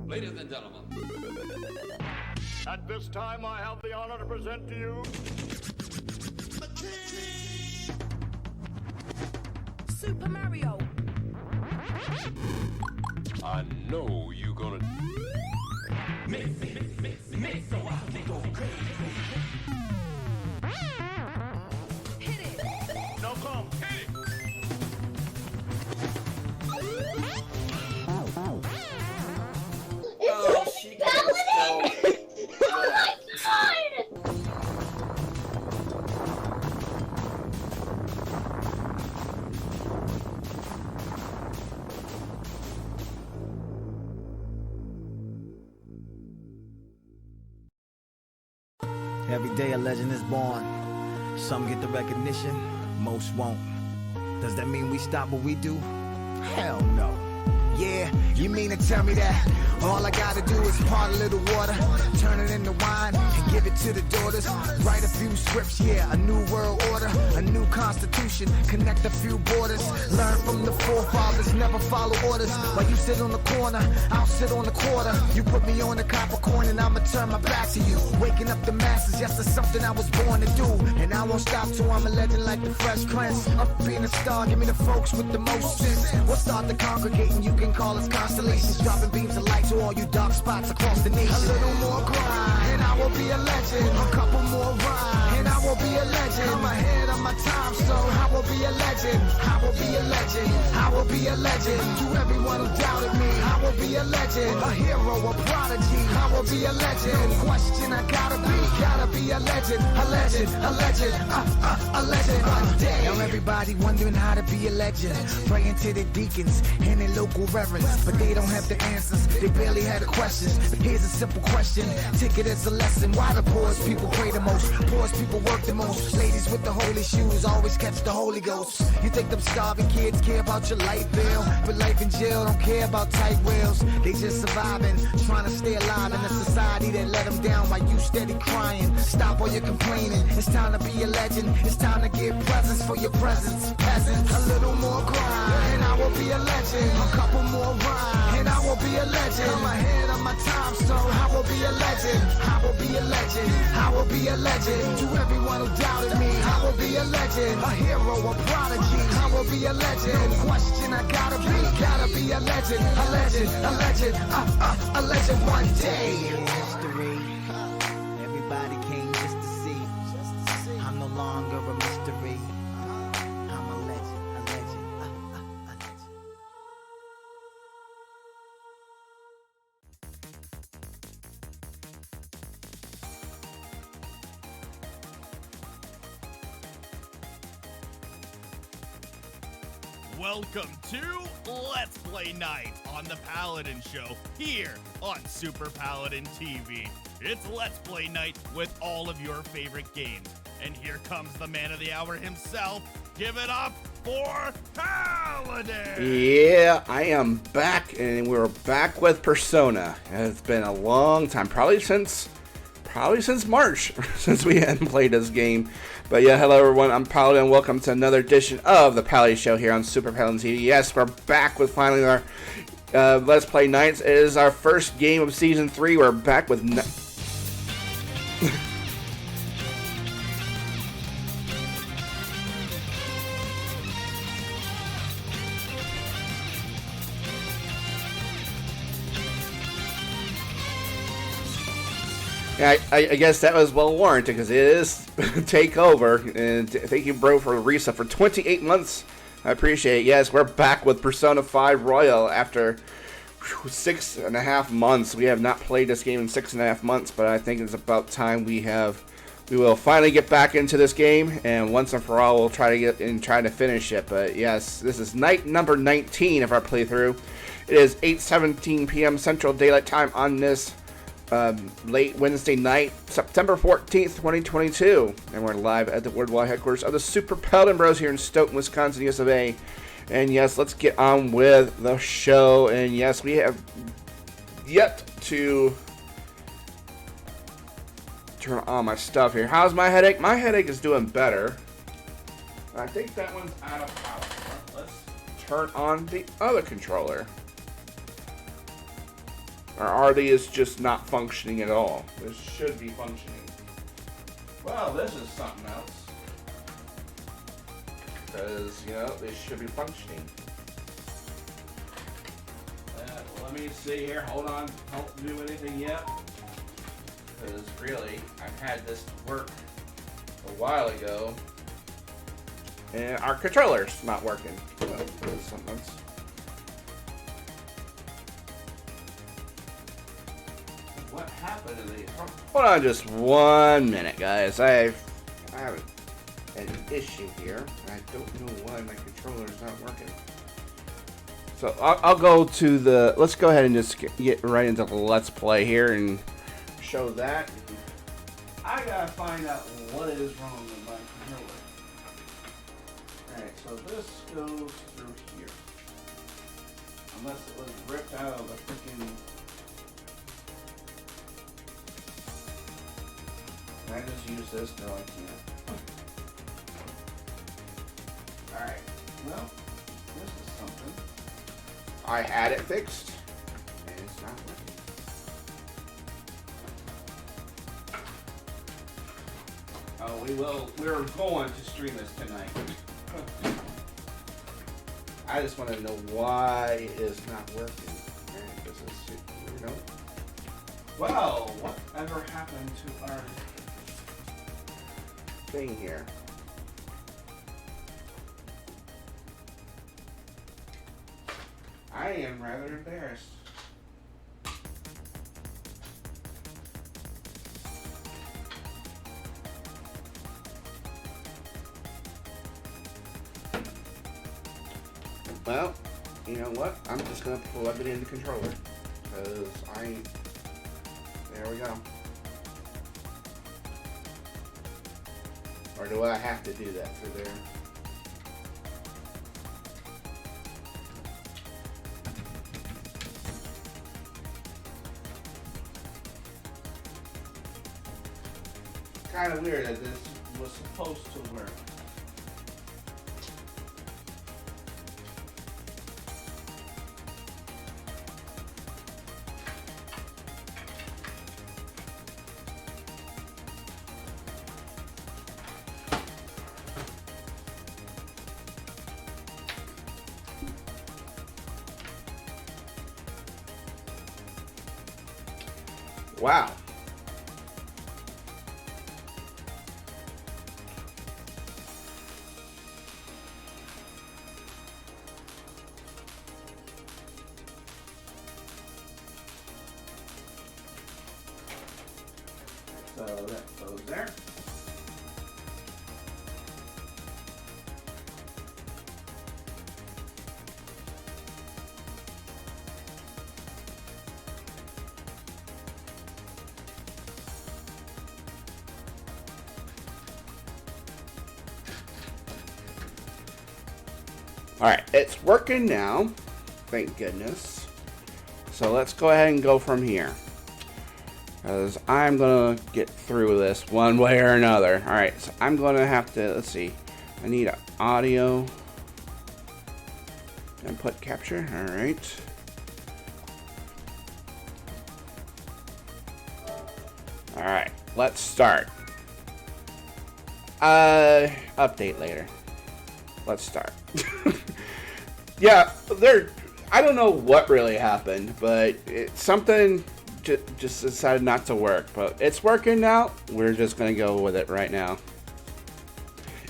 Ladies and gentlemen, at this time I have the honor to present to you Super Mario. I know you gonna Mix, so I can go crazy. Hit it. no come. hit it. Oh, she can still. Oh my god! Every day a legend is born. Some get the recognition, most won't. Does that mean we stop what we do? Hell no. Yeah, you mean to tell me that all I gotta do is part a little water, turn it into wine, and give it to the daughters. Write a few scripts, yeah, a new world order, a new constitution, connect a few borders. Learn from the forefathers, never follow orders. While you sit on the corner, I'll sit on the quarter. You put me on the copper coin and I'ma turn my back to you. Waking up the masses, yes, that's something I was born to do. And I won't stop till I'm a legend like the Fresh Prince. Up being a star, give me the folks with the most sense. We'll start the congregating, you can call us constellations, dropping beams of light to all you dark spots across the nation. A little more grind, and I will be a legend. A couple more rhymes, and I will be a legend. I'm ahead of my time, so I will be a legend. I will be a legend. I will be a legend. To everyone who doubted me, I will be a legend. A hero, a prodigy. I will be a legend. No question, I gotta be a legend. A legend, a legend, a legend. One day. Now everybody wondering how to be a legend. Praying to the deacons and their local reverends, but they don't have the answers. They barely had the questions. Here's a simple question, take it as a lesson. Why the poorest people pray the most? Poorest people work the most. Ladies with the holy shoes always catch the Holy Ghost. You think them starving kids care about your light bill? But life in jail don't care about tight wheels. They just surviving, trying to stay alive in a society that let them down while you steady crying. Stop all your complaining. It's time to be a legend. It's time to give presents for your presence. Peasants, a little more grind, and I will be a legend. A couple more rhymes, and I will be a legend. I'm ahead of my time, so I will be a legend. I will be a legend. I will be a legend. To everyone who doubted me, I will be a legend. A hero, a prodigy. I will be a legend. No question, I gotta be a legend. A legend, a legend, a legend one day. History. Everybody came just to see. I'm no longer a mystery. I'm a legend, a legend, a legend. Welcome to Let's Play Night on the Paladin Show here on Super Paladin TV. It's Let's Play Night with all of your favorite games. And here comes the man of the hour himself. Give it up for Paladin! Yeah, I am back, and we're back with Persona. It's been a long time, probably since March, since we hadn't played this game. But yeah, hello everyone, I'm Paladin. Welcome to another edition of the Paladin Show here on Super Paladin TV. Yes, we're back with finally our Let's Play Nights. It is our first game of Season 3. We're back with... Yeah, I guess that was well warranted because it is Takeover, and thank you, bro, for Risa for 28 months. I appreciate it. Yes, we're back with Persona 5 Royal after 6.5 months. We have not played this game in 6.5 months, but I think it's about time we will finally get back into this game, and once and for all, we'll try to finish it. But yes, this is night number 19 of our playthrough. It is 8:17 p.m. Central Daylight Time on this late Wednesday night, September 14th, 2022, and we're live at the worldwide headquarters of the Super Paladin Bros here in Stoughton, Wisconsin, US of A. And yes, let's get on with the show. And yes, we have yet to turn on my stuff here. How's my headache? My headache is doing better. I think that one's out of power. turn on the other controller? Or are these just not functioning at all? This should be functioning. Well, this is something else. Because, you know, this should be functioning. Let me see here. Hold on. Don't do anything yet. Because really, I've had this work a while ago. And our controller's not working. Well, something else. What happened to these? Hold on just 1 minute, guys. I have an issue here. I don't know why my controller's not working. So I'll go to the. Let's go ahead and just get right into the Let's Play here and show that. I gotta find out what is wrong with my controller. Alright, so this goes through here. Unless it was ripped out of the freaking. Can I just use this? No, I can't. Alright, well, this is something. I had it fixed, and it's not working. Oh, we're going to stream this tonight. I just want to know why it's not working. And this is, you know. Well, whatever happened to our thing here? I am rather embarrassed. Well, you know what? I'm just gonna plug it in the controller. Because there we go. Or do I have to do that through there? Kind of weird that this was supposed to work. Wow. So that goes there. Alright, it's working now. Thank goodness. So let's go ahead and go from here. Because I'm going to get through this one way or another. Alright, so I'm going to have to, let's see. I need an audio input capture. Alright. Alright, let's start. Update later. Let's start. Yeah, I don't know what really happened, but something just decided not to work. But it's working now. We're just going to go with it right now.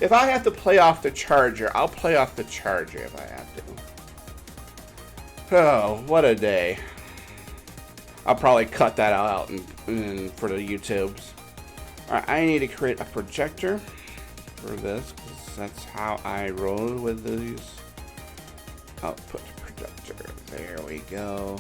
If I have to play off the charger, I'll play off the charger if I have to. Oh, what a day. I'll probably cut that out for the YouTubes. Alright, I need to create a projector for this, because that's how I roll with these. Output projector. There we go.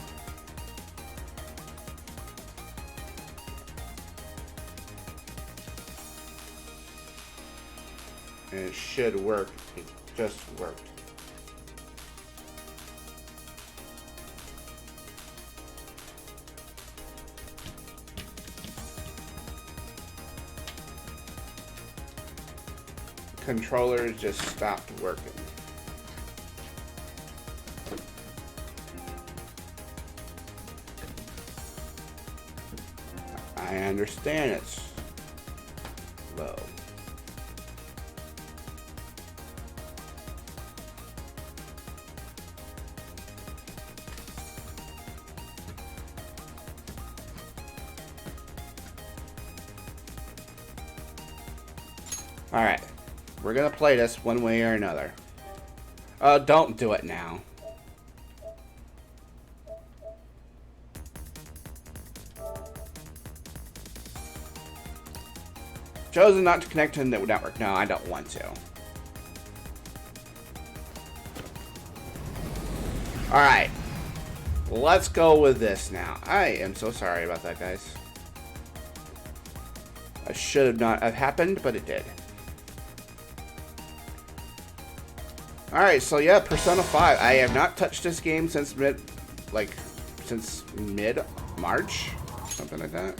And it should work. It just worked. Controller just stopped working. I understand it's low. Alright. We're gonna play this one way or another. Don't do it now. Chosen not to connect to the network. No, I don't want to. Alright. Let's go with this now. I am so sorry about that, guys. I should have not have happened, but it did. Alright, so yeah, Persona 5. I have not touched this game since mid-March. Something like that.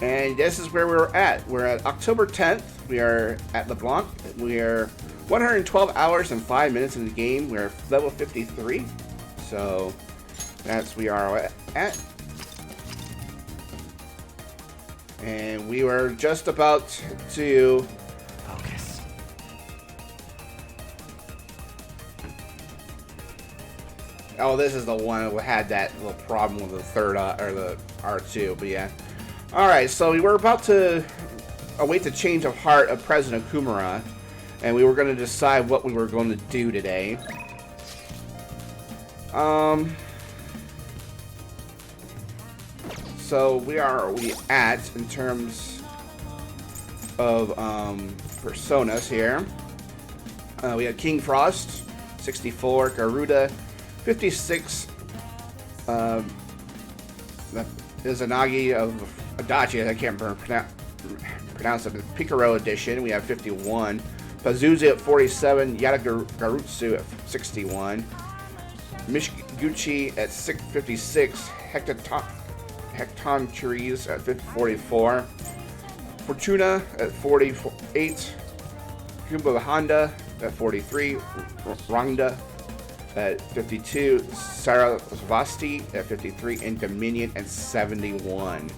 And this is where we're at. We're at October 10th. We are at LeBlanc. We are 112 hours and 5 minutes in the game. We're level 53. So that's we are at. And we were just about to focus. Oh, this is the one that had that little problem with the third or the R2, but yeah. Alright, so we were about to await the change of heart of President Okumura, and we were going to decide what we were going to do today. So where we at in terms of personas here? We have King Frost, 64, Garuda, 56, Izanagi of Adachi, I can't pronounce it, Picaro edition, we have 51, Pazuzu at 47, Yatagarutsu at 61, Mishiguchi at 56, Hecton Trees at 44, Fortuna at 48, Kumba Honda at 43, Rangda at 52, Sarasvati at 53, and Dominion at 71.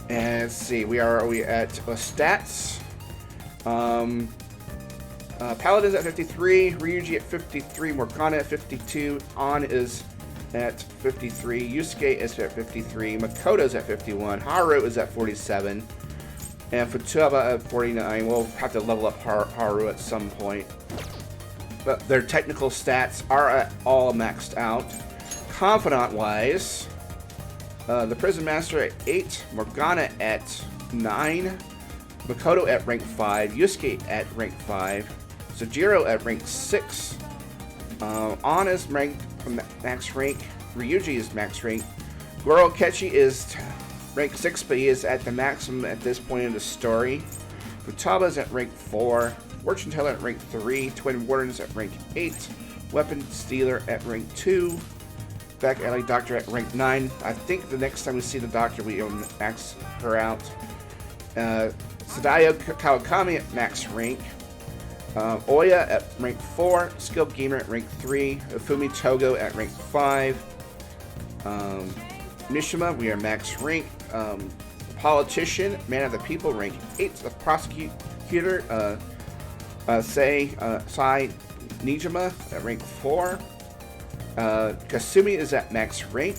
And let's see, we at stats. Paladin's at 53, Ryuji at 53, Morgana at 52, An is at 53, Yusuke is at 53, Makoto's at 51, Haru is at 47, and Futaba at 49. We'll have to level up Haru at some point. But their technical stats are all maxed out. Confidant-wise, the Prison Master at 8, Morgana at 9, Makoto at rank 5, Yusuke at rank 5, Sojiro at rank 6, An is max rank, Ryuji is max rank, Goro Akechi is rank 6, but he is at the maximum at this point in the story. Futaba is at rank 4, Fortune Teller at rank 3, Twin Wardens at rank 8, Weapon Stealer at rank 2, Back Alley Doctor at rank 9. I think the next time we see the Doctor, we will max her out. Sadayo Kawakami at max rank. Oya at rank 4, Skilled Gamer at rank 3, Fumi Togo at rank 5. Mishima, we are max rank. Politician, Man of the People, rank 8. The Prosecutor, Sai Nijima at rank 4. Kasumi is at max rank,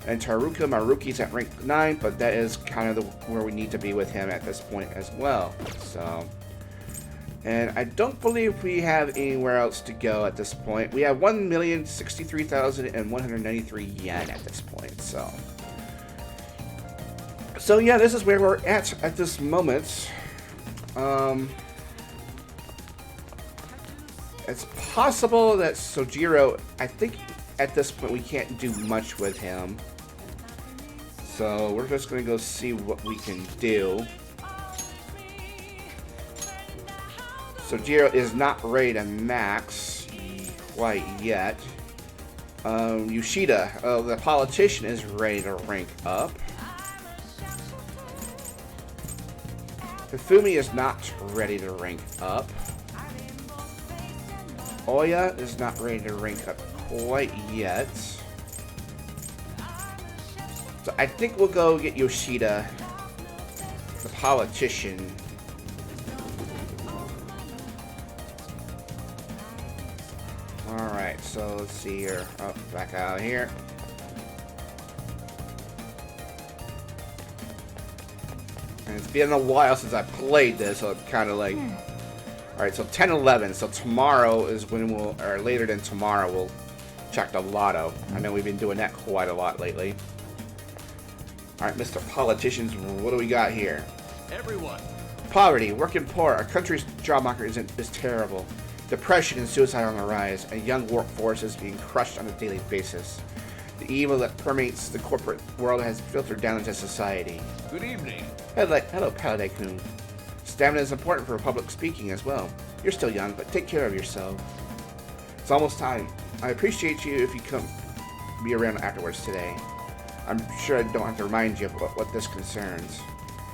and Taruka Maruki's at rank 9, but that is kind of where we need to be with him at this point as well. So, and I don't believe we have anywhere else to go at this point. We have 1,063,193 yen at this point. So yeah, this is where we're at this moment. It's possible that Sojiro, I think at this point we can't do much with him. So we're just going to go see what we can do. Sojiro is not ready to max quite yet. Yoshida, the politician, is ready to rank up. Hifumi is not ready to rank up. Oya is not ready to rank up quite yet. So I think we'll go get Yoshida, the politician. Alright, so let's see here. Oh, back out here. And it's been a while since I played this, so it's kind of like... Alright, so 10-11. So tomorrow is when we'll... Or later than tomorrow, we'll check the lotto. I know we've been doing that quite a lot lately. Alright, Mr. Politicians, what do we got here? Everyone. Poverty, working poor, our country's job market is terrible. Depression and suicide on the rise, and young workforce is being crushed on a daily basis. The evil that permeates the corporate world has filtered down into society. Good evening. Hello, Paladin-kun. Stamina is important for public speaking as well. You're still young, but take care of yourself. It's almost time. I appreciate you if you come be around afterwards today. I'm sure I don't have to remind you of what this concerns.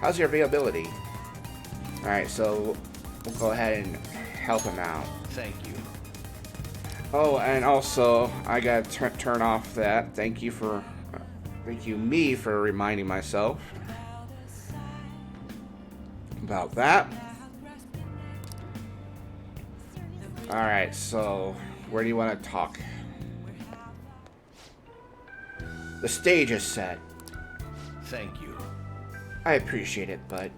How's your availability? Alright, so we'll go ahead and help him out. Thank you. Oh, and also, I gotta turn off that. Thank you me for reminding myself about that. Alright, so where do you want to talk? The stage is set. Thank you. I appreciate it, but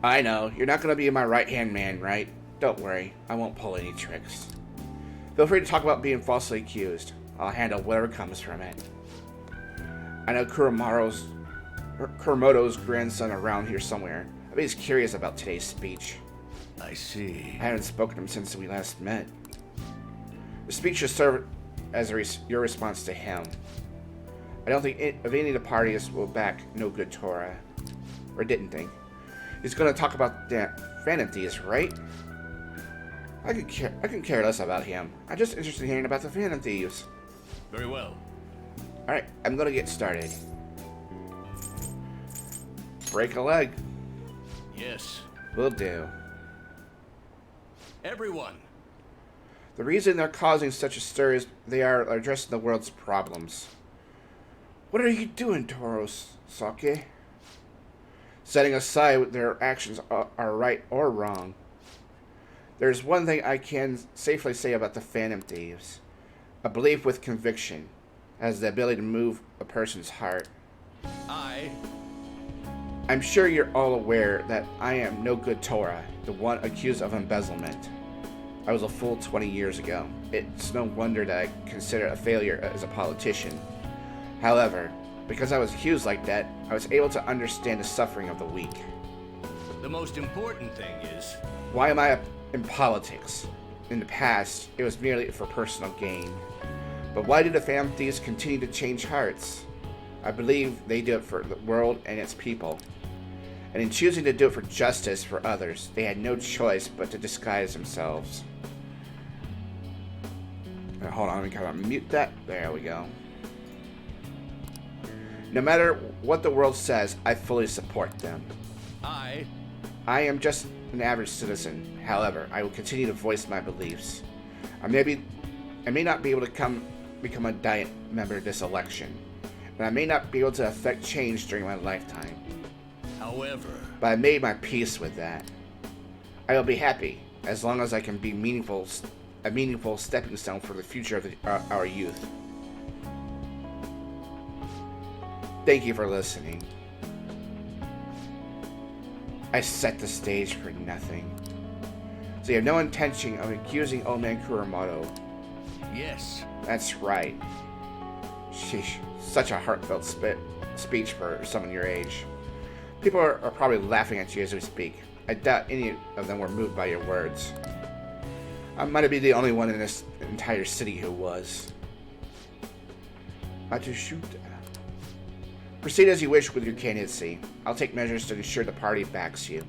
I know, you're not going to be my right-hand man, right? Don't worry, I won't pull any tricks. Feel free to talk about being falsely accused. I'll handle whatever comes from it. I know Kuramoto's grandson around here somewhere. I bet he's curious about today's speech. I see. I haven't spoken to him since we last met. The speech should serve as your response to him. I don't think of any of the parties will back no good Torah. Or didn't think. He's going to talk about that Phantom Thieves, right? I can care less about him. I'm just interested in hearing about the Phantom Thieves. Very well. Alright, I'm going to get started. Break a leg. Yes. Will do. Everyone. The reason they're causing such a stir is they are addressing the world's problems. What are you doing, Torosake? Setting aside their actions are right or wrong. There's one thing I can safely say about the Phantom Thieves. A belief with conviction has the ability to move a person's heart. I'm sure you're all aware that I am no good Torah, the one accused of embezzlement. I was a fool 20 years ago. It's no wonder that I consider a failure as a politician. However, because I was accused like that, I was able to understand the suffering of the weak. The most important thing is... Why am I in politics? In the past, it was merely for personal gain. But why do the Phantom Thieves continue to change hearts? I believe they do it for the world and its people. And in choosing to do it for justice for others, they had no choice but to disguise themselves. Hold on, let me kind of mute that. There we go. No matter what the world says, I fully support them. I am just an average citizen. However, I will continue to voice my beliefs. I may not be able to become a Diet member this election, and I may not be able to affect change during my lifetime. However, but I made my peace with that. I will be happy as long as I can be a meaningful stepping stone for the future of our youth. Thank you for listening. I set the stage for nothing. So you have no intention of accusing old man Kuramoto? Yes. That's right. Sheesh, such a heartfelt speech for someone your age. People are probably laughing at you as we speak. I doubt any of them were moved by your words. I might be the only one in this entire city who was. To shoot. Proceed as you wish with your candidacy. I'll take measures to ensure the party backs you.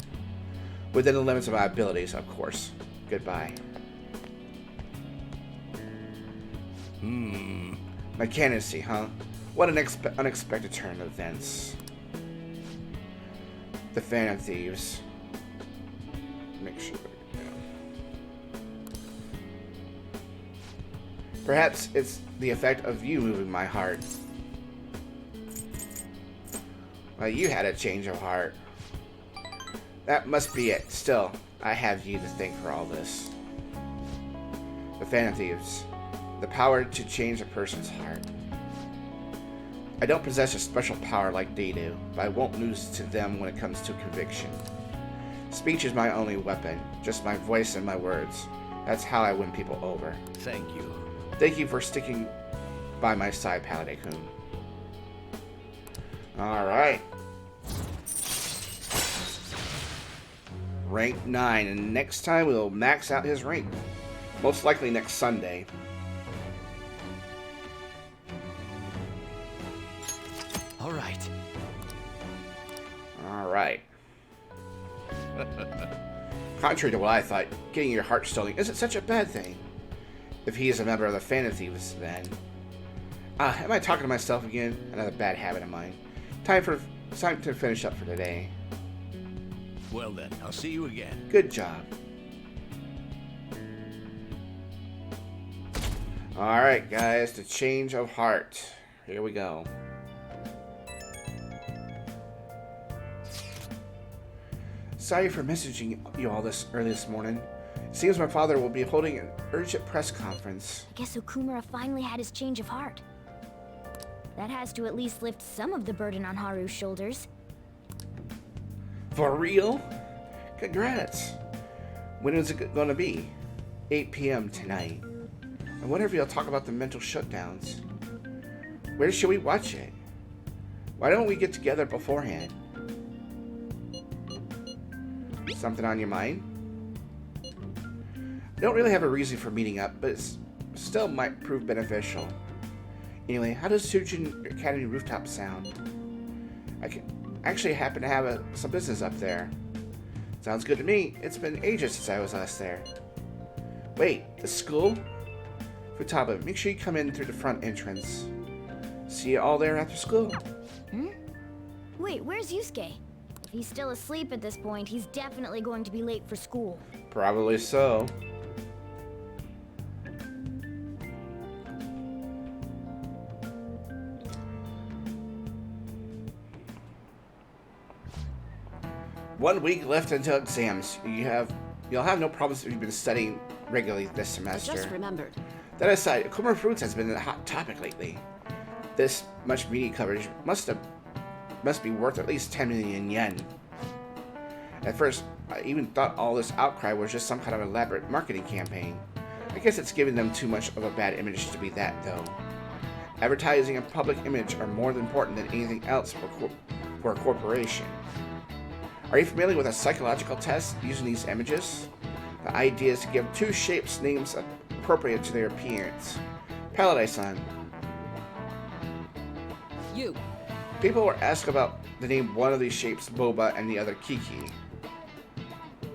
Within the limits of my abilities, of course. Goodbye. My candidacy, huh? What an unexpected turn of events. The Phantom Thieves. Make sure. Perhaps it's the effect of you moving my heart. Well, you had a change of heart. That must be it. Still, I have you to thank for all this. The Phantom Thieves. The power to change a person's heart. I don't possess a special power like they do, but I won't lose to them when it comes to conviction. Speech is my only weapon, just my voice and my words. That's how I win people over. Thank you. Thank you for sticking by my side, Paladin-kun. Alright. Rank 9, and next time we'll max out his rank. Most likely next Sunday. Alright. Alright. Contrary to what I thought, getting your heart stolen isn't such a bad thing. If he is a member of the Phantom Thieves, then... am I talking to myself again? Another bad habit of mine. Time to finish up for today. Well then, I'll see you again. Good job. Alright, guys, the change of heart. Here we go. Sorry for messaging you all this early this morning. It seems my father will be holding an urgent press conference. I guess Okumura finally had his change of heart. That has to at least lift some of the burden on Haru's shoulders. For real? Congrats. When is it going to be? 8 p.m. tonight. I wonder if you'll talk about the mental shutdowns. Where should we watch it? Why don't we get together beforehand? Something on your mind? I don't really have a reason for meeting up, but it still might prove beneficial. Anyway, how does Sujin Academy rooftop sound? I actually happen to have some business up there. Sounds good to me. It's been ages since I was last there. Wait, the school? Futaba, make sure you come in through the front entrance. See you all there after school. Wait, where's Yusuke? If he's still asleep at this point, he's definitely going to be late for school. Probably so. One week left until exams. You'll have no problems if you've been studying regularly this semester. I just remembered. That aside, Okumura Fruits has been a hot topic lately. This much media coverage must be worth at least 10 million yen. At first, I even thought all this outcry was just some kind of elaborate marketing campaign. I guess it's giving them too much of a bad image to be that, though. Advertising and public image are more important than anything else for a corporation. Are you familiar with a psychological test using these images? The idea is to give two shapes names appropriate to their appearance. Paladin-san. You. People were asked about the name one of these shapes Boba and the other Kiki.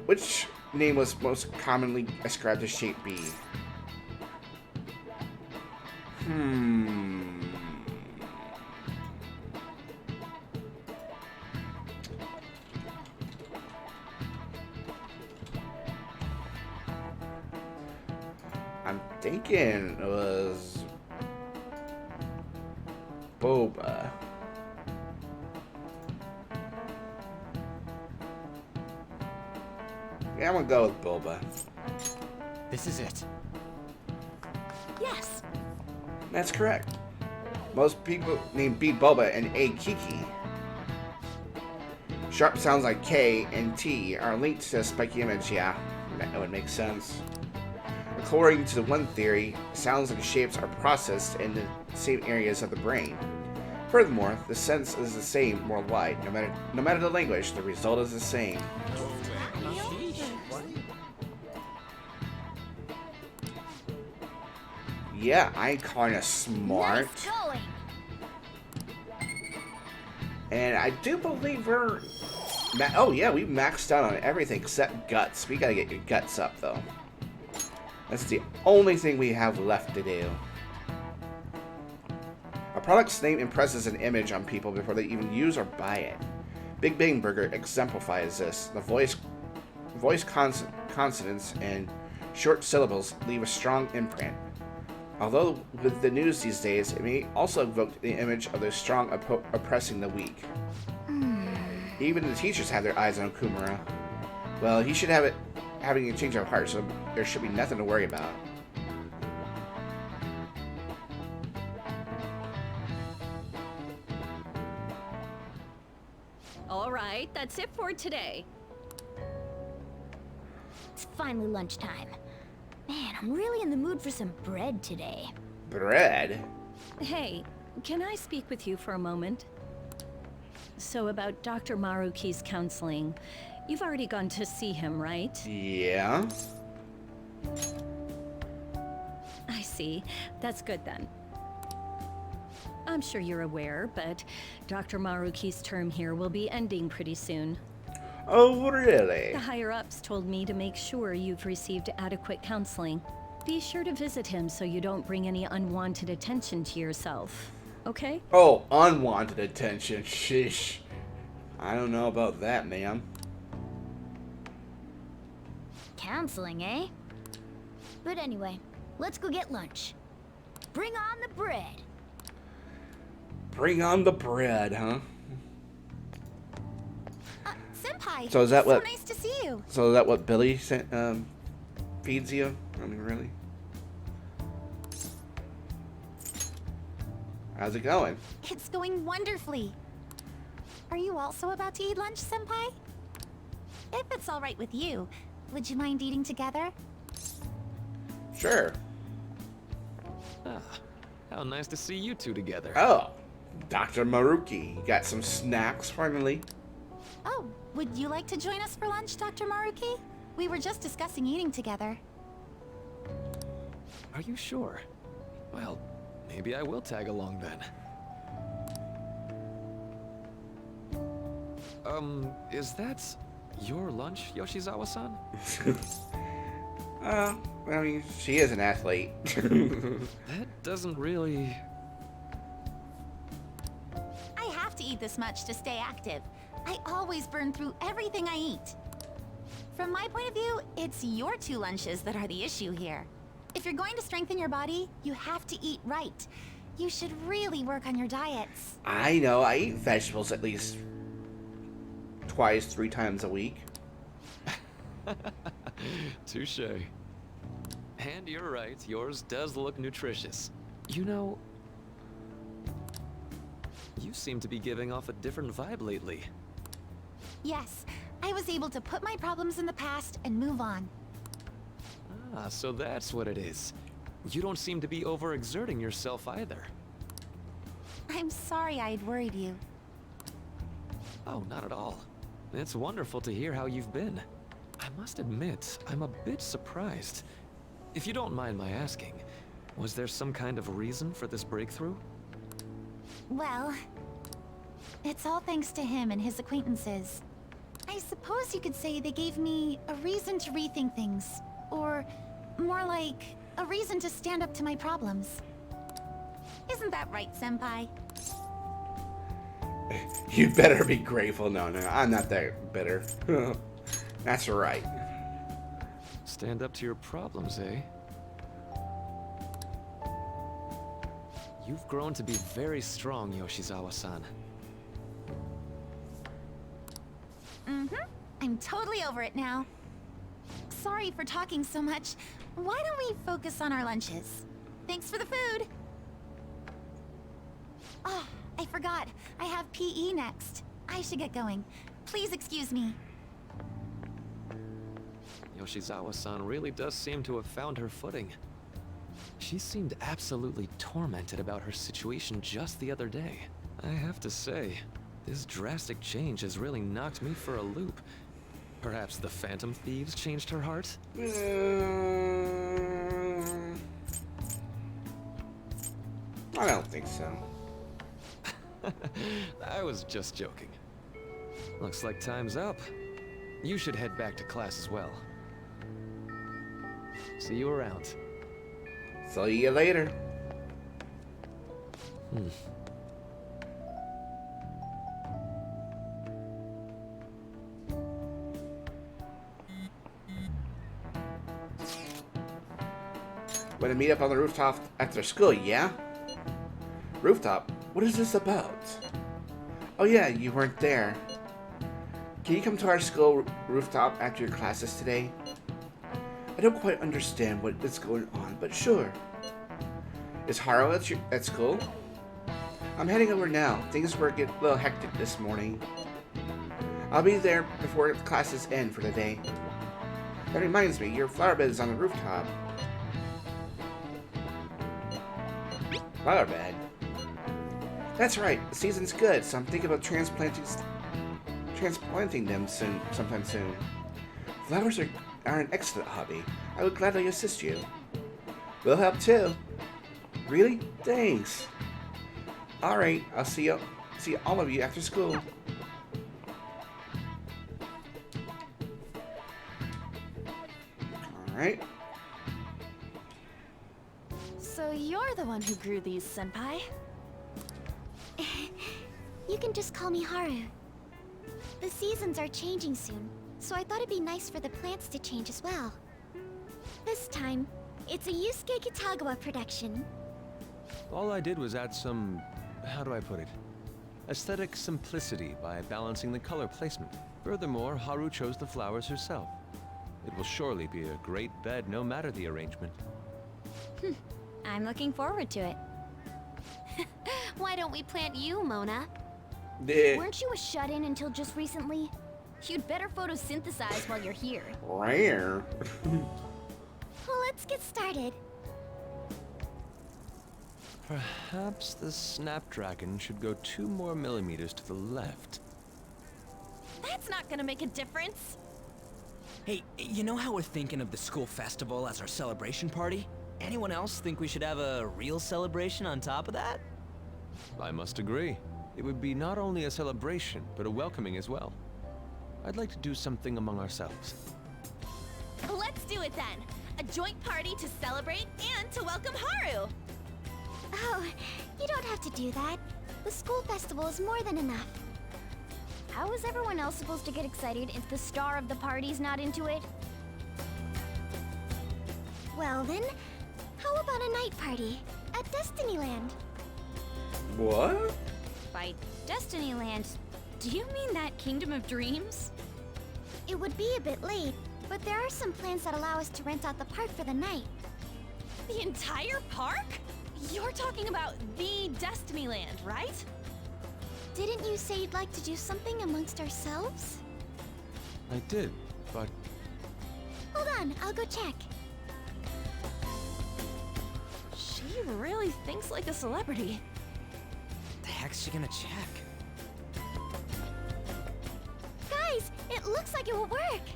Which name was most commonly ascribed to shape B? I'm thinking it was Boba. Yeah, I'm gonna go with Boba. This is it. Yes. That's correct. Most people name B Boba and A Kiki. Sharp sounds like K and T are linked to a spiky image, yeah. That would make sense. According to one theory, sounds and shapes are processed in the same areas of the brain. Furthermore, the sense is the same worldwide. No matter the language, the result is the same. Yeah, I'm kinda smart. Nice going. And I do believe we're... oh yeah, we maxed out on everything except guts. We gotta get your guts up, though. That's the only thing we have left to do. A product's name impresses an image on people before they even use or buy it. Big Bang Burger exemplifies this. The voice consonants and short syllables leave a strong imprint. Although with the news these days, it may also evoke the image of the strong oppressing the weak. Even the teachers have their eyes on Okumura. Well, he should have it having a change of heart, so there should be nothing to worry about. All right, that's it for today. It's finally lunchtime. Man, I'm really in the mood for some bread today. Bread? Hey, can I speak with you for a moment? So about Dr. Maruki's counseling, you've already gone to see him, right? Yeah. I see. That's good then. I'm sure you're aware, but Dr. Maruki's term here will be ending pretty soon. Oh, really? The higher-ups told me to make sure you've received adequate counseling. Be sure to visit him so you don't bring any unwanted attention to yourself, okay? Oh, unwanted attention. Sheesh. I don't know about that, ma'am. Counseling, eh? But anyway, let's go get lunch. Bring on the bread. Bring on the bread, huh? Senpai, So is that what? so nice to see you. So is that what Billy feeds you? I mean, really? How's it going? It's going wonderfully. Are you also about to eat lunch, Senpai? If it's all right with you, would you mind eating together? Sure. Ah, how nice to see you two together. Oh, Dr. Maruki, you got some snacks finally. Oh, would you like to join us for lunch, Dr. Maruki? We were just discussing eating together. Are you sure? Well, maybe I will tag along then. Is that your lunch, Yoshizawa-san? I mean, she is an athlete. That doesn't really... I have to eat this much to stay active. I always burn through everything I eat. From my point of view, it's your two lunches that are the issue here. If you're going to strengthen your body, you have to eat right. You should really work on your diets. I know, I eat vegetables at least twice, 3 times a week. Touche. And you're right, yours does look nutritious. You know, you seem to be giving off a different vibe lately. Yes, I was able to put my problems in the past and move on. Ah, so that's what it is. You don't seem to be overexerting yourself either. I'm sorry I'd worried you. Oh, not at all. It's wonderful to hear how you've been. I must admit, I'm a bit surprised. If you don't mind my asking, was there some kind of reason for this breakthrough? Well, it's all thanks to him and his acquaintances. I suppose you could say they gave me a reason to rethink things. Or, more like, a reason to stand up to my problems. Isn't that right, Senpai? You better be grateful. No, I'm not that bitter. That's right. Stand up to your problems, eh? You've grown to be very strong, Yoshizawa-san. I'm totally over it now. Sorry for talking so much. Why don't we focus on our lunches? Thanks for the food! Oh, I forgot. I have PE next. I should get going. Please excuse me. Yoshizawa-san really does seem to have found her footing. She seemed absolutely tormented about her situation just the other day. I have to say, this drastic change has really knocked me for a loop. Perhaps the Phantom Thieves changed her heart? I don't think so. I was just joking. Looks like time's up. You should head back to class as well. See you around. See you later. Want to meet up on the rooftop after school, yeah? Rooftop? What is this about? Oh yeah, you weren't there. Can you come to our school rooftop after your classes today? I don't quite understand what is going on, but sure. Is Haru at school? I'm heading over now. Things were getting a little hectic this morning. I'll be there before classes end for the day. That reminds me, your flower bed is on the rooftop. Flower bed? That's right, the season's good, so I'm thinking about transplanting them sometime soon. Flowers are an excellent hobby. I would gladly assist you. We'll help too. Really? Thanks. Alright, I'll see all of you after school. Alright. So you're the one who grew these, Senpai? You can just call me Haru. The seasons are changing soon, so I thought it'd be nice for the plants to change as well. This time, it's a Yusuke Kitagawa production. All I did was add some, how do I put it, aesthetic simplicity by balancing the color placement. Furthermore, Haru chose the flowers herself. It will surely be a great bed no matter the arrangement. I'm looking forward to it. Why don't we plant you, Mona? Weren't you a shut-in until just recently? You'd better photosynthesize while you're here. Rare. Well, let's get started. Perhaps the Snapdragon should go 2 more millimeters to the left. That's not gonna make a difference. Hey, you know how we're thinking of the school festival as our celebration party? Anyone else think we should have a real celebration on top of that? I must agree. It would be not only a celebration, but a welcoming as well. I'd like to do something among ourselves. Let's do it then. A joint party to celebrate and to welcome Haru. Oh, you don't have to do that. The school festival is more than enough. How is everyone else supposed to get excited if the star of the party's not into it? Well then, how about a night party at Destinyland? What? By Destinyland, do you mean that Kingdom of Dreams? It would be a bit late, but there are some plans that allow us to rent out the park for the night. The entire park? You're talking about the Destinyland, right? Didn't you say you'd like to do something amongst ourselves? I did, but... Hold on, I'll go check. She really thinks like a celebrity. The heck's she gonna check? Guys, it looks like it will work.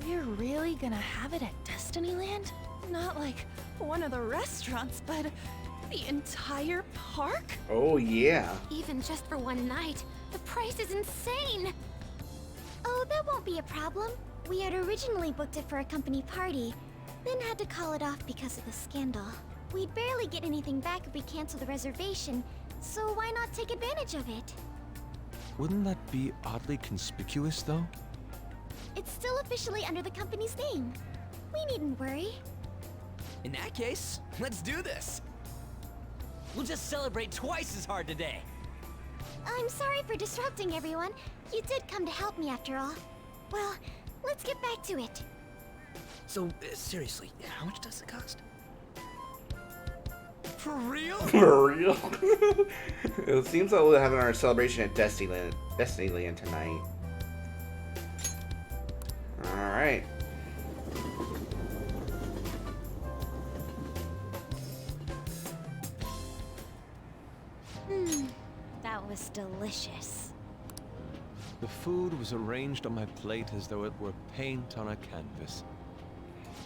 We're really gonna have it at Destinyland? Not like one of the restaurants, but the entire park? Oh, yeah. Even just for one night, the price is insane! Oh, that won't be a problem. We had originally booked it for a company party, then had to call it off because of the scandal. We'd barely get anything back if we cancel the reservation, so why not take advantage of it? Wouldn't that be oddly conspicuous, though? It's still officially under the company's name. We needn't worry. In that case, let's do this. We'll just celebrate twice as hard today. I'm sorry for disrupting everyone. You did come to help me after all. Well, let's get back to it. So, seriously, how much does it cost? For real? For real? It seems like we're having our celebration at Destinyland tonight. Alright. That was delicious. The food was arranged on my plate as though it were paint on a canvas.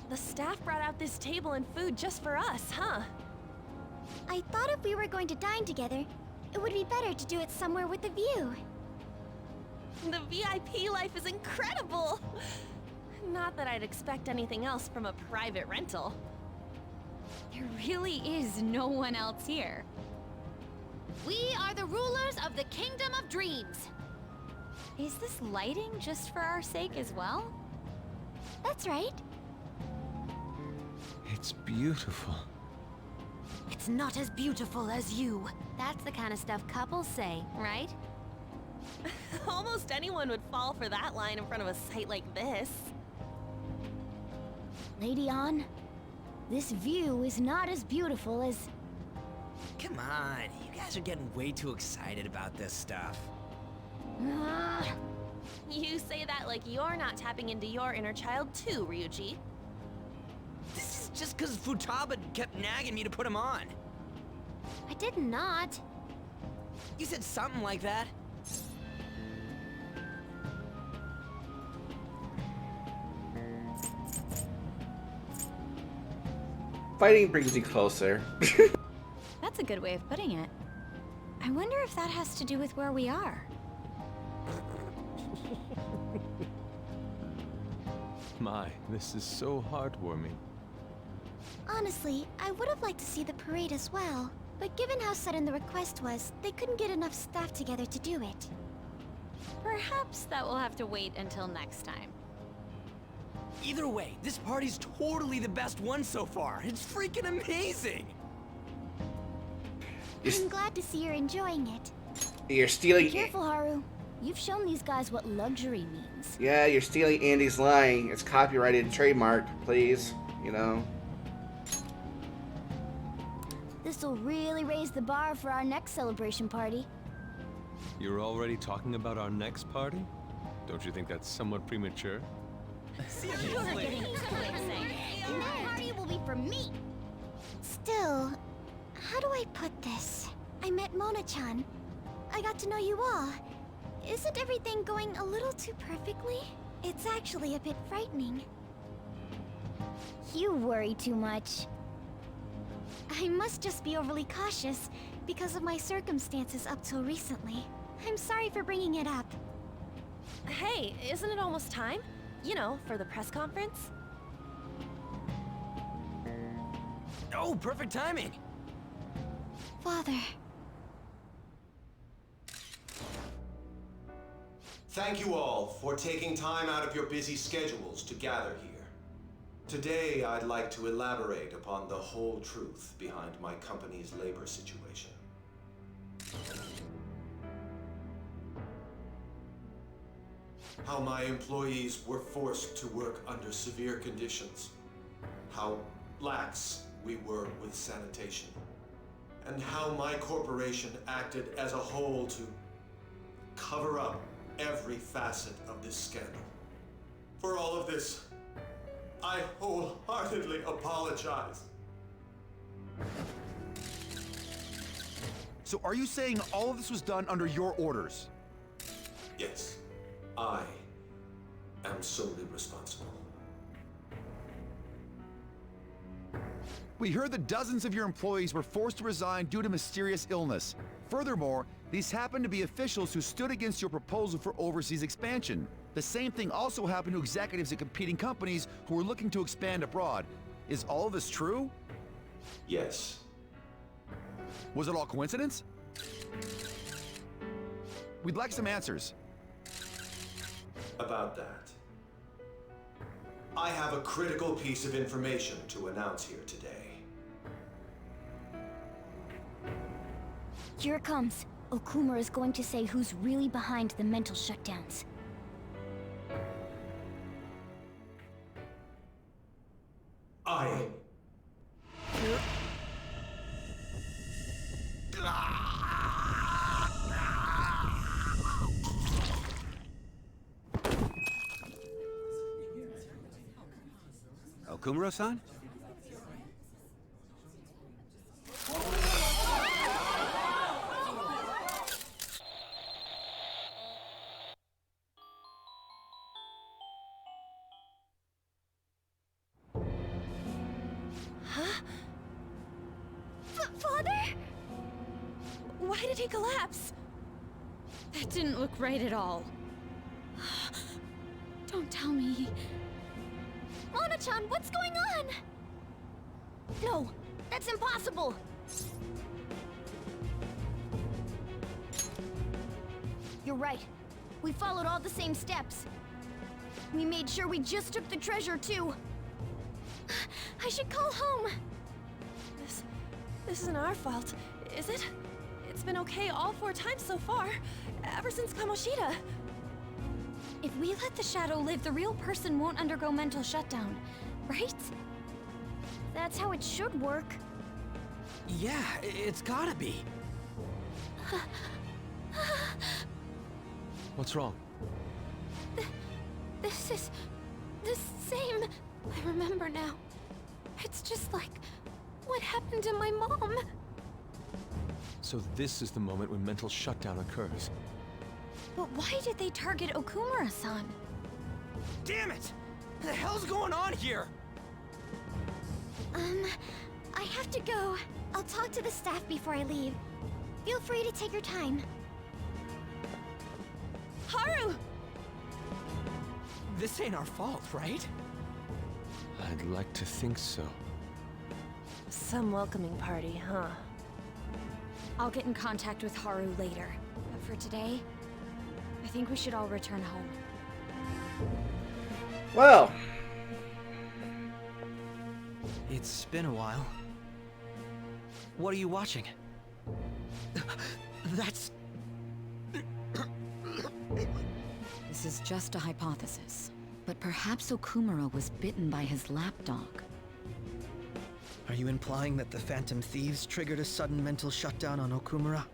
The staff brought out this table and food just for us, huh? I thought if we were going to dine together, it would be better to do it somewhere with a view. The VIP life is incredible! Not that I'd expect anything else from a private rental. There really is no one else here. We are the rulers of the Kingdom of Dreams! Is this lighting just for our sake as well? That's right. It's beautiful. It's not as beautiful as you. That's the kind of stuff couples say, right? Almost anyone would fall for that line in front of a site like this. Lady An, this view is not as beautiful as... Come on, you guys are getting way too excited about this stuff. You say that like you're not tapping into your inner child too, Ryuji. This is just because Futaba kept nagging me to put him on. I did not. You said something like that. Fighting brings you closer. That's a good way of putting it. I wonder if that has to do with where we are. My, this is so heartwarming. Honestly, I would have liked to see the parade as well. But given how sudden the request was, they couldn't get enough staff together to do it. Perhaps that will have to wait until next time. Either way, this party's totally the best one so far. It's freaking amazing! I'm glad to see you're enjoying it. You're stealing... Be careful, Haru. You've shown these guys what luxury means. Yeah, you're stealing Andy's line. It's copyrighted and trademarked, please. You know? This'll really raise the bar for our next celebration party. You're already talking about our next party? Don't you think that's somewhat premature? You're getting too excited. And that party will be for me. Still, how do I put this? I met Mona-chan. I got to know you all. Isn't everything going a little too perfectly? It's actually a bit frightening. You worry too much. I must just be overly cautious because of my circumstances up till recently. I'm sorry for bringing it up. Hey, isn't it almost time? You know, for the press conference? Oh, perfect timing! Father. Thank you all for taking time out of your busy schedules to gather here. Today, I'd like to elaborate upon the whole truth behind my company's labor situation. How my employees were forced to work under severe conditions. How lax we were with sanitation. And how my corporation acted as a whole to cover up every facet of this scandal. For all of this, I wholeheartedly apologize. So are you saying all of this was done under your orders? Yes, I am solely responsible. We heard that dozens of your employees were forced to resign due to mysterious illness. Furthermore, these happened to be officials who stood against your proposal for overseas expansion. The same thing also happened to executives at competing companies who were looking to expand abroad. Is all of this true? Yes. Was it all coincidence? We'd like some answers. About that, I have a critical piece of information to announce here today. Here it comes. Okumura is going to say who's really behind the mental shutdowns. Okumura-san? Father? Why did he collapse? That didn't look right at all. Don't tell me. Mona-chan, what's going on? No, that's impossible. You're right. We followed all the same steps. We made sure we just took the treasure, too. I should call home. This isn't our fault, is it? It's been okay all 4 times so far, ever since Kamoshida. If we let the shadow live, the real person won't undergo mental shutdown, right? That's how it should work. Yeah, it's gotta be. What's wrong? This is the same. I remember now. It's just like what happened to my mom. So this is the moment when mental shutdown occurs. But why did they target Okumura-san? Damn it! What the hell's going on here? I have to go. I'll talk to the staff before I leave. Feel free to take your time. Haru! This ain't our fault, right? I'd like to think so. Some welcoming party, huh? I'll get in contact with Haru later. But for today, I think we should all return home. Well, It's been a while. What are you watching? That's... This is just a hypothesis, but perhaps Okumura was bitten by his lapdog. Are you implying that the Phantom Thieves triggered a sudden mental shutdown on Okumura?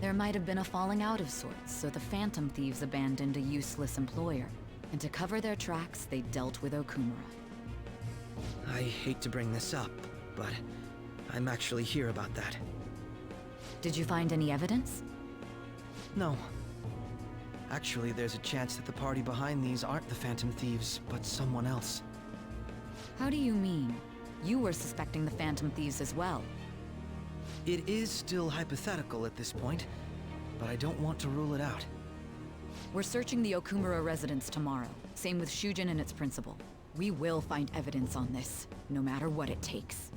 There might have been a falling out of sorts, so the Phantom Thieves abandoned a useless employer. And to cover their tracks, they dealt with Okumura. I hate to bring this up, but I'm actually here about that. Did you find any evidence? No. Actually, there's a chance that the party behind these aren't the Phantom Thieves, but someone else. How do you mean? You were suspecting the Phantom Thieves as well. It is still hypothetical at this point, but I don't want to rule it out. We're searching the Okumura residence tomorrow. Same with Shujin and its principal. We will find evidence on this, no matter what it takes.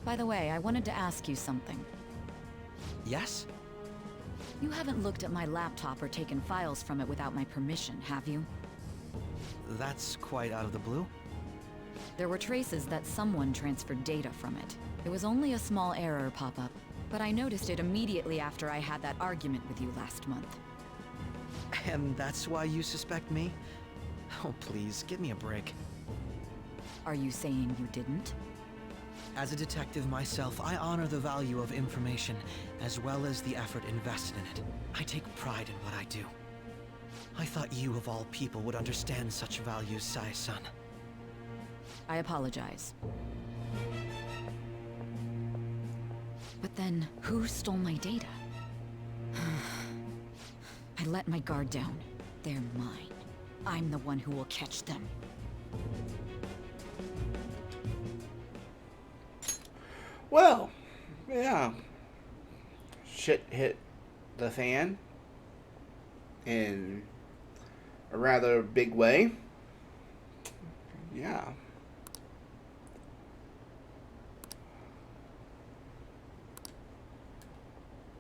By the way, I wanted to ask you something. Yes? You haven't looked at my laptop or taken files from it without my permission, have you? That's quite out of the blue. There were traces that someone transferred data from it. It was only a small error pop-up, but I noticed it immediately after I had that argument with you last month. And that's why you suspect me? Oh, please, give me a break. Are you saying you didn't? As a detective myself, I honor the value of information, as well as the effort invested in it. I take pride in what I do. I thought you, of all people, would understand such values, Sai-san. I apologize. But then, who stole my data? I let my guard down. They're mine. I'm the one who will catch them. well, yeah. Shit hit the fan in a rather big way. Yeah.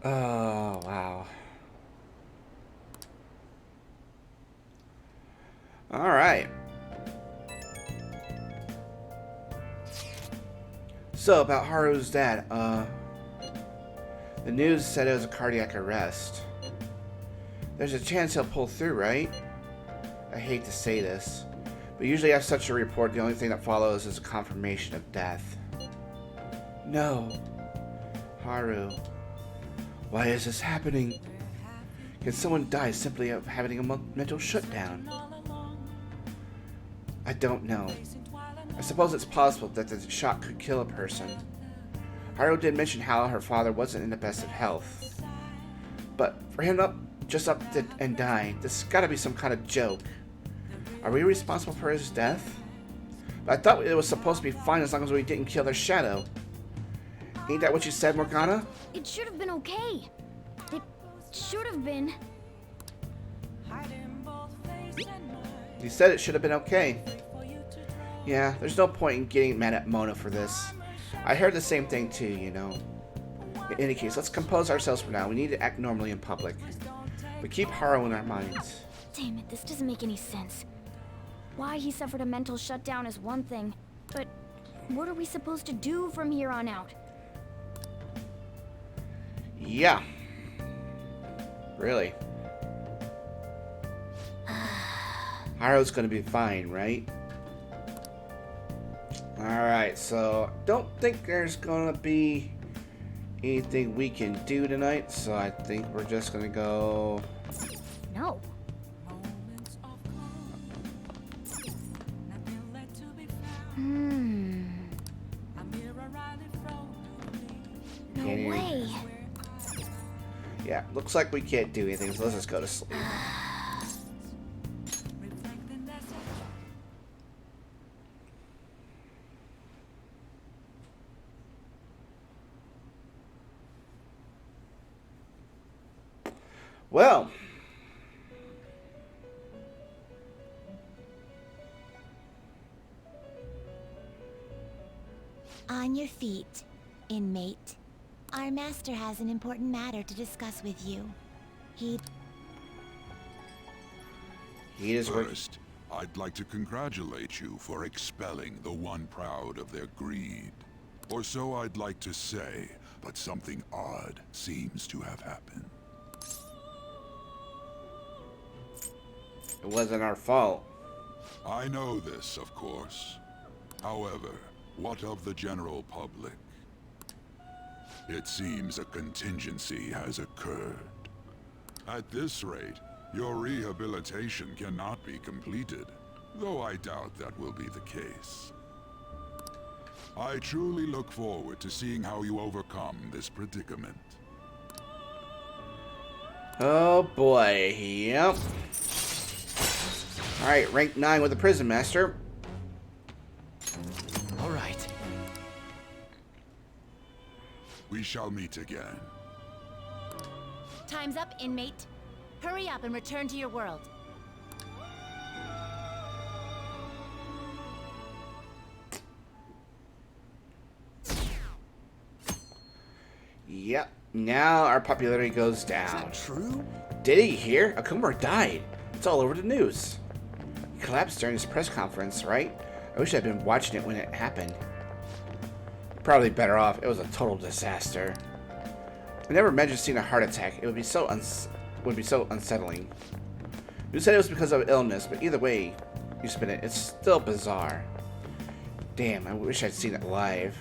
Oh, wow. All right. So, about Haru's dad, the news said it was a cardiac arrest. There's a chance he'll pull through, right? I hate to say this, but usually after such a report, the only thing that follows is a confirmation of death. No. Haru. Why is this happening? Can someone die simply of having a mental shutdown? I don't know. I suppose it's possible that the shock could kill a person. Haru did mention how her father wasn't in the best of health. But for him just up and dying, this has got to be some kind of joke. Are we responsible for his death? But I thought it was supposed to be fine as long as we didn't kill their shadow. Ain't that what you said, Morgana? It should have been okay. It should have been. You said it should have been okay. Yeah, there's no point in getting mad at Mona for this. I heard the same thing too, you know. In any case, let's compose ourselves for now. We need to act normally in public. We keep Haru in our minds. Damn it, this doesn't make any sense. Why he suffered a mental shutdown is one thing, but what are we supposed to do from here on out? Yeah. Really. Haru's gonna be fine, right? Alright, so don't think there's gonna be anything we can do tonight, so I think we're just gonna go... No. No way. Yeah, looks like we can't do anything, so let's just go to sleep. Well, on your feet, inmate. Our master has an important matter to discuss with you. He is First, I'd like to congratulate you for expelling the one proud of their greed. Or so I'd like to say, but something odd seems to have happened. It wasn't our fault. I know this, of course. However, what of the general public? It seems a contingency has occurred. At this rate, your rehabilitation cannot be completed, though I doubt that will be the case. I truly look forward to seeing how you overcome this predicament. Oh boy, yep. Alright, rank 9 with the prison master. All right. We shall meet again. Time's up, inmate. Hurry up and return to your world. Yep, now our popularity goes down. Is that true? Did he hear? Okumura died. It's all over the news. He collapsed during his press conference, right? I wish I'd been watching it when it happened. Probably better off. It was a total disaster. I never imagined seeing a heart attack. It would be so unsettling. You said it was because of illness, but either way you spin it, it's still bizarre. Damn, I wish I'd seen it live.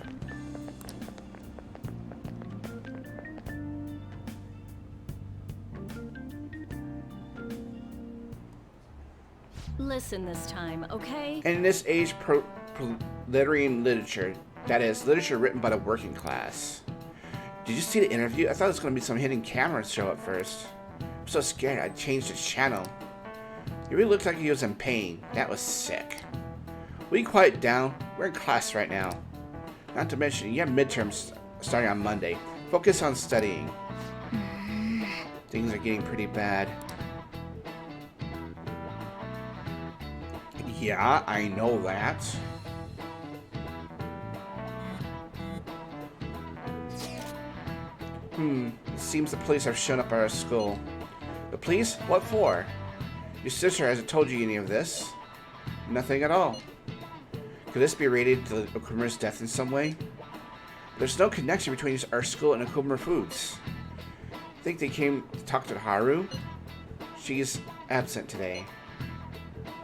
Listen this time, okay? And in this age, proletaryan literature, that is, literature written by the working class. Did you see the interview? I thought it was going to be some hidden camera show at first. I'm so scared I changed the channel. He really looked like he was in pain. That was sick. Will you quiet down? We're in class right now. Not to mention, you have midterms starting on Monday. Focus on studying. Things are getting pretty bad. Yeah, I know that. It seems the police have shown up at our school. The police? What for? Your sister hasn't told you any of this. Nothing at all. Could this be related to Okumura's death in some way? There's no connection between our school and Okumura Foods. Think they came to talk to Haru? She's absent today.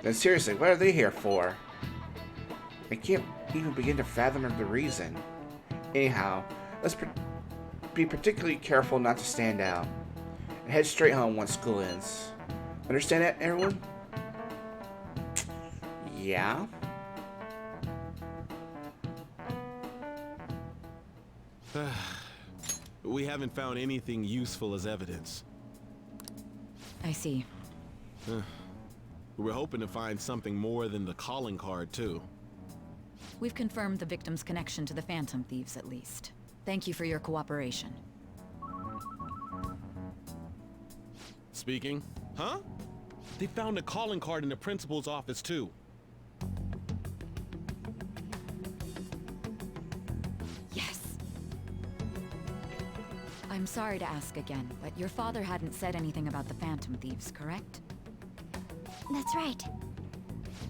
Then seriously, what are they here for? I can't even begin to fathom the reason. Anyhow, let's be particularly careful not to stand out. And head straight home once school ends. Understand that, everyone? Yeah? We haven't found anything useful as evidence. I see. We're hoping to find something more than the calling card, too. We've confirmed the victim's connection to the Phantom Thieves, at least. Thank you for your cooperation. Speaking? Huh? They found a calling card in the principal's office, too. Yes. I'm sorry to ask again, but your father hadn't said anything about the Phantom Thieves, correct? That's right.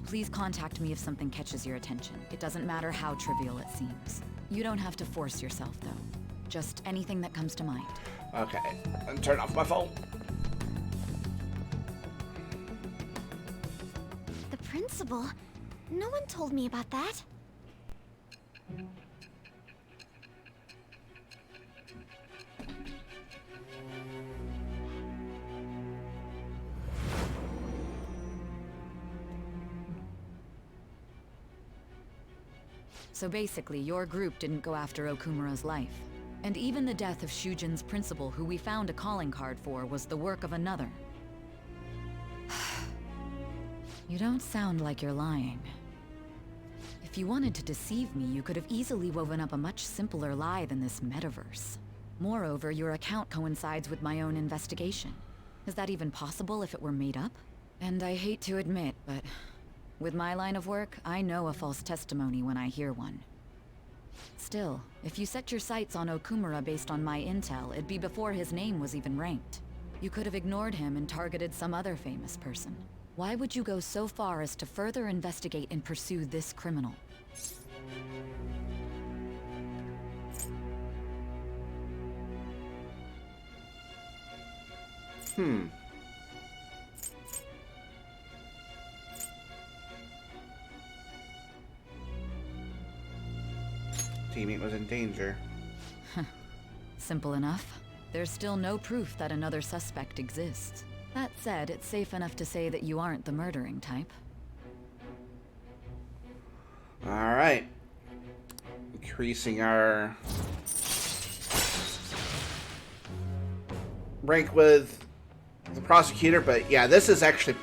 Please contact me if something catches your attention. It doesn't matter how trivial it seems. You don't have to force yourself, though. Just anything that comes to mind. Okay, and turn off my phone. The principal? No one told me about that. So basically, your group didn't go after Okumura's life. And even the death of Shujin's principal, who we found a calling card for, was the work of another. You don't sound like you're lying. If you wanted to deceive me, you could have easily woven up a much simpler lie than this metaverse. Moreover, your account coincides with my own investigation. Is that even possible if it were made up? And I hate to admit, but with my line of work, I know a false testimony when I hear one. Still, if you set your sights on Okumura based on my intel, it'd be before his name was even ranked. You could have ignored him and targeted some other famous person. Why would you go so far as to further investigate and pursue this criminal? Teammate was in danger. Simple enough. There's still no proof that another suspect exists. That said, it's safe enough to say that you aren't the murdering type. Alright. Increasing our rank with the prosecutor, but yeah, this is actually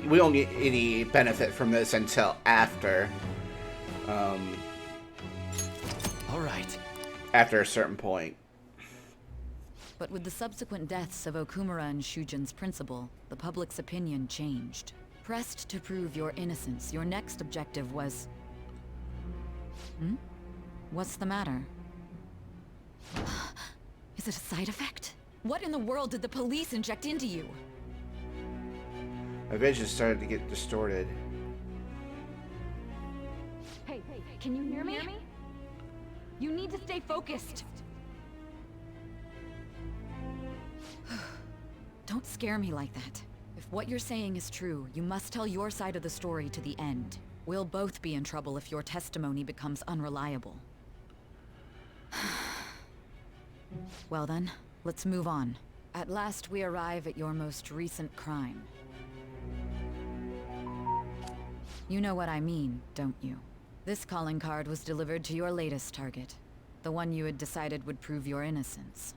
we don't get any benefit from this until after. Alright. After a certain point. But with the subsequent deaths of Okumura and Shujin's principal, the public's opinion changed. Pressed to prove your innocence, your next objective was... What's the matter? Is it a side effect? What in the world did the police inject into you? My vision started to get distorted. Hey, can you hear me? You need to stay focused. Don't scare me like that. If what you're saying is true, you must tell your side of the story to the end. We'll both be in trouble if your testimony becomes unreliable. Well then, let's move on. At last we arrive at your most recent crime. You know what I mean, don't you? This calling card was delivered to your latest target. The one you had decided would prove your innocence.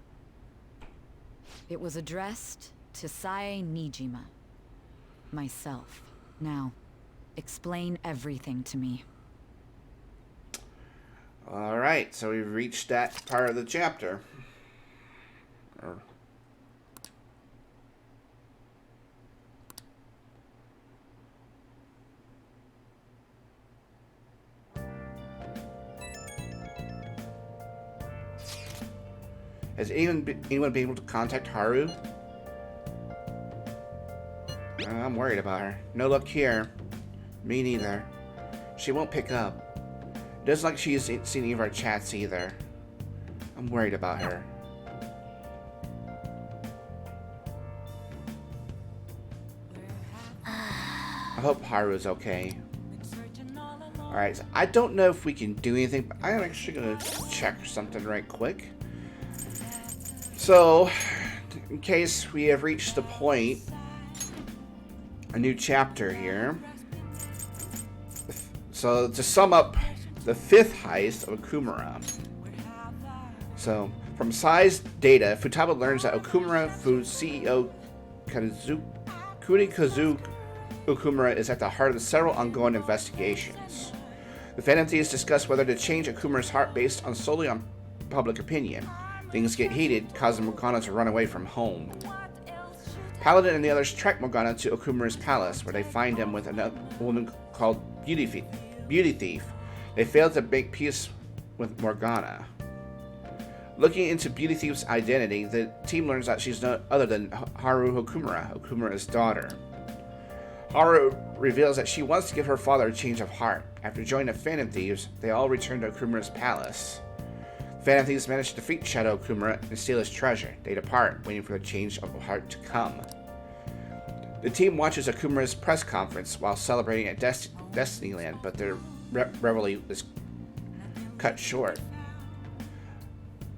It was addressed to Sae Nijima. Myself. Now, explain everything to me. Alright, so we've reached that part of the chapter. Has anyone been able to contact Haru? I'm worried about her. No luck here. Me neither. She won't pick up. It doesn't like she's seen any of our chats either. I'm worried about her. I hope Haru's okay. Alright, so I don't know if we can do anything, but I'm actually gonna check something right quick. So, in case we have reached the point, a new chapter here. So, to sum up the 5th heist of Okumura. So, from Sai's data, Futaba learns that Okumura Food's CEO Kurikazu Okumura is at the heart of several ongoing investigations. The Phantom Thieves discuss whether to change Okumura's heart based solely on public opinion. Things get heated, causing Morgana to run away from home. Paladin and the others track Morgana to Okumura's palace, where they find him with another woman called Beauty Thief. They fail to make peace with Morgana. Looking into Beauty Thief's identity, the team learns that she's no other than Haru Okumura, Okumura's daughter. Haru reveals that she wants to give her father a change of heart. After joining the Phantom Thieves, they all return to Okumura's palace. Phantom Thieves manage to defeat Shadow Okumura and steal his treasure. They depart, waiting for the change of heart to come. The team watches Okumura's press conference while celebrating at Destinyland, but their reveille is cut short.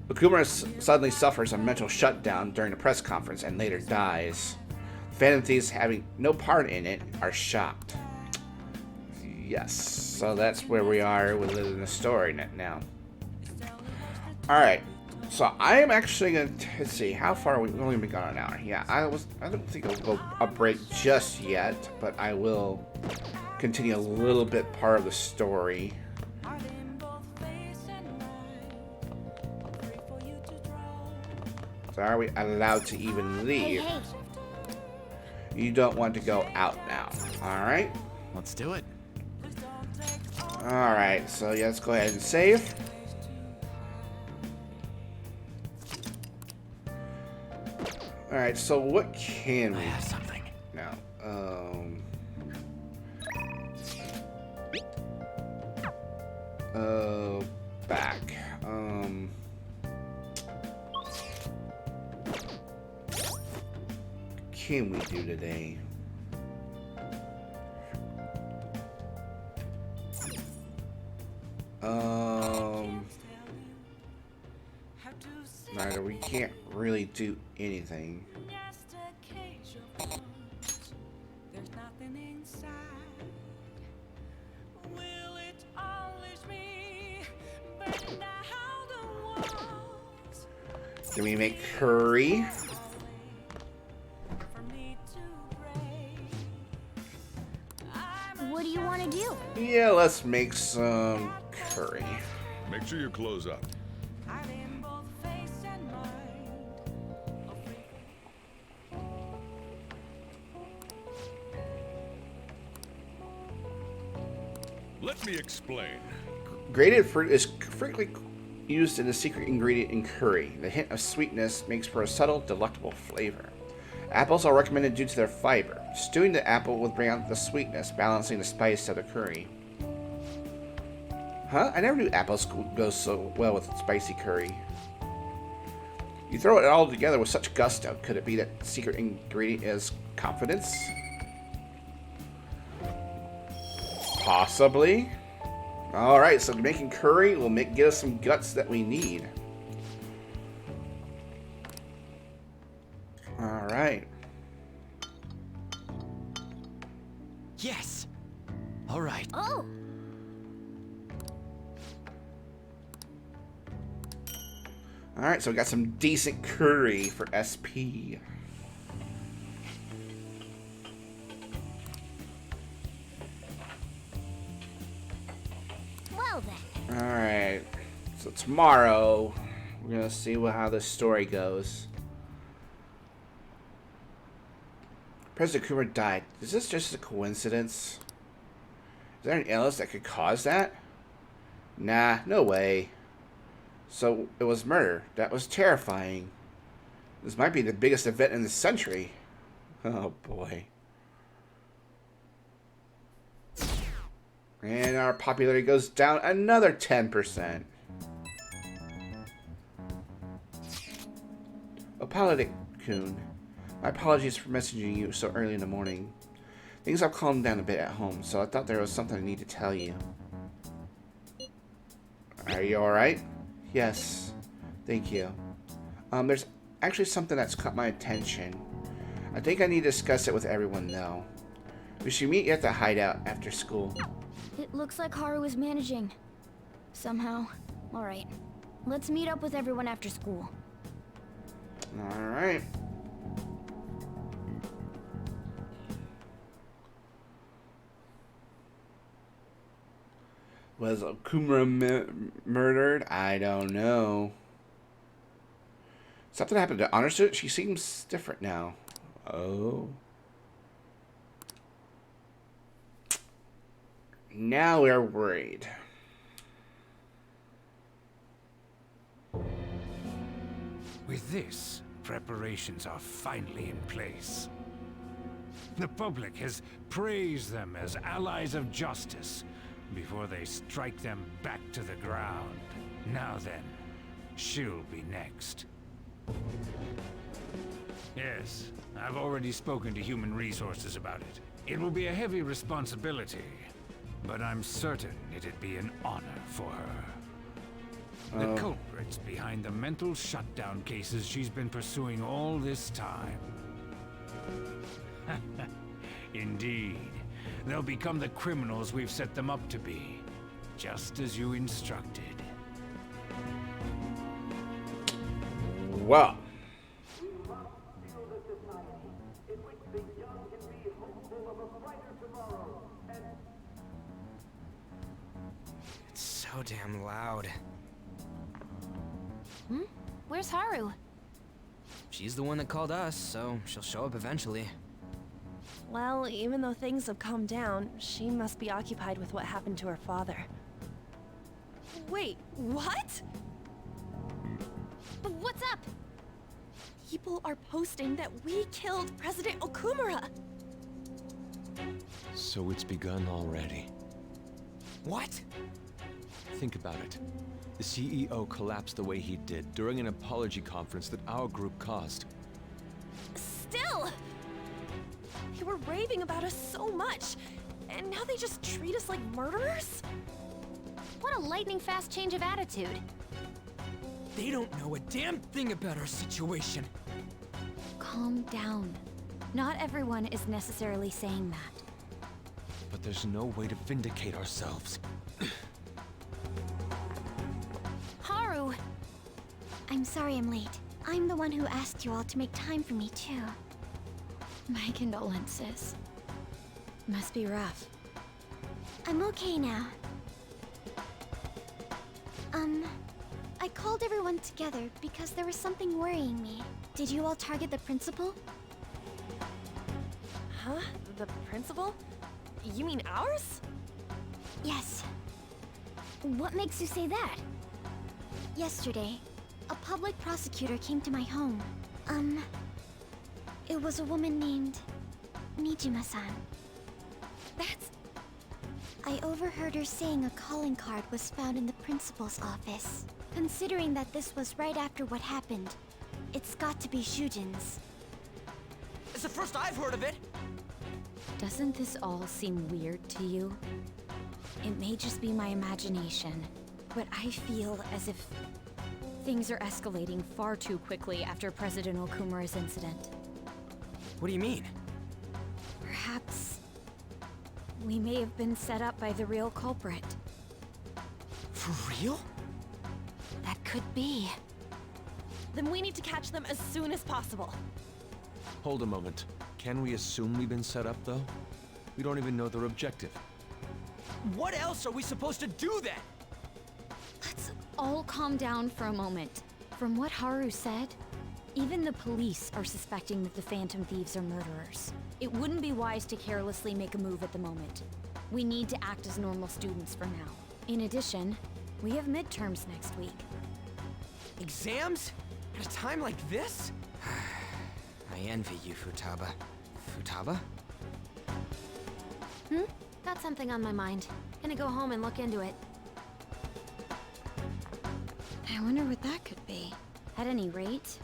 Okumura suddenly suffers a mental shutdown during the press conference and later dies. Phantom Thieves, having no part in it, are shocked. Yes, so that's where we are within the story now. Alright, so I am actually going to, let's see, how far are we? We've only been gone an hour. Yeah, I don't think I'll go a break just yet, but I will continue a little bit part of the story. So are we allowed to even leave? Hey. You don't want to go out now. Alright. Let's do it. Alright, so yeah, let's go ahead and save. Alright, so what can we... I have something. Now, back. Can we do today? Neither, we can't really do anything. Can we make curry? What do you want to do? Yeah, let's make some curry. Make sure you close up. Let me explain. Grated fruit is frequently used as a secret ingredient in curry. The hint of sweetness makes for a subtle, delectable flavor. Apples are recommended due to their fiber. Stewing the apple will bring out the sweetness, balancing the spice of the curry. Huh? I never knew apples go so well with spicy curry. You throw it all together with such gusto. Could it be that secret ingredient is confidence? Possibly. Alright, so making curry will get us some guts that we need. Alright. Yes! Alright. Oh! Alright, so we got some decent curry for SP. Well then. Alright, so tomorrow we're gonna see how this story goes. President Okumura died. Is this just a coincidence? Is there an illness that could cause that? Nah, no way. So it was murder. That was terrifying. This might be the biggest event in the century. Oh boy. And our popularity goes down another 10%. Oh, Paladin-kun. My apologies for messaging you so early in the morning. Things have calmed down a bit at home, so I thought there was something I need to tell you. Are you alright? Yes. Thank you. There's actually something that's caught my attention. I think I need to discuss it with everyone though. We should meet at the hideout after school. It looks like Haru is managing. Somehow. Alright. Let's meet up with everyone after school. Alright. Was Okumura murdered? I don't know. Something happened to Honor Student? She seems different now. Oh. Now we're worried. With this, preparations are finally in place. The public has praised them as allies of justice before they strike them back to the ground. Now then, She'll be next. Yes, I've already spoken to Human Resources about it. It will be a heavy responsibility, but I'm certain it'd be an honor for her. The culprits behind the mental shutdown cases she's been pursuing all this time. Indeed, they'll become the criminals we've set them up to be, just as you instructed. Wow. It's so damn loud. Where's Haru? She's the one that called us, so she'll show up eventually. Well, even though things have calmed down, she must be occupied with what happened to her father. Wait, what? What's up? People are posting that we killed President Okumura. So it's begun already. What? Think about it. The CEO collapsed the way he did during an apology conference that our group caused. Still! They were raving about us so much, and now they just treat us like murderers? What a lightning-fast change of attitude. They don't know a damn thing about our situation. Calm down. Not everyone is necessarily saying that. But there's no way to vindicate ourselves. Haru! I'm sorry I'm late. I'm the one who asked you all to make time for me, too. My condolences. Must be rough. I'm okay now. I called everyone together because there was something worrying me. Did you all target the principal? Huh? The principal? You mean ours? Yes. What makes you say that? Yesterday, a public prosecutor came to my home. It was a woman named Nijima-san. That's... I overheard her saying a calling card was found in the principal's office. Considering that this was right after what happened, it's got to be Shujin's. It's the first I've heard of it! Doesn't this all seem weird to you? It may just be my imagination, but I feel as if things are escalating far too quickly after President Okumura's incident. What do you mean? Perhaps we may have been set up by the real culprit. For real? That could be. Then we need to catch them as soon as possible. Hold a moment. Can we assume we've been set up, though? We don't even know their objective. What else are we supposed to do then? Let's all calm down for a moment. From what Haru said, even the police are suspecting that the Phantom Thieves are murderers. It wouldn't be wise to carelessly make a move at the moment. We need to act as normal students for now. In addition, we have midterms next week. Exams? At a time like this? I envy you, Futaba. Futaba? Got something on my mind. Gonna go home and look into it. I wonder what that could be. At any rate,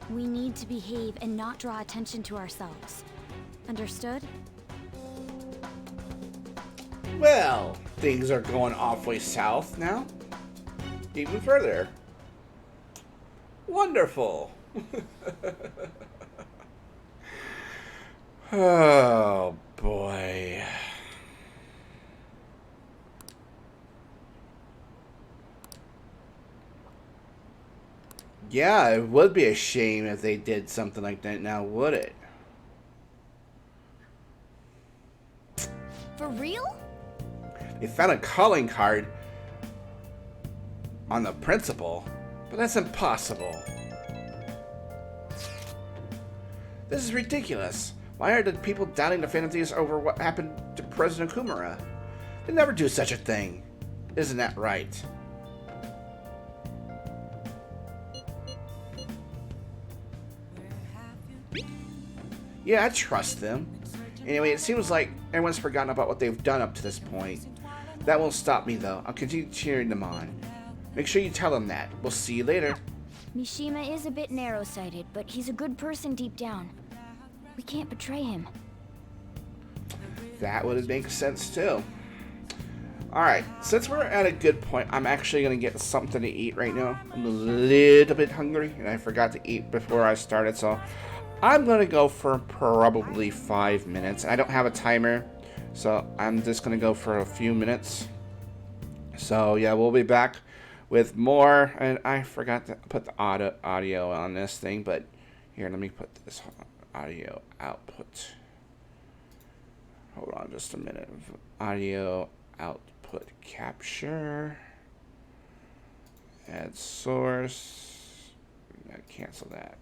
we need to behave and not draw attention to ourselves. Understood? Well, things are going awfully south now. Even further. Wonderful. Oh, boy. Yeah, it would be a shame if they did something like that now, would it? For real? They found a calling card on the principal, but that's impossible. This is ridiculous. Why are the people doubting the Phantom Thieves over what happened to President Okumura? They never do such a thing. Isn't that right? Yeah, I trust them. Anyway, it seems like everyone's forgotten about what they've done up to this point. That won't stop me, though. I'll continue cheering them on. Make sure you tell him that. We'll see you later. Mishima is a bit narrow-sighted, but he's a good person deep down. We can't betray him. That would make sense too. Alright, since we're at a good point, I'm actually going to get something to eat right now. I'm a little bit hungry, and I forgot to eat before I started, so I'm going to go for probably 5 minutes. I don't have a timer, so I'm just going to go for a few minutes. So yeah, we'll be back with more, and I forgot to put the audio on this thing, but here, let me put this audio output. Hold on just a minute. Audio output capture. Add source. Cancel that.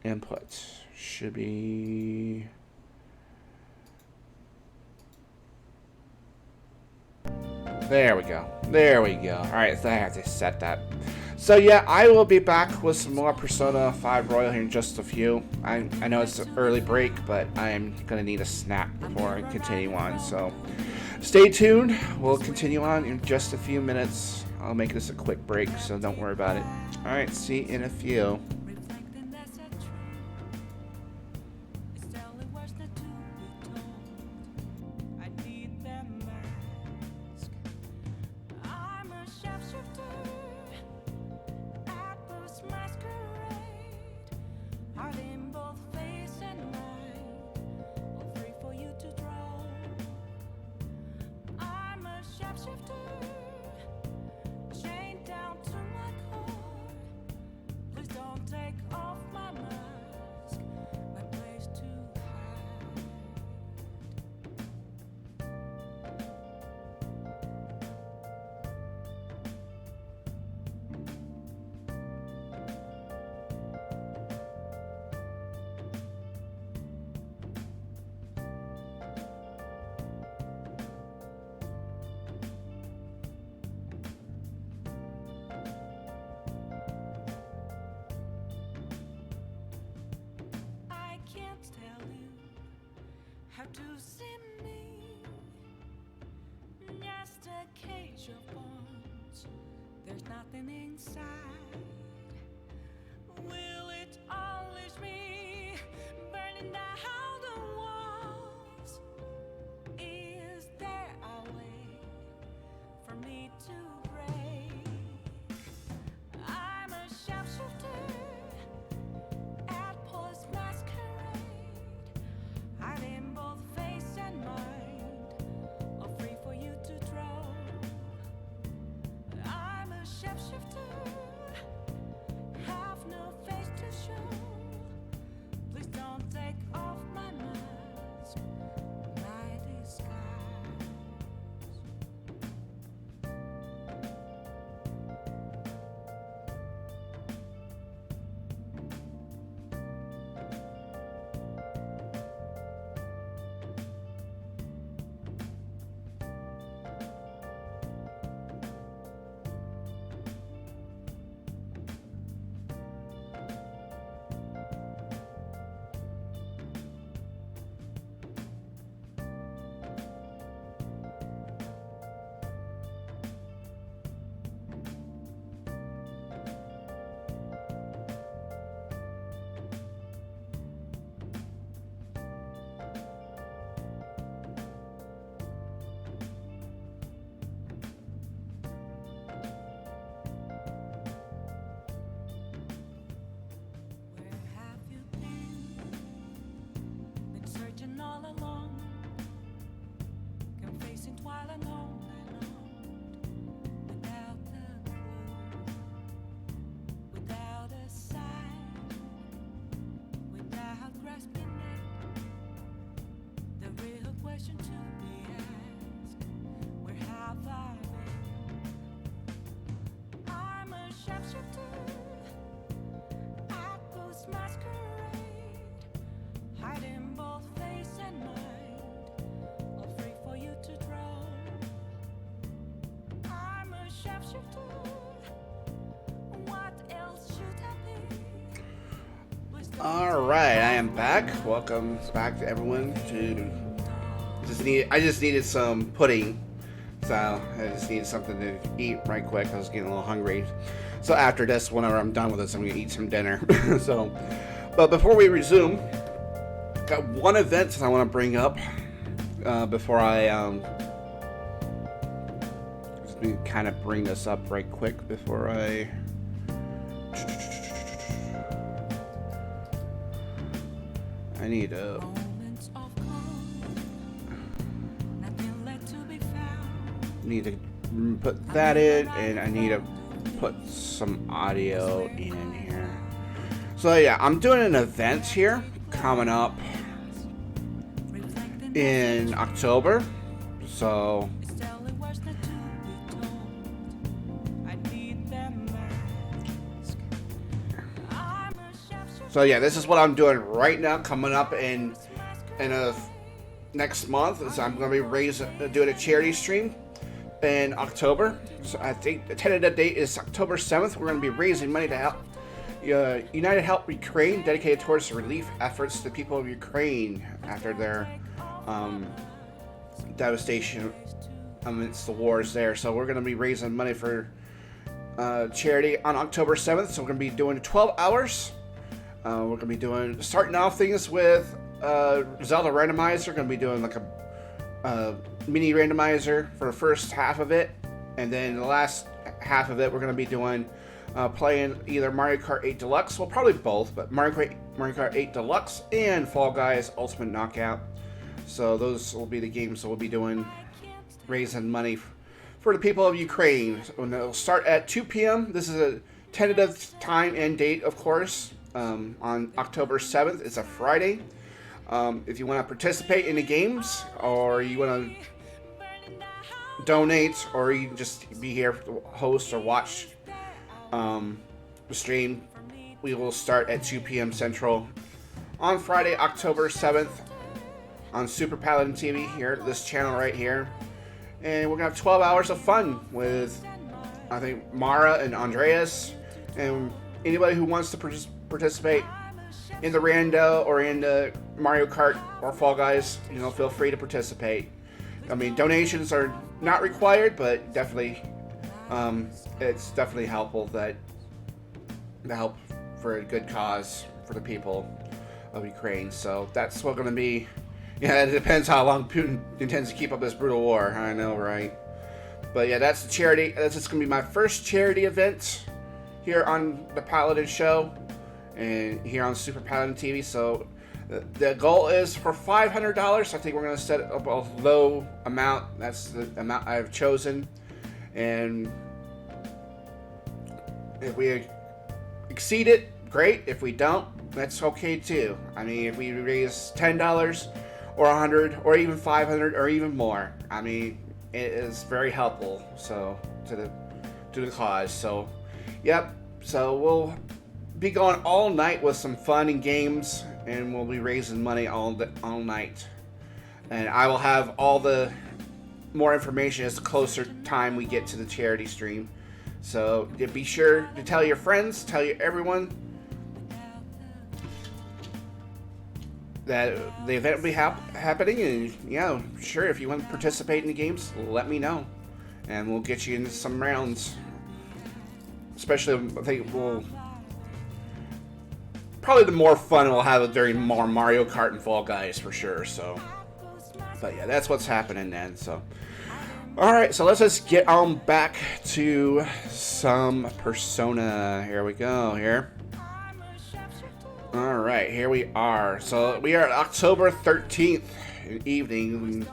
Input should be. There we go. There we go. Alright, so I have to set that. So yeah, I will be back with some more Persona 5 Royal here in just a few. I know it's an early break, but I'm going to need a snack before I continue on. So stay tuned. We'll continue on in just a few minutes. I'll make this a quick break, so don't worry about it. Alright, see you in a few. To see me, just a cage of bones. There's nothing inside. Will it unleash me, burning down the walls? Is there a way for me to break? I'm a sharpshooter at Post Masquerade. Hiding both face and mind, all free for you to draw. I'm a shapeshifter, have no face to show. Please don't take off my mask, my disguise. All along, confessing while alone and on, without a clue, without a sign, without grasping it. The real question to be asked: where have I been? I'm a sharpshooter at Post Masquerade, hiding both face and mind, all free for you to draw. I'm a sharpshooter. What else should I be? Alright, I am back. Welcome back to everyone to I just needed some pudding, so I just needed something to eat right quick. I was getting a little hungry. So after this, whenever I'm done with this, I'm gonna eat some dinner. So, but before we resume, got one event that I want to bring up before I just kind of bring this up right quick before I. I need a. Need to put that in, and I need to put some audio in here. So yeah, I'm doing an event here coming up in October. So yeah, this is what I'm doing right now coming up in a next month. Is I'm going to be doing a charity stream in October. So I think the tentative date is October 7th. We're going to be raising money to help United Help Ukraine, dedicated towards the relief efforts to the people of Ukraine after their devastation amidst the wars there. So we're going to be raising money for charity on October 7th. So we're going to be doing 12 hours. We're going to be starting off things with Zelda randomizer. We're going to be doing like a mini randomizer for the first half of it, and then the last half of it we're going to be doing playing either Mario Kart 8 Deluxe, well probably both, but Mario Kart 8 Deluxe and Fall Guys Ultimate Knockout. So those will be the games that we'll be doing, raising money for the people of Ukraine. And it'll start at 2 p.m. This is a tentative time and date, of course, on October 7th. It's a Friday. If you want to participate in the games, or you want to donate, or you can just be here to host or watch the stream, we will start at 2 p.m. Central on Friday, October 7th on Super Paladin TV here, this channel right here. And we're going to have 12 hours of fun with, I think, Mara and Andreas, and anybody who wants to participate in the Rando or in the Mario Kart or Fall Guys, feel free to participate. I mean, donations are not required, but definitely, it's definitely helpful to help for a good cause for the people of Ukraine. So that's what going to be. Yeah, it depends how long Putin intends to keep up this brutal war. I know, right? But yeah, that's the charity. That's just going to be my first charity event here on the Paladin Show and here on Super Paladin TV. So the goal is for $500. I think we're going to set up a low amount. That's the amount I've chosen. And if we exceed it, great. If we don't, that's okay too. I mean, if we raise $10 or $100 or even $500 or even more, I mean, it is very helpful. So to the cause. So, yep. So we'll be going all night with some fun and games, and we'll be raising money all night. And I will have all the more information as the closer time we get to the charity stream. So be sure to tell your friends, tell everyone that the event will be happening. And yeah, sure, if you want to participate in the games, let me know, and we'll get you into some rounds. Especially, I think probably the more fun we'll have during more Mario Kart and Fall Guys for sure. So, but yeah, that's what's happening then. So, all right, so let's just get on back to some Persona. Here we go. Here. All right, here we are. So we are at October 13th evening.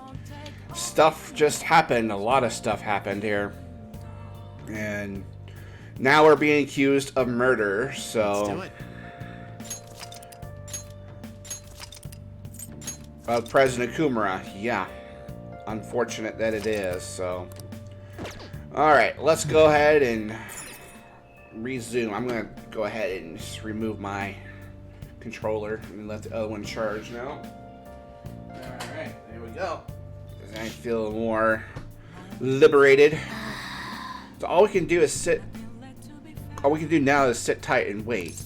Stuff just happened. A lot of stuff happened here, and now we're being accused of murder. So. Let's do it. President Okumura, yeah. Unfortunate that it is, so. Alright, let's go ahead and resume. I'm going to go ahead and just remove my controller and let the other one charge now. Alright, there we go. I feel more liberated. So all we can do is sit. All we can do now is sit tight and wait.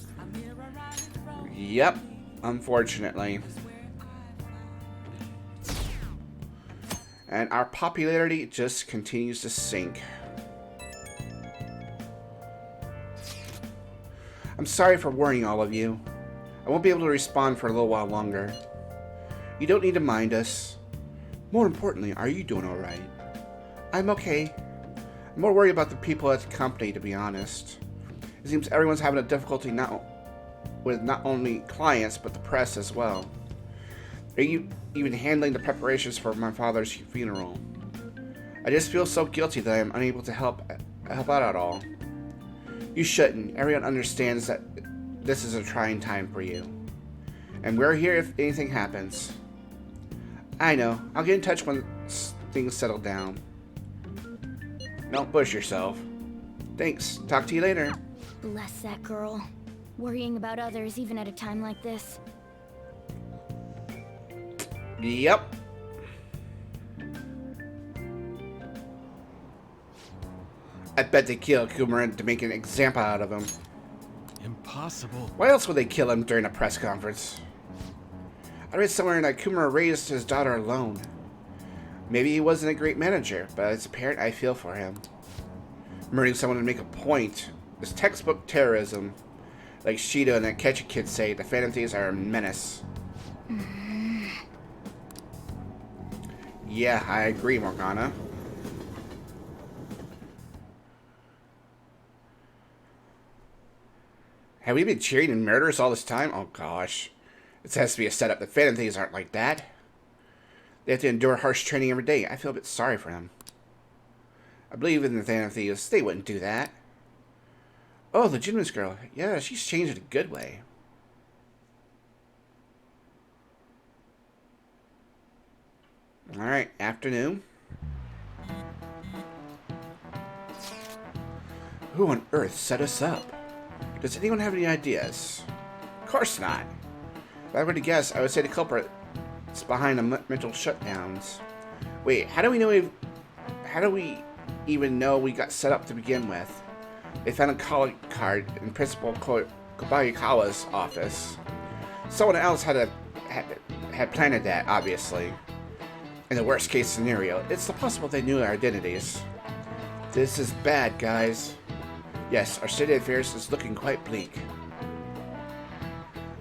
Yep, unfortunately. and our popularity just continues to sink. I'm sorry for worrying all of you. I won't be able to respond for a little while longer. You don't need to mind us. More importantly, are you doing alright? I'm okay. I'm more worried about the people at the company, to be honest. It seems everyone's having a difficulty with not only clients, but the press as well. Are you even handling the preparations for my father's funeral? I just feel so guilty that I am unable to help out at all. You shouldn't. Everyone understands that this is a trying time for you. And we're here if anything happens. I know. I'll get in touch when things settle down. Don't push yourself. Thanks. Talk to you later. Bless that girl. Worrying about others even at a time like this. Yep. I bet they killed Okumura to make an example out of him. Impossible. Why else would they kill him during a press conference? I read somewhere that Okumura raised his daughter alone. Maybe he wasn't a great manager, but as a parent, I feel for him. Murdering someone to make a point is textbook terrorism. Like Shido and Akechi kids say, the Phantom Thieves are a menace. Yeah, I agree, Morgana. Have we been cheering and murderers all this time? Oh gosh. This has to be a setup. The Phantom Thieves aren't like that. They have to endure harsh training every day. I feel a bit sorry for them. I believe in the Phantom Thieves. They wouldn't do that. Oh, the gymnast girl. Yeah, she's changed in a good way. Alright, afternoon. Who on earth set us up? Does anyone have any ideas? Of course not. If I were to guess, I would say the culprit is behind the mental shutdowns. Wait, how do we even know we got set up to begin with? They found a calling card in Principal Kobayakawa's office. Someone else had planted that, obviously. In the worst case scenario, it's possible they knew our identities. This is bad, guys. Yes, our state of affairs is looking quite bleak.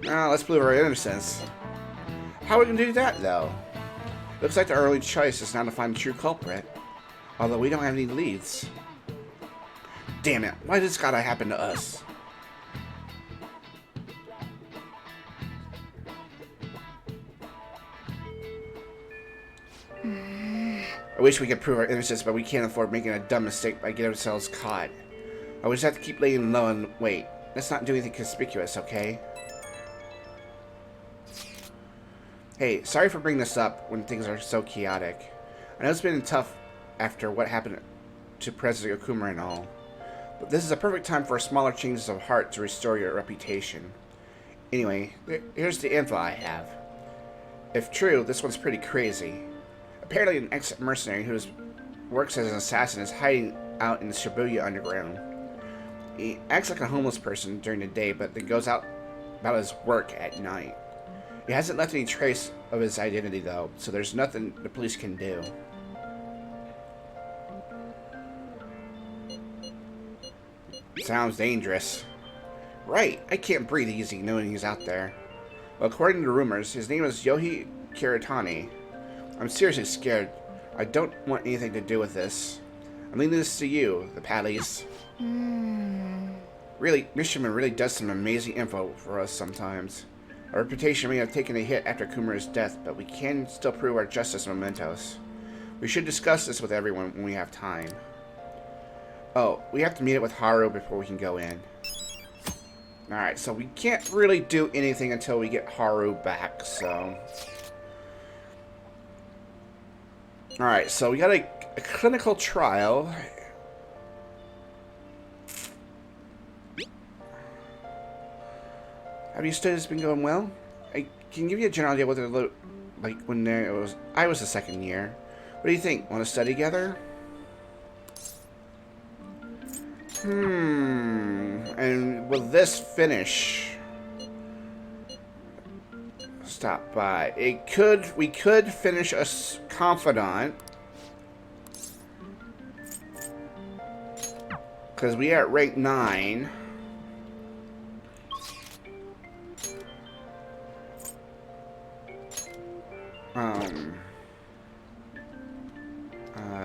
Now, let's prove our innocence. How are we going to do that, though? Looks like our only choice is now to find the true culprit. Although we don't have any leads. Damn it, why did this gotta happen to us? I wish we could prove our innocence, but we can't afford making a dumb mistake by getting ourselves caught. I just have to keep laying low and wait. Let's not do anything conspicuous, okay? Hey, sorry for bringing this up when things are so chaotic. I know it's been tough after what happened to President Okumura and all. But this is a perfect time for smaller changes of heart to restore your reputation. Anyway, here's the info I have. If true, this one's pretty crazy. Apparently an ex-mercenary who works as an assassin is hiding out in the Shibuya underground. He acts like a homeless person during the day, but then goes out about his work at night. He hasn't left any trace of his identity, though, so there's nothing the police can do. Sounds dangerous. Right, I can't breathe easy knowing he's out there. Well, according to rumors, his name is Yohi Kiritani. I'm seriously scared. I don't want anything to do with this. I'm leaving this to you, the Pallies. Really, Mishima really does some amazing info for us sometimes. Our reputation may have taken a hit after Okumura's death, but we can still prove our justice mementos. We should discuss this with everyone when we have time. Oh, we have to meet it with Haru before we can go in. Alright, so we can't really do anything until we get Haru back, so... Alright, so we got a clinical trial. Have your studies been going well? I can give you a general idea what it looked like when I was the second year. What do you think? Want to study together? And will this finish? Stop by. We could finish a confidant. because we are at rank 9.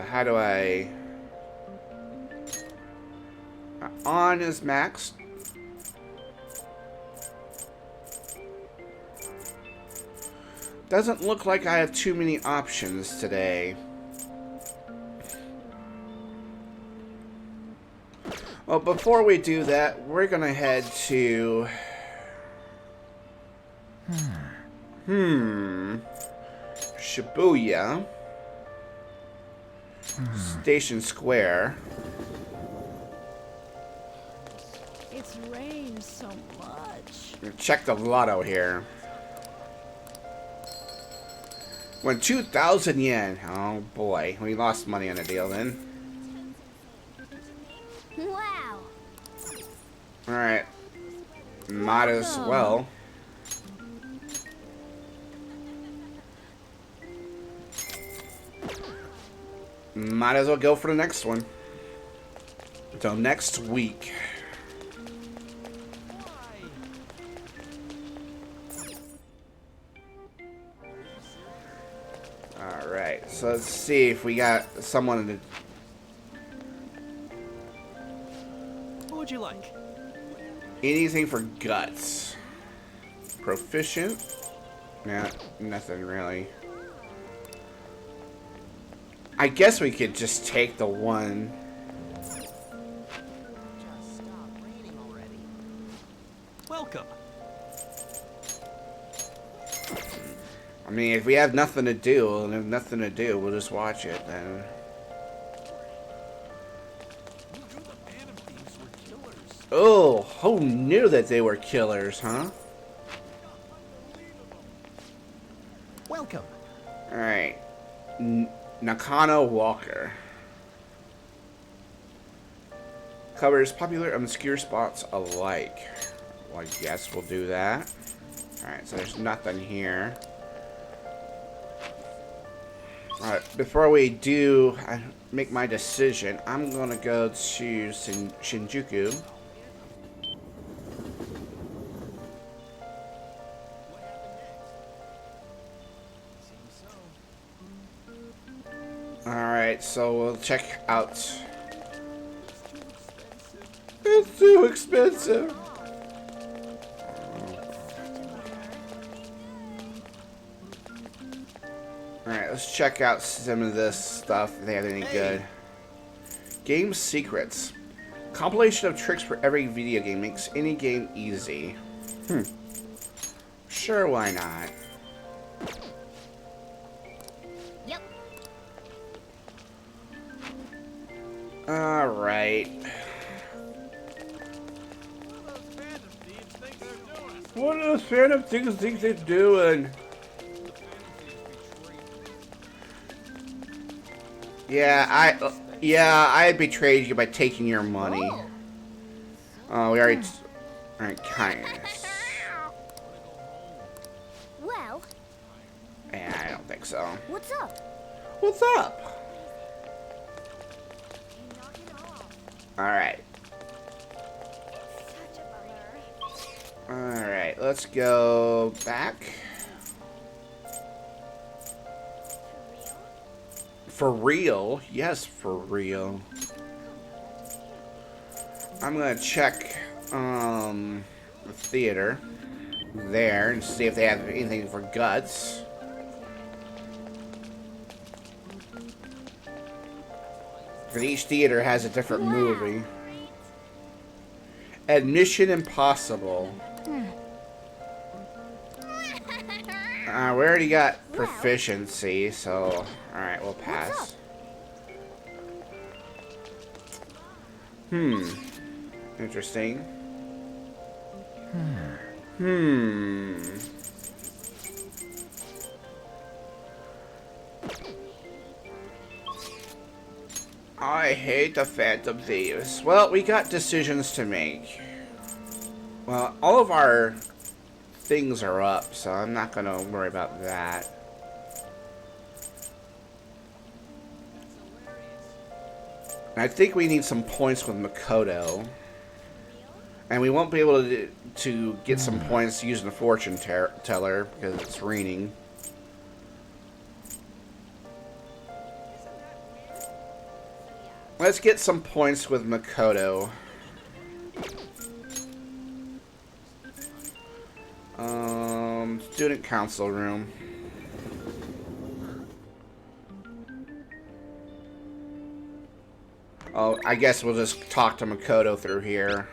How do I... On is maxed. Doesn't look like I have too many options today. Well, before we do that, we're gonna head to... Shibuya. Station Square. It's rained so much. Check the lotto here. Won 2,000 yen. Oh boy, we lost money on the deal then. Wow. Alright. Might as well. Might as well go for the next one. Until next week. Alright, so let's see if we got someone to... What would you like? Anything for guts. Proficient? Nah, nothing really. I guess we could just take the one. Welcome. I mean, if we have nothing to do, and if nothing to do, we'll just watch it then. Oh, who knew that they were killers, huh? Welcome. Alright. Nakano Walker. Covers popular obscure spots alike. Well, I guess we'll do that. Alright, so there's nothing here. Alright, before we do make my decision, I'm gonna go to Shinjuku. Alright, so we'll check out... It's too expensive! Alright, let's check out some of this stuff, if they have any good. Game secrets. Compilation of tricks for every video game makes any game easy. Sure, why not? Yep. Alright. What do those Phantom Thieves think they're doing? Yeah, I betrayed you by taking your money. Oh, we already... Alright, kindness. Well, Yeah, I don't think so. what's up? What's up? Alright. Alright, let's go back. For real? Yes, for real. I'm gonna check the theater there and see if they have anything for guts. Because each theater has a different movie. Admission Impossible. We already got proficiency, so alright, we'll pass. Interesting. I hate the Phantom Thieves. Well, we got decisions to make. Well, all of our things are up, so I'm not gonna worry about that. I think we need some points with Makoto. And we won't be able to get some points using the fortune teller because it's raining. Let's get some points with Makoto. Student council room. Oh, I guess we'll just talk to Makoto through here.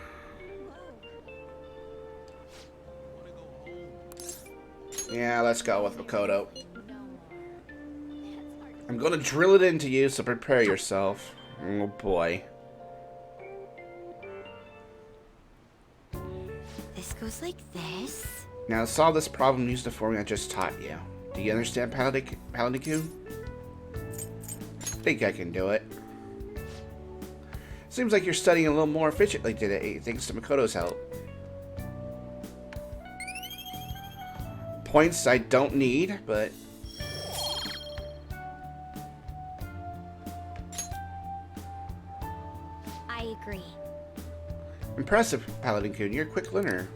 Yeah, let's go with Makoto. I'm gonna drill it into you, so prepare yourself. Oh boy. This goes like this. Now solve this problem using the formula I just taught you. Do you understand, Paladin-kun? I think I can do it. Seems like you're studying a little more efficiently today, thanks to Makoto's help. Points I don't need, but... I agree. Impressive, Paladin-kun. You're a quick learner.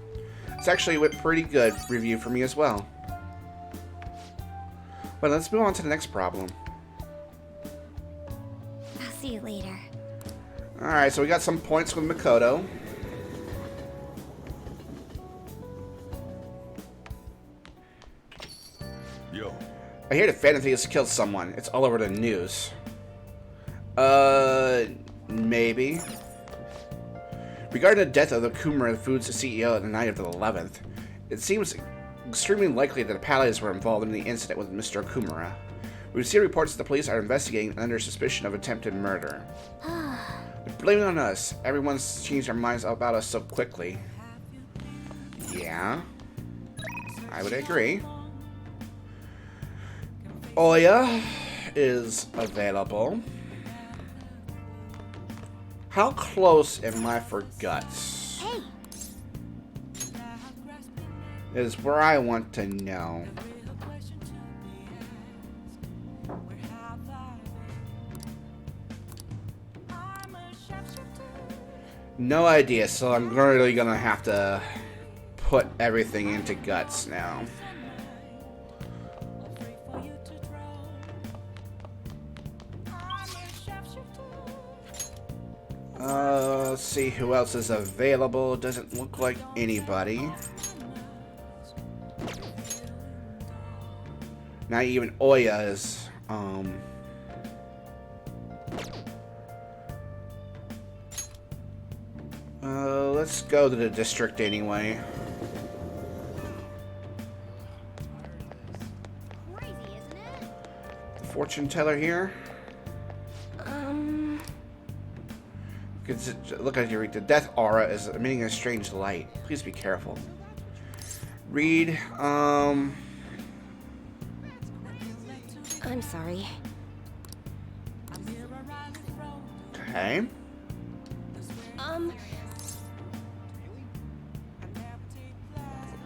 It's actually a pretty good review for me as well. But let's move on to the next problem. I'll see you later. Alright, so we got some points with Makoto. Yo. I hear the Phantom Thieves killed someone. It's all over the news. Maybe. Regarding the death of the Okumura Foods CEO on the night of the 11th, it seems extremely likely that the Paladins were involved in the incident with Mr. Okumura. We received reports that the police are investigating under suspicion of attempted murder. They're blaming it on us. Everyone's changed their minds about us so quickly. Yeah, I would agree. Oya is available. How close am I for guts? Hey. Is where I want to know. No idea, so I'm really gonna have to put everything into guts now. Let's see who else is available. Doesn't look like anybody. Not even Oya is, let's go to the district anyway. Crazy, isn't it? Fortune teller here. Look at you. The death aura is emitting a strange light. Please be careful. Read. I'm sorry. Okay.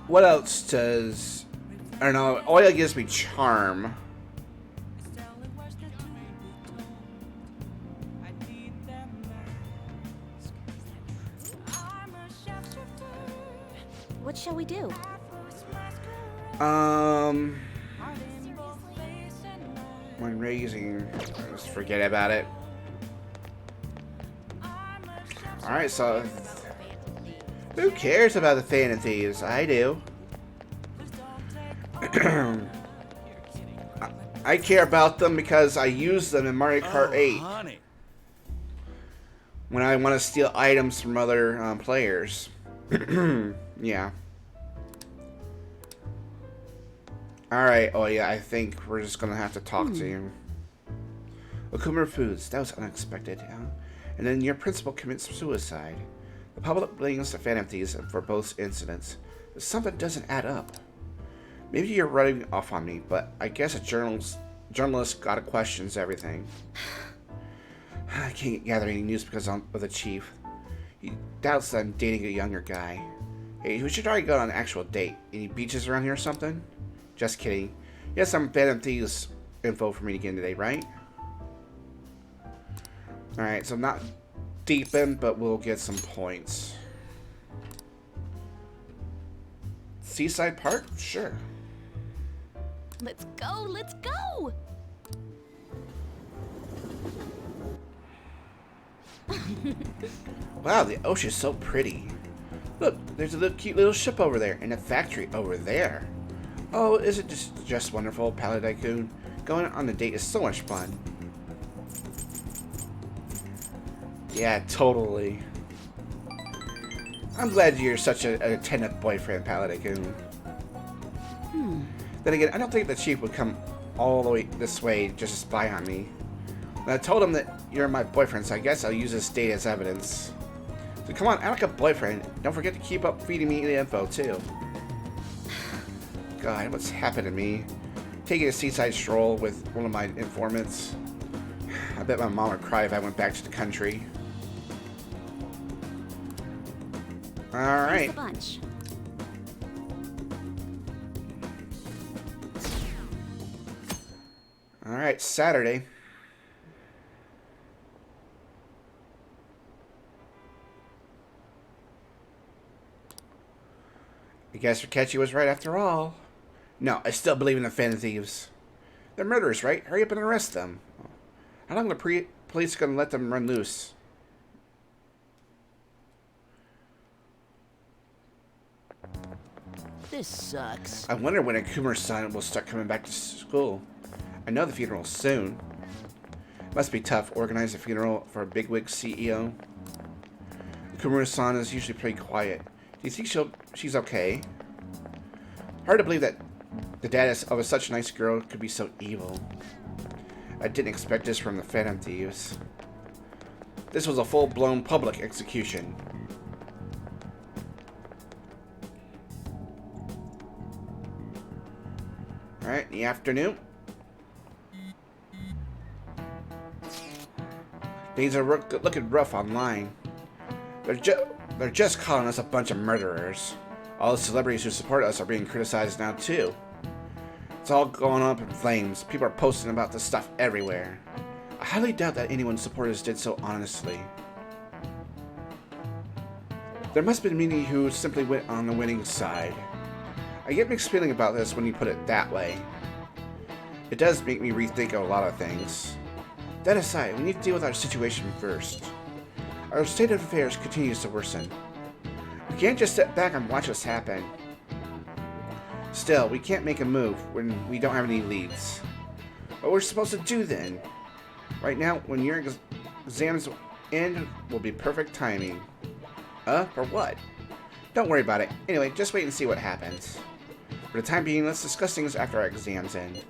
What else does... I don't know. Oya gives me charm. What shall we do? When raising, just forget about it. Alright, so who cares about the Phantom Thieves? I do. I care about them because I use them in Mario Kart 8. Honey. When I want to steal items from other players. Yeah. Alright, oh yeah, I think we're just gonna have to talk to you. Okumura Foods, that was unexpected. And then your principal commits suicide. The public blames the Phantom Thieves for both incidents. But something doesn't add up. Maybe you're running off on me, but I guess a journalist gotta questions everything. I can't gather any news because I'm with the chief. He doubts that I'm dating a younger guy. Hey, we should try to go on an actual date. Any beaches around here or something? Just kidding. You have some Phantom Thieves info for me to get today, right? Alright, so not deep in, but we'll get some points. Seaside Park? Sure. Let's go, let's go! Wow, the ocean's so pretty. Look, there's a little cute little ship over there, and a factory over there. Oh, is it just wonderful, Paladai-kun? Going on a date is so much fun. Yeah, totally. I'm glad you're such an attentive boyfriend, Paladai-kun. Then again, I don't think the chief would come all the way this way just to spy on me. And I told him that you're my boyfriend, so I guess I'll use this date as evidence. So come on, act like a boyfriend. Don't forget to keep up feeding me the info, too. God, what's happened to me? Taking a seaside stroll with one of my informants. I bet my mom would cry if I went back to the country. Alright. Bunch. Alright, Saturday. I guess Akechi was right after all. No, I still believe in the Phantom Thieves. They're murderers, right? Hurry up and arrest them. How long are the police gonna let them run loose? This sucks. I wonder when Okumura's son will start coming back to school. I know the funeral's soon. Must be tough organizing a funeral for a bigwig CEO. Okumura's son is usually pretty quiet. Do you think she's okay? Hard to believe that the dad of such a nice girl could be so evil. I didn't expect this from the Phantom Thieves. This was a full-blown public execution. Alright, in the afternoon. Things are looking rough online. They're just calling us a bunch of murderers. All the celebrities who support us are being criticized now too. It's all going up in flames. People are posting about this stuff everywhere. I highly doubt that anyone supported us did so honestly. There must have been many who simply went on the winning side. I get mixed feeling about this when you put it that way. It does make me rethink a lot of things. That aside, we need to deal with our situation first. Our state of affairs continues to worsen. We can't just sit back and watch this happen. Still, we can't make a move when we don't have any leads. What we're supposed to do then? Right now, when your exams end, will be perfect timing. For what? Don't worry about it. Anyway, just wait and see what happens. For the time being, let's discuss things after our exams end.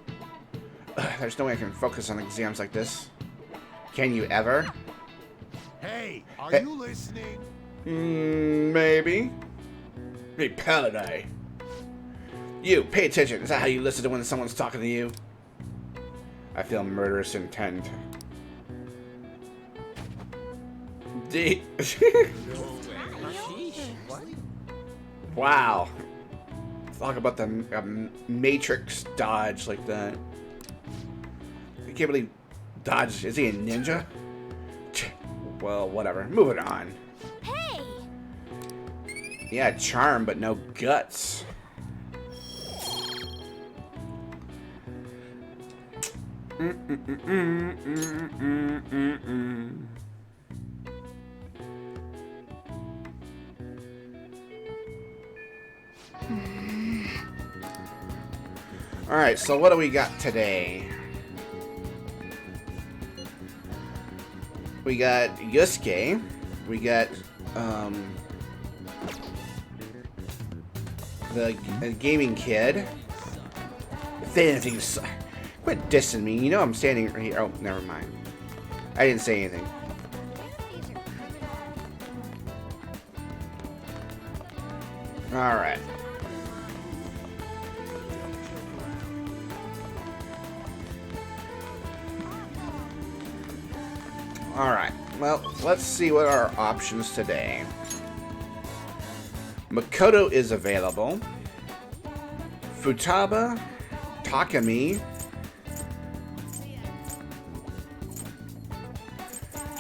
There's no way I can focus on exams like this. Can you ever? Hey, are you listening? Maybe. Hey, Paladai. You, pay attention. Is that how you listen to when someone's talking to you? I feel murderous intent. Wow. Talk about the Matrix dodge like that. I can't believe Dodge. Is he a ninja? Well, whatever. Moving on. Hey! Yeah, charm, but no guts. Alright, so what do we got today? We got Yusuke. We got the gaming kid. Phantom Thieves. Quit dissing me. You know I'm standing right here. Oh, never mind. I didn't say anything. Alright. Alright, well, let's see what our options today. Makoto is available. Futaba, Takami,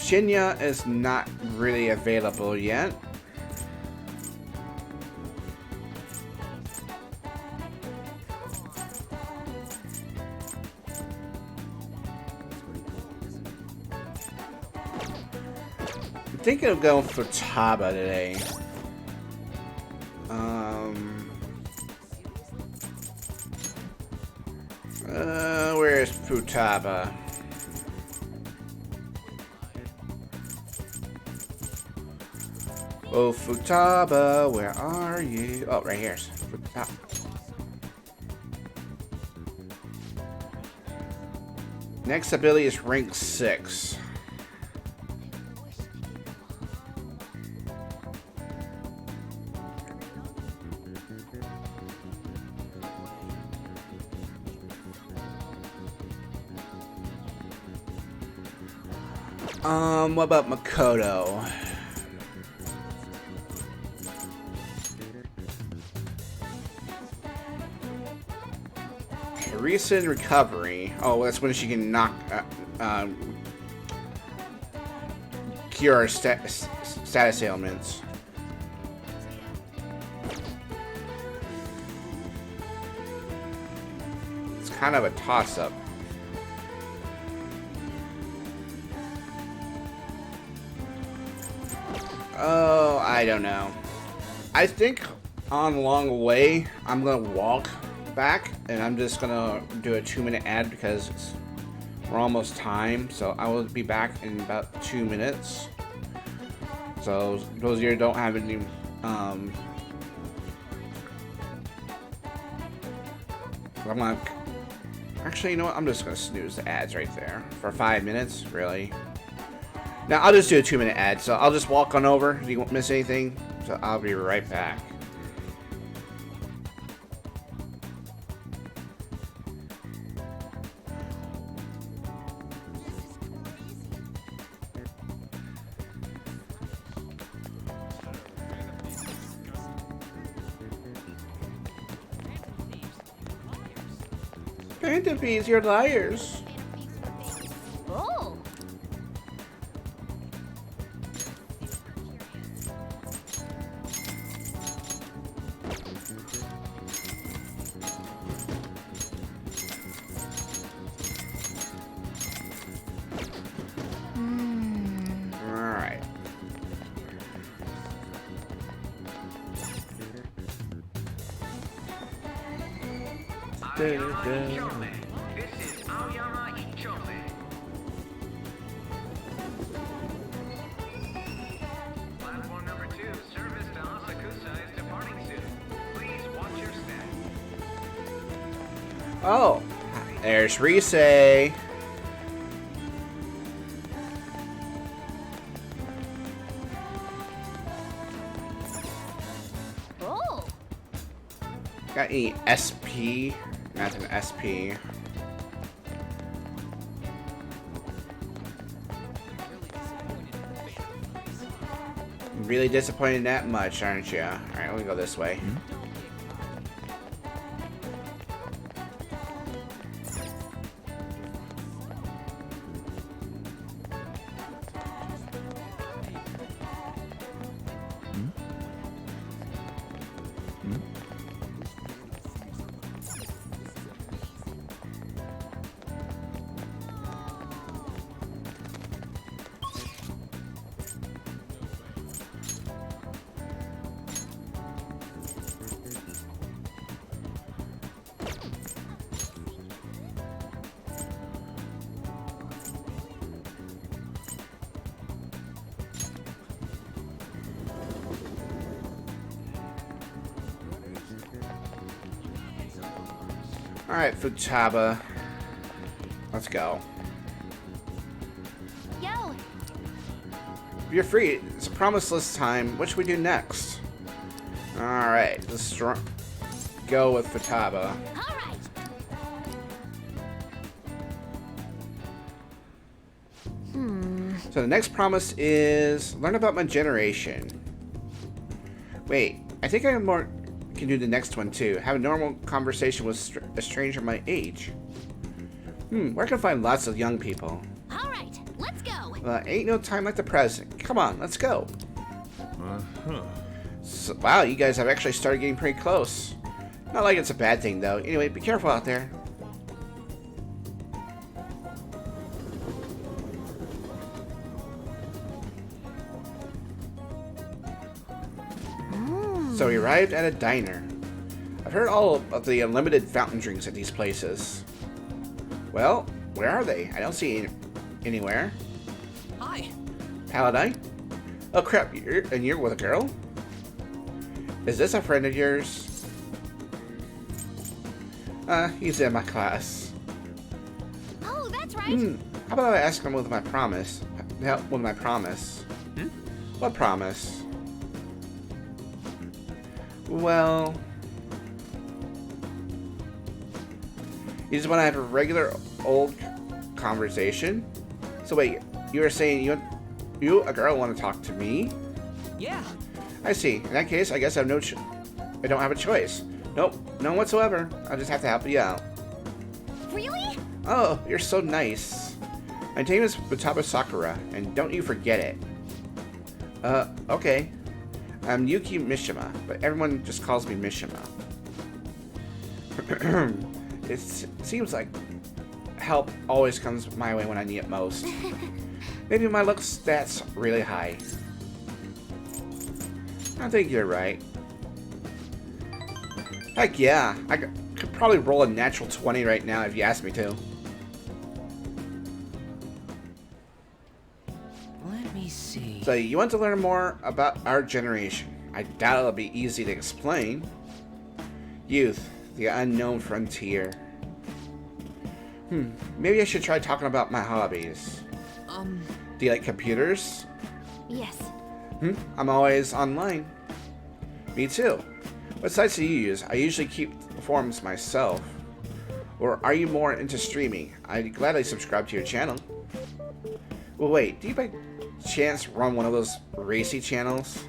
Shinya is not really available yet. I'm thinking of going for Taba today. Where's Futaba? Oh, Futaba, where are you? Oh, right here. Futaba. Next ability is rank 6. What about Makoto? Recent recovery. Oh, that's when she can knock, cure status ailments. It's kind of a toss-up. Oh, I don't know. I think on Long Way, I'm gonna walk back, and I'm just gonna do a 2-minute ad because we're almost time. So I will be back in about 2 minutes. So those of you who don't have any, I'm gonna actually, you know what? I'm just gonna snooze the ads right there for 5 minutes. Really. Now I'll just do a 2-minute ad. So I'll just walk on over. You won't miss anything. So I'll be right back. Phantom Thieves, you're liars. Oh. Alright. Platform number 2, service to Asakusa is departing soon. Please watch your step. Oh, there's Risei. Oh. Got any SP? Not an SP. Really disappointed that much, aren't you? Alright, let me go this way. Alright, Futaba. Let's go. Yo. If you're free, it's promiseless time. What should we do next? Alright, let's go with Futaba. Alright. So the next promise is learn about my generation. Wait, I think I have more. Can do the next one too. Have a normal conversation with a stranger my age. Where can I find lots of young people? Alright, let's go. Ain't no time like the present. Come on, let's go. So, wow, you guys have actually started getting pretty close. Not like it's a bad thing, though. Anyway, be careful out there. So we arrived at a diner. I've heard all of the unlimited fountain drinks at these places. Well, where are they? I don't see any anywhere. Hi. Paladine? Oh crap, you're with a girl? Is this a friend of yours? He's in my class. Oh, that's right. How about I ask him with my promise? Help with my promise. What promise? Well, you just want to have a regular old conversation? So wait, you were saying you, a girl, want to talk to me? Yeah. I see. In that case, I guess I don't have a choice. Nope, none whatsoever. I'll just have to help you out. Really? Oh, you're so nice. My name is Futaba Sakura, and don't you forget it. Okay. I'm Yuki Mishima, but everyone just calls me Mishima. It seems like help always comes my way when I need it most. Maybe my luck stats really high. I think you're right. Heck yeah, I could probably roll a natural 20 right now if you asked me to. Let me see. So you want to learn more about our generation. I doubt it'll be easy to explain. Youth, the unknown frontier. Maybe I should try talking about my hobbies. Do you like computers? Yes. I'm always online. Me too. What sites do you use? I usually keep forums myself. Or are you more into streaming? I'd gladly subscribe to your channel. Well, wait, do you by chance run one of those racy channels?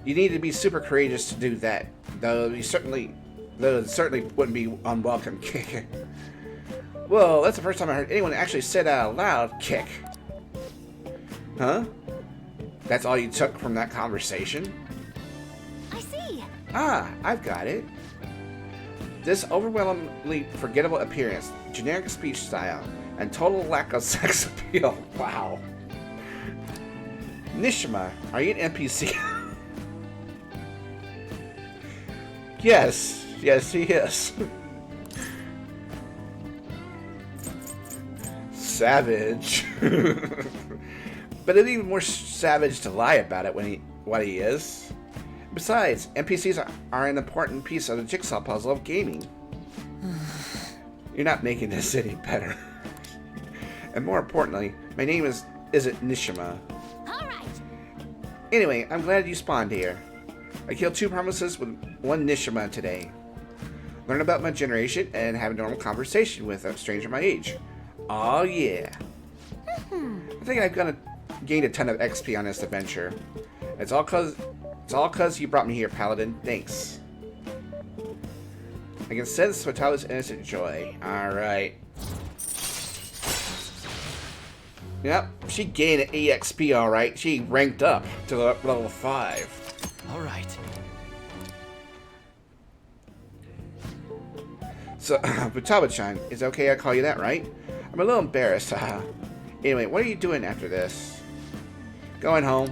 You need to be super courageous to do that, though it certainly wouldn't be unwelcome. Kick. Whoa, that's the first time I heard anyone actually say that out loud. Kick. Huh? That's all you took from that conversation? I see. Ah, I've got it. This overwhelmingly forgettable appearance, generic speech style, and total lack of sex appeal. Wow. Nishima, are you an NPC? Yes, he is. Savage. But it's even more savage to lie about it when what he is. Besides, NPCs are an important piece of the jigsaw puzzle of gaming. You're not making this any better. And more importantly, my name isn't Nishima. Alright. Anyway, I'm glad you spawned here. I killed 2 promises with 1 Nishima today. Learn about my generation and have a normal conversation with a stranger my age. Oh yeah. I think I've gained a ton of XP on this adventure. It's all cause you brought me here, Paladin. Thanks. I can sense Watawa's innocent joy. Alright. Yep, she gained an EXP alright. She ranked up to level 5. Alright. So, Futaba-chan, is it okay I call you that, right? I'm a little embarrassed. Anyway, what are you doing after this? Going home.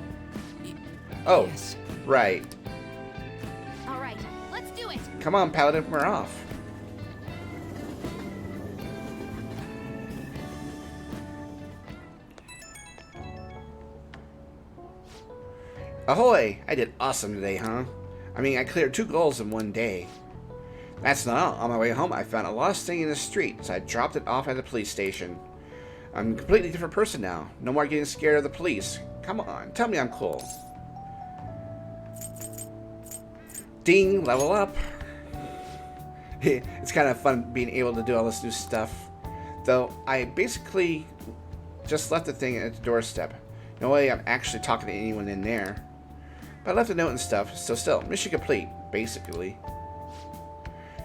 Oh, yes. Right. Alright, let's do it. Come on, Paladin, we're off. Ahoy! I did awesome today, huh? I mean, I cleared 2 goals in 1 day. That's not all. On my way home, I found a lost thing in the street, so I dropped it off at the police station. I'm a completely different person now. No more getting scared of the police. Come on, tell me I'm cool. Ding, level up. It's kind of fun being able to do all this new stuff. Though, I basically just left the thing at the doorstep. No way I'm actually talking to anyone in there. But I left a note and stuff, so still, mission complete, basically.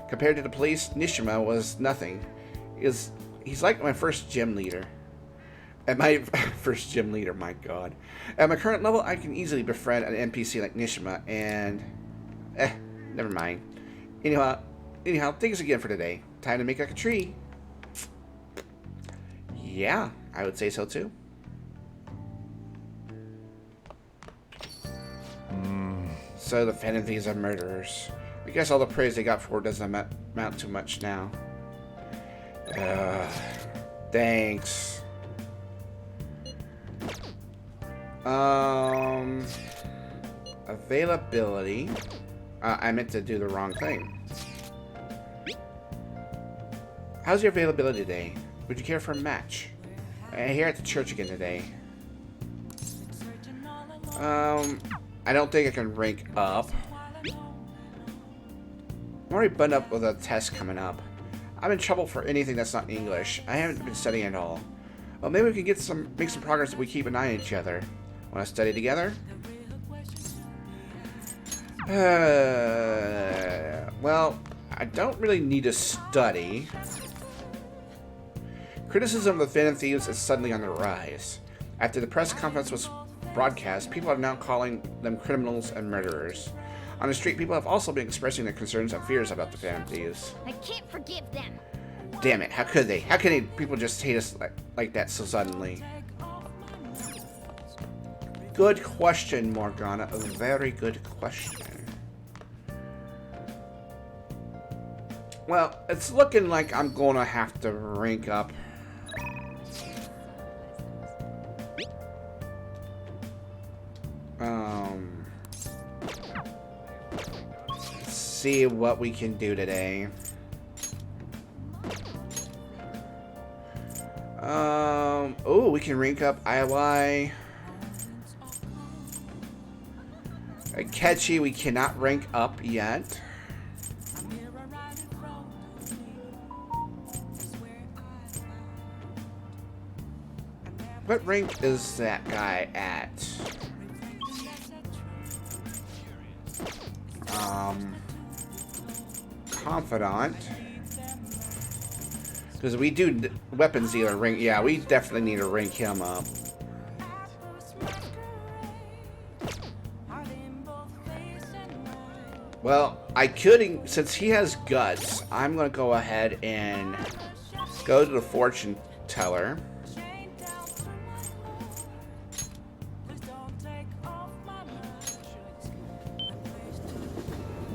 Compared to the police, Nishima was nothing. He's like my first gym leader. At my first gym leader, my god. At my current level, I can easily befriend an NPC like Nishima and... never mind. Anyhow, thanks again for today. Time to make like a tree. Yeah, I would say so too. So the Phantom Thieves are murderers. I guess all the praise they got for it doesn't amount to much now. Thanks. Availability. I meant to do the wrong thing. How's your availability today? Would you care for a match? Here at the church again today. I don't think I can rank up. I'm already buttoned up with a test coming up. I'm in trouble for anything that's not English. I haven't been studying at all. Well, maybe we can make some progress if we keep an eye on each other. Want to study together? Well, I don't really need to study. Criticism of the Phantom Thieves is suddenly on the rise. After the press conference was broadcast, people are now calling them criminals and murderers. On the street, people have also been expressing their concerns and fears about the Phantom Thieves. I can't forgive them. Damn it, how could they? How can people just hate us like that so suddenly? Good question, Morgana. A very good question. Well, it's looking like I'm gonna have to rank up. See what we can do today. Oh, we can rank up IY. Akechi, we cannot rank up yet. What rank is that guy at? Confidant. Because we do weapons dealer rank. Yeah, we definitely need to rank him up. Well, I could, since he has guts, I'm going to go ahead and go to the fortune teller.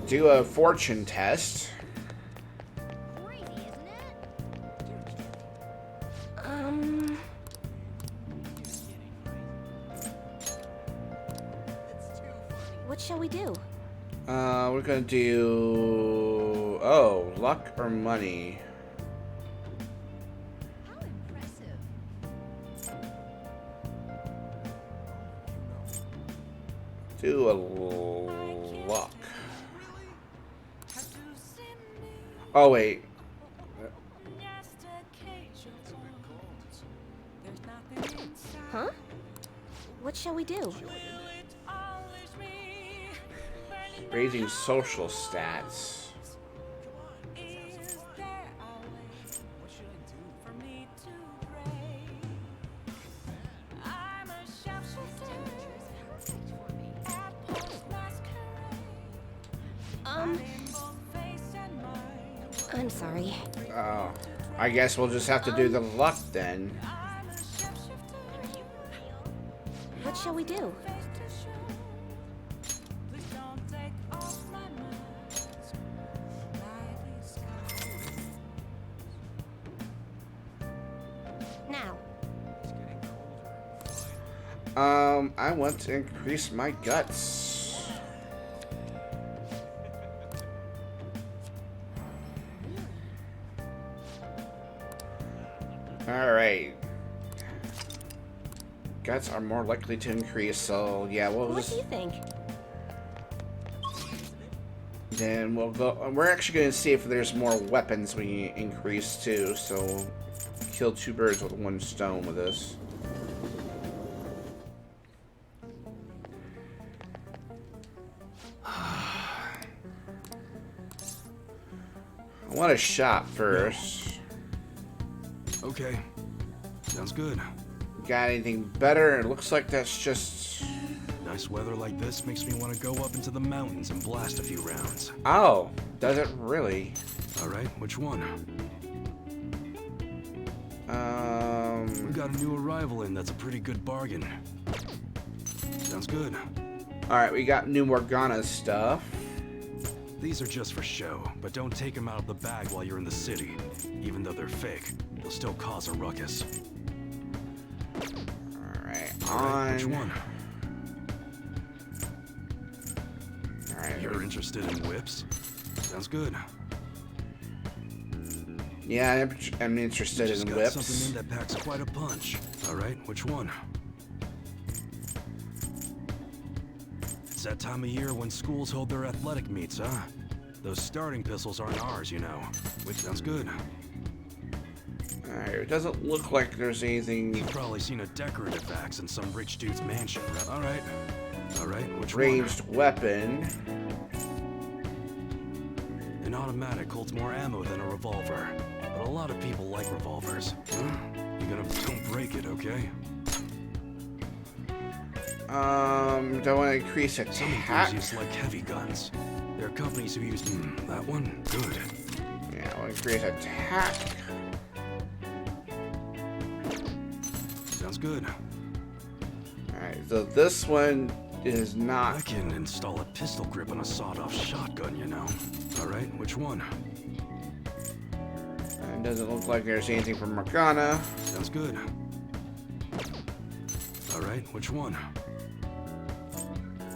Do a fortune test. What shall we do? We're gonna do... Oh, luck or money? How impressive. Do a luck. Oh, wait. Huh? What shall we do? Raising social stats. I'm sorry. Oh, I guess we'll just have to do the luck then. What shall we do? Now. I want to increase my guts. Alright. Guts are more likely to increase, so yeah, we'll What just... do you think? Then we'll go... We're actually going to see if there's more weapons we increase too, so we'll kill two birds with one stone with this. I want a shop first. Okay, sounds good. got anything better? It looks like that's just... Nice weather like this makes me want to go up into the mountains and blast a few rounds. Oh, does it really? Alright, which one? We got a new arrival in that's a pretty good bargain. Sounds good. Alright, we got new Morgana stuff. These are just for show, but don't take them out of the bag while you're in the city. Even though they're fake, they'll still cause a ruckus. Alright, which one? Alright. You're interested in whips? Sounds good. Yeah, I'm interested Just in got whips. something in that packs quite a punch. Alright, which one? It's that time of year when schools hold their athletic meets, huh? Those starting pistols aren't ours, you know. Which sounds good. Alright, it doesn't look like there's anything... You've probably seen a decorative axe in some rich dude's mansion. Alright. Alright, which Ranged one? weapon. An automatic holds more ammo than a revolver. But a lot of people like revolvers. Huh? Don't break it, okay? Don't want to increase attack. Some enthusiasts like heavy guns. There are companies who use that one. Good. Yeah, I want to increase attack. Sounds good. Alright, so this one is not... I can install a pistol grip on a sawed-off shotgun, you know. Alright, which one? It doesn't look like there's anything from Morgana. Sounds good. Alright, which one?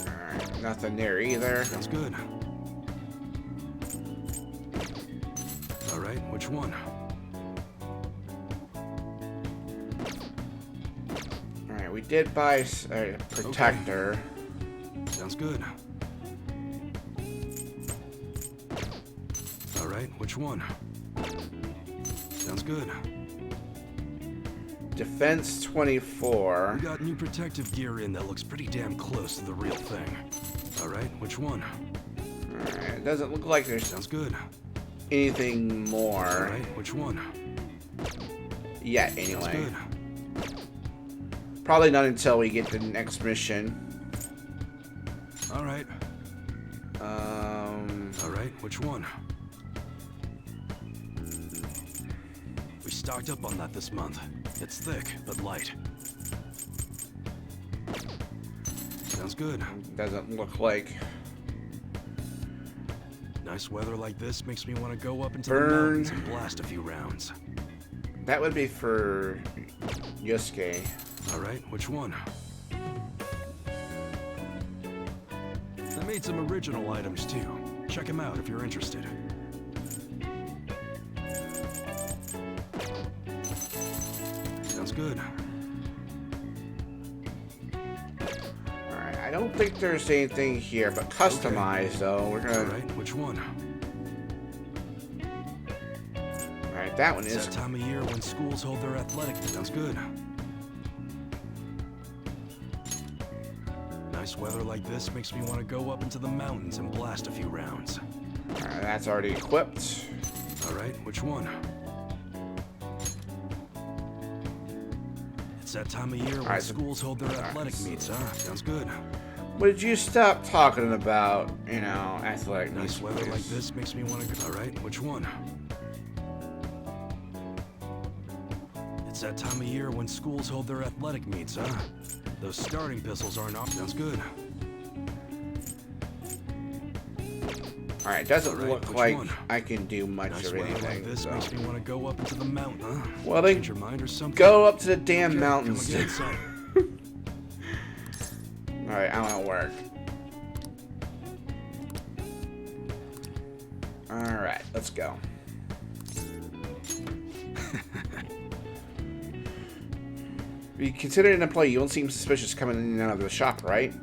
Alright, nothing there either. Sounds good. Alright, which one? Alright, we did buy a protector. Okay. Sounds good. Alright, which one? Sounds good. Defense 24. We got new protective gear in that looks pretty damn close to the real thing. Alright, which one? Alright, it doesn't look like there's... Sounds good. Anything more. Alright, which one? Yeah, anyway. Sounds good. Probably not until we get to the next mission. Alright. Alright, which one? We stocked up on that this month. It's thick, but light. Sounds good. Doesn't look like... Nice weather like this makes me want to go up into Burn. the mountains and blast a few rounds. That would be for Yosuke. Alright, which one? I made some original items too. Check them out if you're interested. Sounds good. Alright, I don't think there's anything here, but customized though. We're gonna... Alright, which one? Alright, that one It's is... that time of year when schools hold their athletic. Sounds good. Nice weather like this makes me want to go up into the mountains and blast a few rounds. Alright, that's already equipped. Alright, which one? It's that time of year when schools hold their athletic meets, huh? Sounds good. Would you stop talking about, you know, athletic meets? Nice weather like this makes me want to go. Alright, which one? It's that time of year when schools hold their athletic meets, huh? Those starting pistols aren't off. Sounds good. Alright, doesn't Alright, look which like one? I can do much Nice of weather anything. like this So. makes me want to go up into the mountain, huh? Well, then Change your mind or something? go up to the damn Okay, mountains. come again, son. Alright, I want to work. Alright, let's go. If you consider an employee, you won't seem suspicious coming in and out of the shop, right?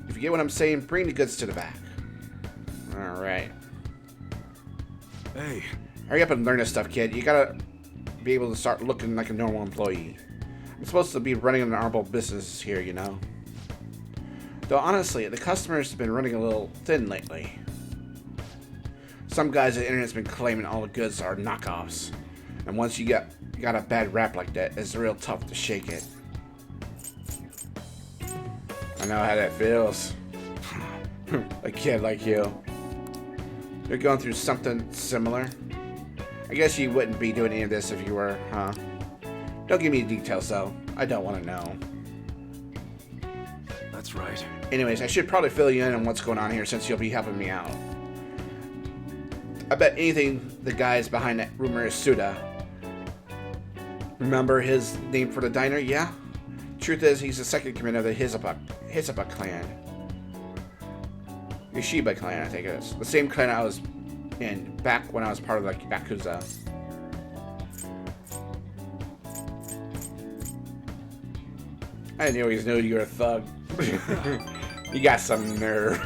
If you get what I'm saying, bring the goods to the back. Alright. Hey. Hurry up and learn this stuff, kid. You gotta be able to start looking like a normal employee. I'm supposed to be running an honorable business here, you know? Though honestly, the customers have been running a little thin lately. Some guys on the internet's been claiming all the goods are knockoffs. And once you got a bad rap like that, it's real tough to shake it. I know how that feels. A kid like you. You're going through something similar? I guess you wouldn't be doing any of this if you were, huh? Don't give me details, though. I don't want to know. That's right. Anyways, I should probably fill you in on what's going on here since you'll be helping me out. I bet anything the guys behind that rumor is Suda. Remember his name for the diner? Yeah? Truth is, he's the second commander of the Hisopa clan. Yoshiba clan, I think it is. The same clan I was in back when I was part of the Yakuza. I didn't always know you were a thug. You got some nerve.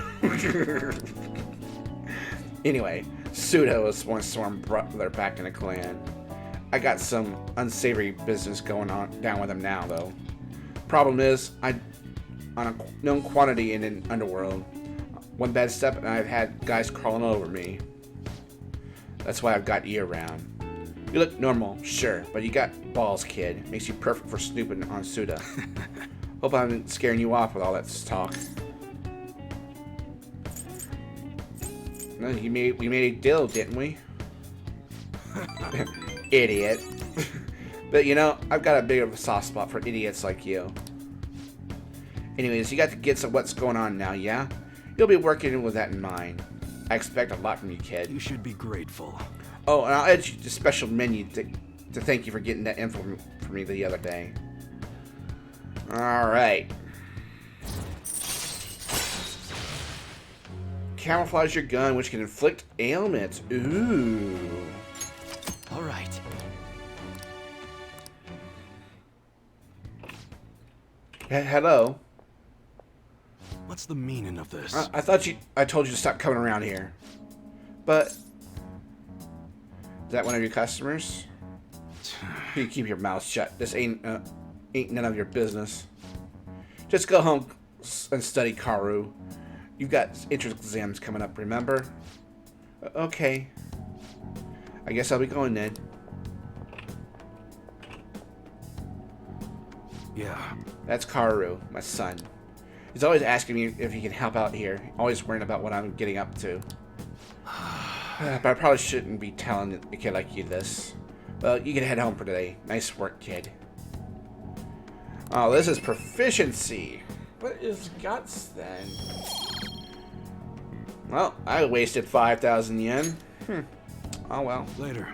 Anyway, Suda was one sworn brother back in the clan. I got some unsavory business going on down with him now, though. Problem is, I'm on a known quantity in an underworld. One bad step and I've had guys crawling over me. That's why I've got you around. You look normal, sure, but you got balls, kid. Makes you perfect for snooping on Suda. Hope I'm scaring you off with all that talk. No, we made a deal, didn't we? Idiot. But you know, I've got a bit of a soft spot for idiots like you. Anyways, you got the gist of what's going on now, yeah? You'll be working with that in mind. I expect a lot from you, kid. You should be grateful. Oh, and I'll add you to special menu to thank you for getting that info for me the other day. Alright. Camouflage your gun, which can inflict ailments. Ooh. Alright. Hello. What's the meaning of this? I thought I told you to stop coming around here. But is that one of your customers? You keep your mouth shut. This ain't none of your business. Just go home and study, Karu. You've got entrance exams coming up, remember? Okay. I guess I'll be going then. Yeah. That's Karu, my son. He's always asking me if he can help out here. Always worrying about what I'm getting up to. But I probably shouldn't be telling a kid like you this. Well, you can head home for today. Nice work, kid. Oh, this is proficiency. What is guts, then? Well, I wasted 5,000 yen. Oh, well. Later.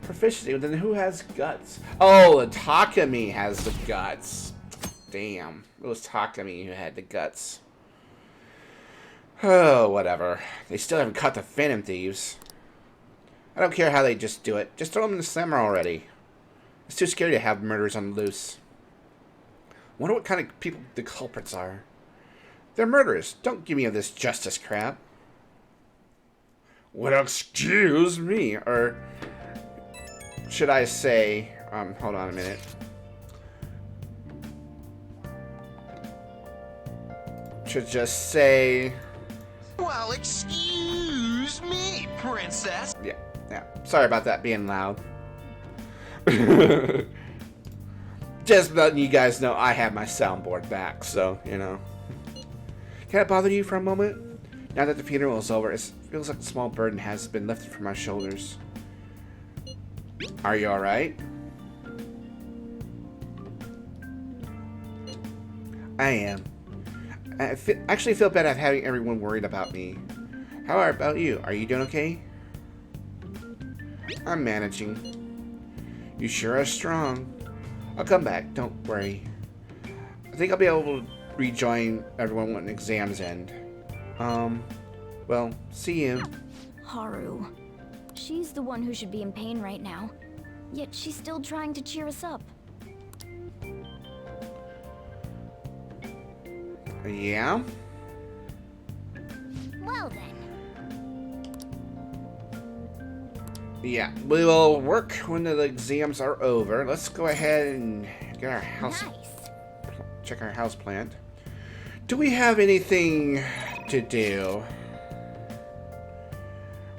Proficiency, then who has guts? Oh, the Takami has the guts. Damn. It was Takami who had the guts. Oh, whatever. They still haven't caught the Phantom Thieves. I don't care how they just do it. Just throw them in the slammer already. It's too scary to have murders on the loose. Wonder what kind of people the culprits are. They're murderers. Don't give me this justice crap. Well, excuse me. Or should I say... hold on a minute. Should just say... Well, excuse me, princess. Yeah. Sorry about that being loud. Just letting you guys know I have my soundboard back, so, you know. Can I bother you for a moment? Now that the funeral is over, it feels like a small burden has been lifted from my shoulders. Are you alright? I am. I actually feel bad at having everyone worried about me. How about you? Are you doing okay? I'm managing. You sure are strong. I'll come back, don't worry. I think I'll be able to rejoin everyone when exams end. Well, see you. Haru. She's the one who should be in pain right now. Yet she's still trying to cheer us up. Yeah? Well then. Yeah, we will work when the exams are over. Let's go ahead and get our house... Nice. Check our house plant. Do we have anything to do?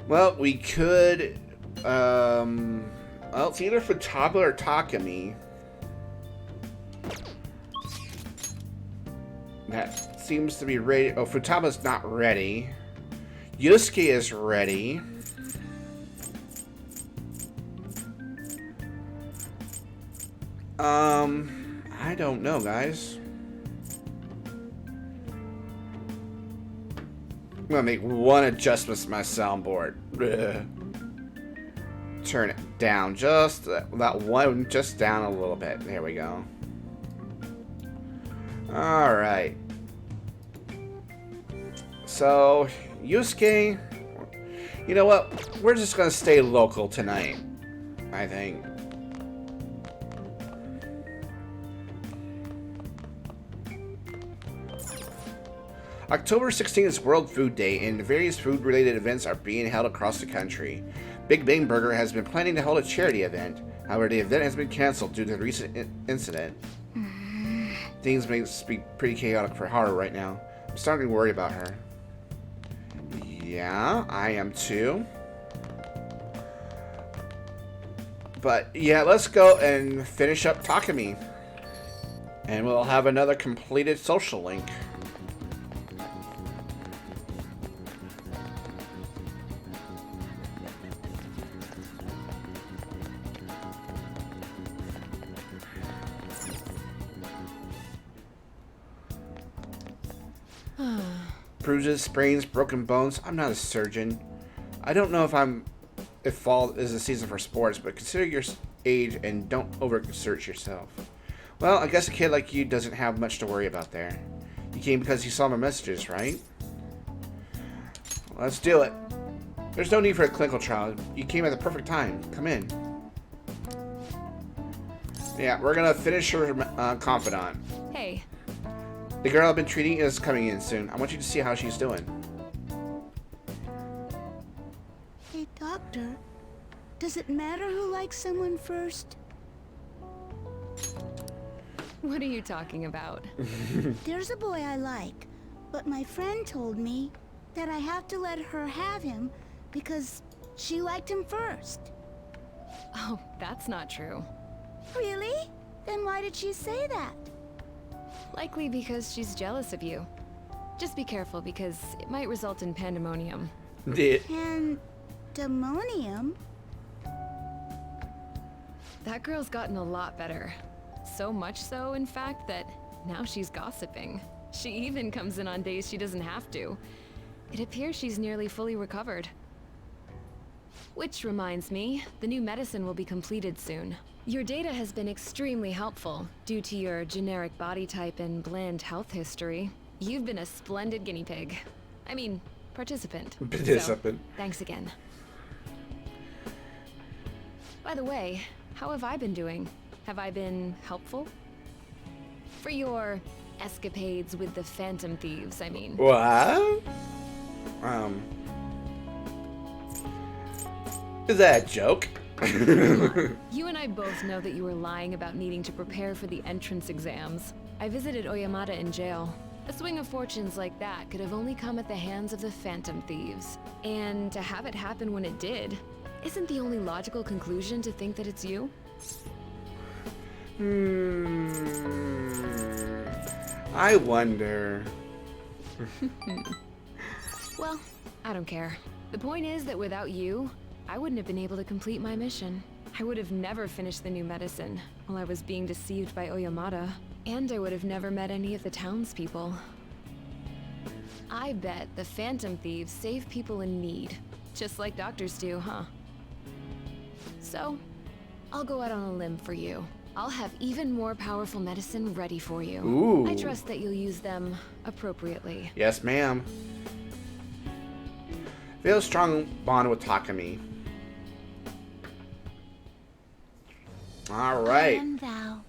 Well, we could... well, it's either Futaba or Takami. That seems to be ready. Oh, Futaba's not ready. Yusuke is ready. I don't know, guys. I'm gonna make one adjustment to my soundboard. Turn it down just that one, just down a little bit. There we go. All right. So, Yusuke, you know what? We're just gonna stay local tonight, I think. October 16th is World Food Day, and various food-related events are being held across the country. Big Bang Burger has been planning to hold a charity event. However, the event has been canceled due to the recent incident. Things may be pretty chaotic for Haru right now. I'm starting to worry about her. Yeah, I am too. But yeah, let's go and finish up Takumi. And we'll have another completed social link. Bruises, sprains, broken bones. I'm not a surgeon. I don't know if fall is the season for sports, but consider your age and don't overexert yourself. Well, I guess a kid like you doesn't have much to worry about there. You came because you saw my messages, right? Let's do it. There's no need for a clinical trial. You came at the perfect time. Come in. Yeah, we're gonna finish her confidant. Hey. The girl I've been treating is coming in soon. I want you to see how she's doing. Hey, doctor. Does it matter who likes someone first? What are you talking about? There's a boy I like, but my friend told me that I have to let her have him because she liked him first. Oh, that's not true. Really? Then why did she say that? Likely because she's jealous of you. Just be careful because it might result in pandemonium. Pandemonium? That girl's gotten a lot better. So much so, in fact, that now she's gossiping. She even comes in on days she doesn't have to. It appears she's nearly fully recovered. Which reminds me, the new medicine will be completed soon. Your data has been extremely helpful due to your generic body type and bland health history. You've been a splendid guinea pig. I mean, participant. Participant. So, thanks again. By the way, how have I been doing? Have I been helpful? For your escapades with the Phantom Thieves, I mean. What? Is that a joke? You and I both know that you were lying about needing to prepare for the entrance exams. I visited Oyamada in jail. A swing of fortunes like that could have only come at the hands of the Phantom Thieves. And to have it happen when it did, isn't the only logical conclusion to think that it's you? I wonder. Well, I don't care. The point is that without you, I wouldn't have been able to complete my mission. I would have never finished the new medicine while I was being deceived by Oyamada, and I would have never met any of the townspeople. I bet the Phantom Thieves save people in need, just like doctors do, huh? So, I'll go out on a limb for you. I'll have even more powerful medicine ready for you. Ooh. I trust that you'll use them appropriately. Yes, ma'am. Feel a strong bond with Takumi. All right. I am thou,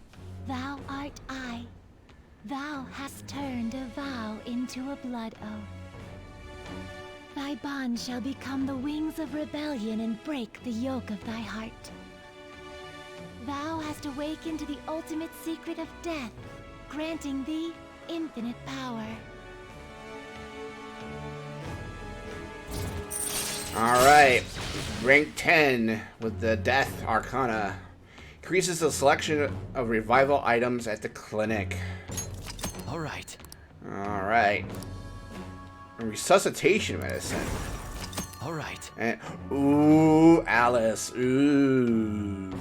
thou art I. Thou hast turned a vow into a blood oath. Thy bond shall become the wings of rebellion and break the yoke of thy heart. Thou hast awakened to the ultimate secret of death, granting thee infinite power. Alright. Rank 10 with the Death Arcana. Increases the selection of revival items at the clinic. Alright. Alright. Resuscitation medicine. Alright. And ooh, Alice. Ooh.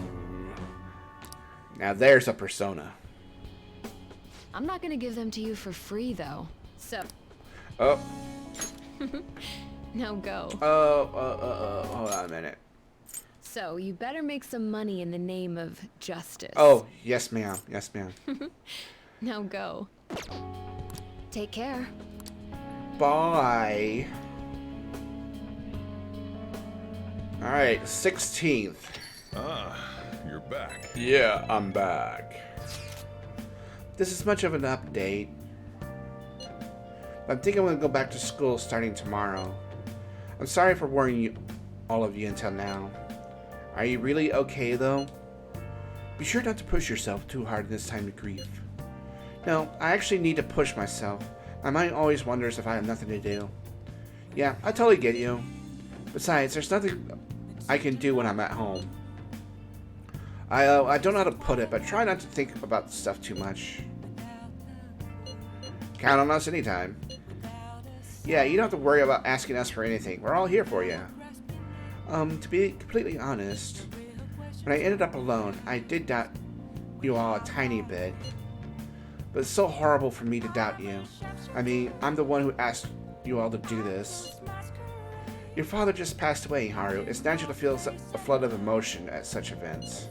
Now there's a persona. I'm not gonna give them to you for free, though. So. Oh. Now go. Hold on a minute. So, you better make some money in the name of justice. Oh, yes, ma'am. Yes, ma'am. Now go. Take care. Bye. Alright, 16th. Ah, you're back. Yeah, I'm back. This is much of an update. I think I'm gonna go back to school starting tomorrow. I'm sorry for worrying you, all of you until now. Are you really okay though? Be sure not to push yourself too hard in this time of grief. No, I actually need to push myself. My mind always wonders if I have nothing to do. Yeah, I totally get you. Besides, there's nothing I can do when I'm at home. I don't know how to put it, but try not to think about stuff too much. Count on us anytime. Yeah, you don't have to worry about asking us for anything. We're all here for you. To be completely honest, when I ended up alone, I did doubt you all a tiny bit. But it's so horrible for me to doubt you. I mean, I'm the one who asked you all to do this. Your father just passed away, Haru. It's natural to feel a flood of emotion at such events.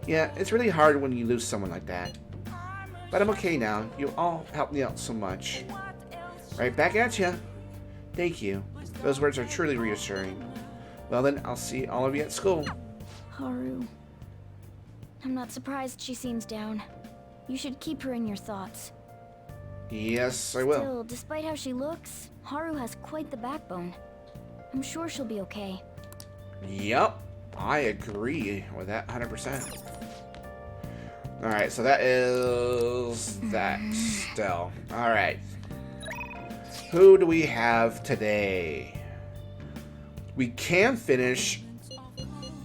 Yeah, it's really hard when you lose someone like that. But I'm okay now. You all helped me out so much. Right back at ya. Thank you. Those words are truly reassuring. Well then, I'll see all of you at school. Haru. I'm not surprised she seems down. You should keep her in your thoughts. Yes, I will. Still, despite how she looks, Haru has quite the backbone. I'm sure she'll be okay. Yup, I agree with that 100%. Alright, so that is that still. Alright. Who do we have today? We can finish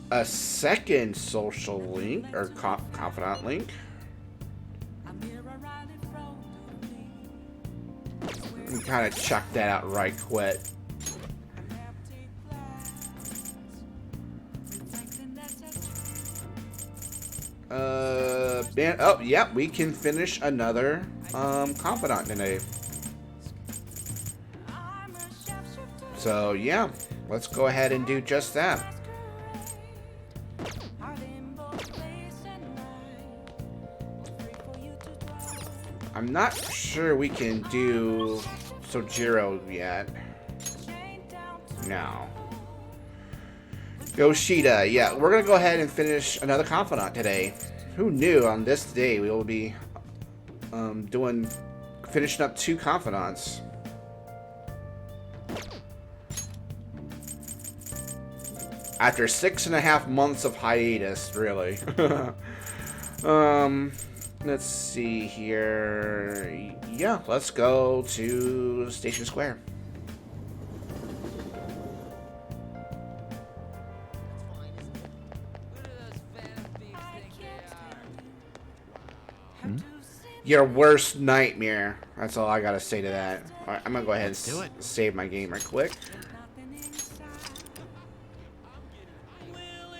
a second social link, or confidant link. We kind of chuck that out right quick. Man, oh, yeah, we can finish another, confidant today. So, yeah, let's go ahead and do just that. I'm not sure we can do Sojiro yet. No. Yoshida, yeah, we're gonna go ahead and finish another confidant today. Who knew on this day we will be finishing up 2 confidants. After 6.5 months of hiatus, really. Let's see here. Yeah, let's go to Station Square. Your worst nightmare. That's all I gotta say to that. Alright, I'm gonna go ahead and save my game right quick.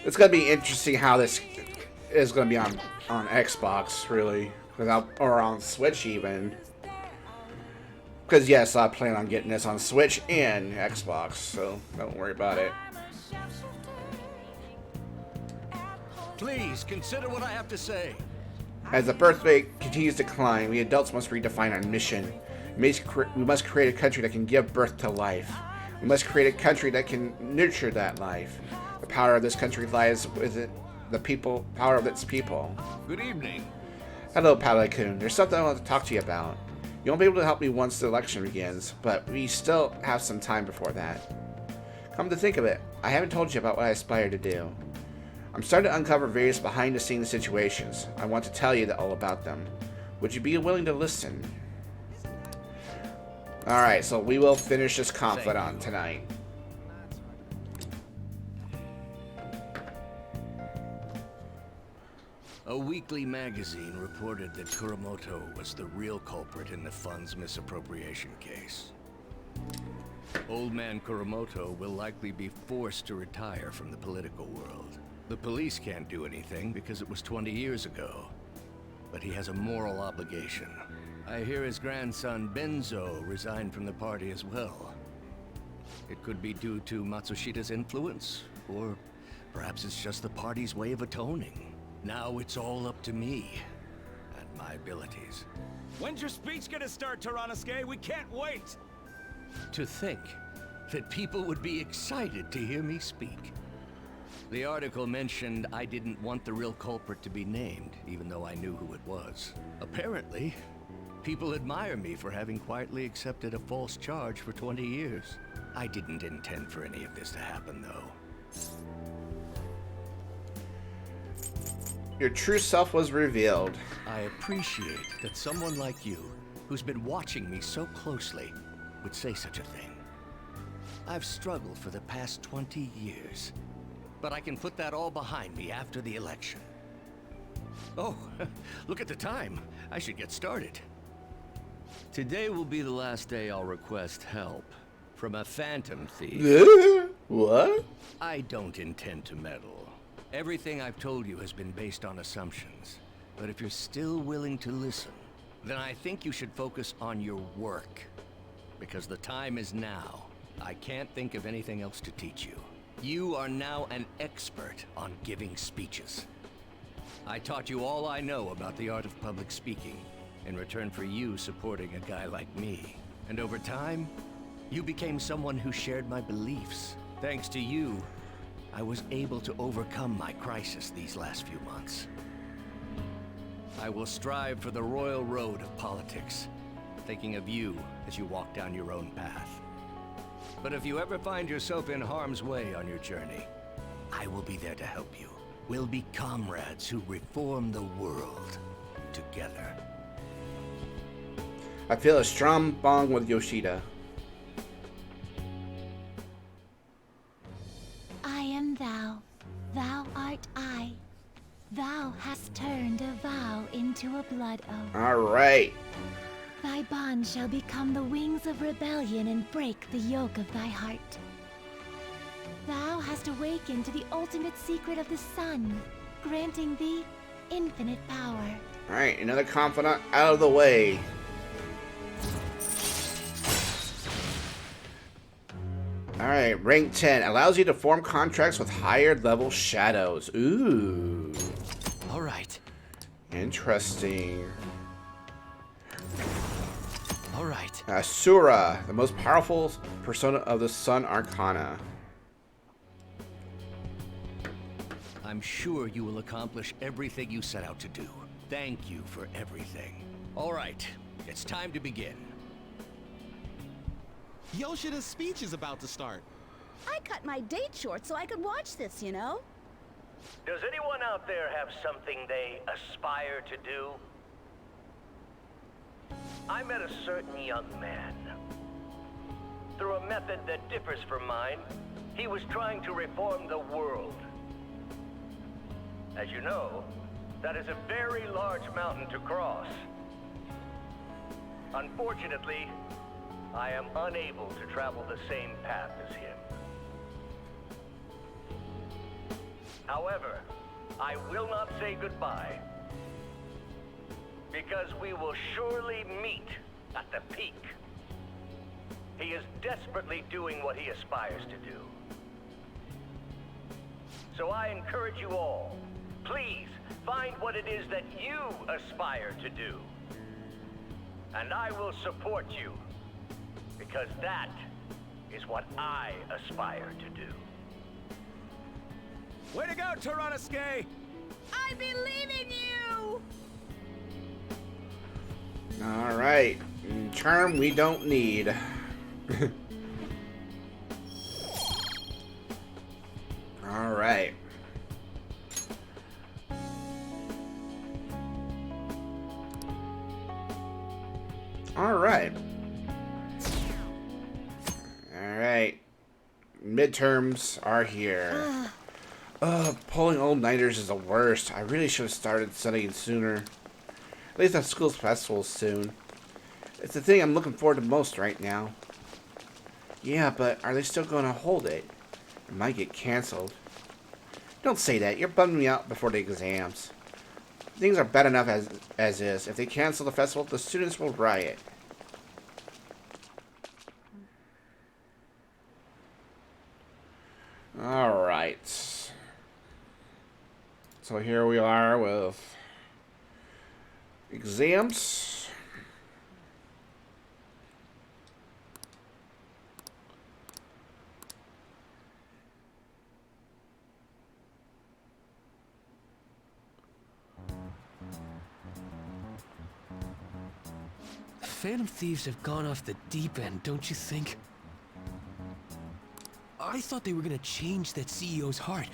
It's gonna be interesting how this is gonna be on Xbox, really, or on Switch even. Because yes, I plan on getting this on Switch and Xbox, so don't worry about it. Please consider what I have to say. As the birth rate continues to climb, we adults must redefine our mission. We must create a country that can give birth to life. We must create a country that can nurture that life. The power of this country lies with the people, power of its people. Good evening. Hello, Pala-kun. There's something I want to talk to you about. You won't be able to help me once the election begins, but we still have some time before that. Come to think of it, I haven't told you about what I aspire to do. I'm starting to uncover various behind-the-scenes situations. I want to tell you all about them. Would you be willing to listen? Alright, so we will finish this confidant tonight. A weekly magazine reported that Kuromoto was the real culprit in the fund's misappropriation case. Old man Kuromoto will likely be forced to retire from the political world. The police can't do anything because it was 20 years ago. But he has a moral obligation. I hear his grandson Benzo resigned from the party as well. It could be due to Matsushida's influence, or perhaps it's just the party's way of atoning. Now it's all up to me and my abilities. When's your speech gonna start, Tyrannuske? We can't wait! To think that people would be excited to hear me speak. The article mentioned I didn't want the real culprit to be named, even though I knew who it was. Apparently, people admire me for having quietly accepted a false charge for 20 years. I didn't intend for any of this to happen, though. Your true self was revealed. I appreciate that someone like you, who's been watching me so closely, would say such a thing. I've struggled for the past 20 years, but I can put that all behind me after the election. Oh, look at the time. I should get started. Today will be the last day I'll request help from a Phantom Thief. What? I don't intend to meddle. Everything I've told you has been based on assumptions. But if you're still willing to listen, then I think you should focus on your work. Because the time is now. I can't think of anything else to teach you. You are now an expert on giving speeches. I taught you all I know about the art of public speaking, in return for you supporting a guy like me. And over time, you became someone who shared my beliefs. Thanks to you, I was able to overcome my crisis these last few months. I will strive for the royal road of politics, thinking of you as you walk down your own path. But if you ever find yourself in harm's way on your journey, I will be there to help you. We'll be comrades who reform the world together. I feel a strong bond with Yoshida. I am thou, thou art I. Thou hast turned a vow into a blood oath. Alright. Thy bond shall become the wings of rebellion and break the yoke of thy heart. Thou hast awakened to the ultimate secret of the sun, granting thee infinite power. Alright, another confidant out of the way. Alright, rank 10. Allows you to form contracts with higher level shadows. Ooh. Alright. Interesting. Alright. Asura, the most powerful persona of the Sun Arcana. I'm sure you will accomplish everything you set out to do. Thank you for everything. All right, it's time to begin. Yoshida's speech is about to start. I cut my date short so I could watch this, you know? Does anyone out there have something they aspire to do? I met a certain young man. Through a method that differs from mine, he was trying to reform the world. As you know, that is a very large mountain to cross. Unfortunately, I am unable to travel the same path as him. However, I will not say goodbye, because we will surely meet at the peak. He is desperately doing what he aspires to do. So I encourage you all, please find what it is that you aspire to do. And I will support you, because that is what I aspire to do. Way to go, Tyrannuske! I believe in you! Alright. Charm we don't need. Alright. Alright. Alright. Midterms are here. Pulling all-nighters is the worst. I really should have started studying sooner. At least that school's festival soon. It's the thing I'm looking forward to most right now. Yeah, but are they still going to hold it? It might get cancelled. Don't say that. You're bumming me out before the exams. Things are bad enough as is. If they cancel the festival, the students will riot. Alright. So here we are with exams. Phantom Thieves have gone off the deep end, don't you think? I thought they were gonna change that CEO's heart,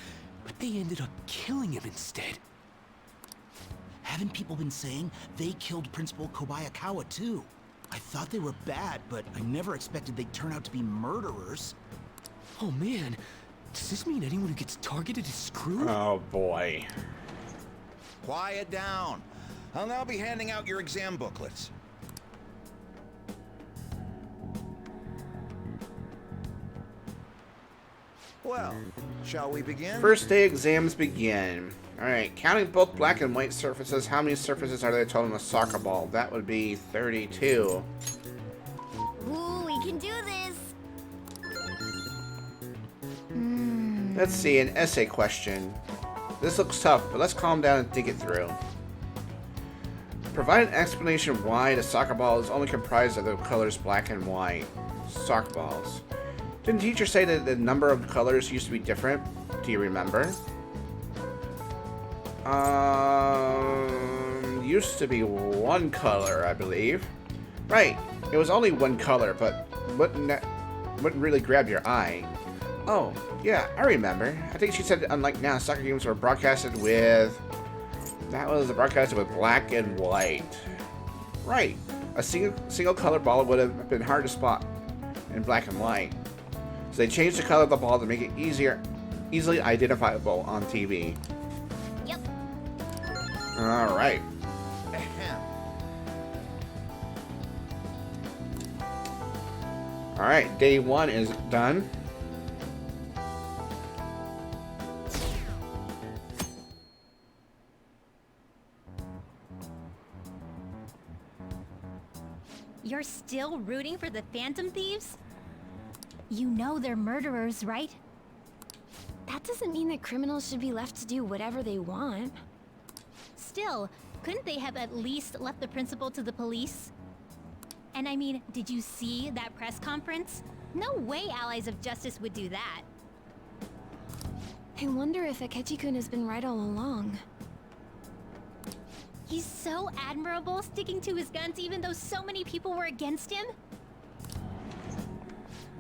but they ended up killing him instead. Haven't people been saying they killed Principal Kobayakawa too? I thought they were bad, but I never expected they'd turn out to be murderers. Oh man, does this mean anyone who gets targeted is screwed? Oh boy. Quiet down. I'll now be handing out your exam booklets. Well, shall we begin? First day exams begin. Alright, counting both black and white surfaces, how many surfaces are there total in a soccer ball? That would be 32. Ooh, we can do this. Let's see, an essay question. This looks tough, but let's calm down and think it through. Provide an explanation why the soccer ball is only comprised of the colors black and white. Soccer balls. Didn't teacher say that the number of colors used to be different? Do you remember? Used to be one color, I believe. Right, it was only one color, but wouldn't really grab your eye. Oh, yeah, I remember. I think she said that unlike now, soccer games were broadcasted with... That was broadcasted with black and white. Right, a single color ball would have been hard to spot in black and white. So they changed the color of the ball to make it easily identifiable on TV. Yep. All right. All right, day one is done. You're still rooting for the Phantom Thieves? You know they're murderers, right? That doesn't mean that criminals should be left to do whatever they want. Still, couldn't they have at least left the principal to the police? And I mean, did you see that press conference? No way Allies of Justice would do that. I wonder if Akechi-kun has been right all along. He's so admirable, sticking to his guns even though so many people were against him.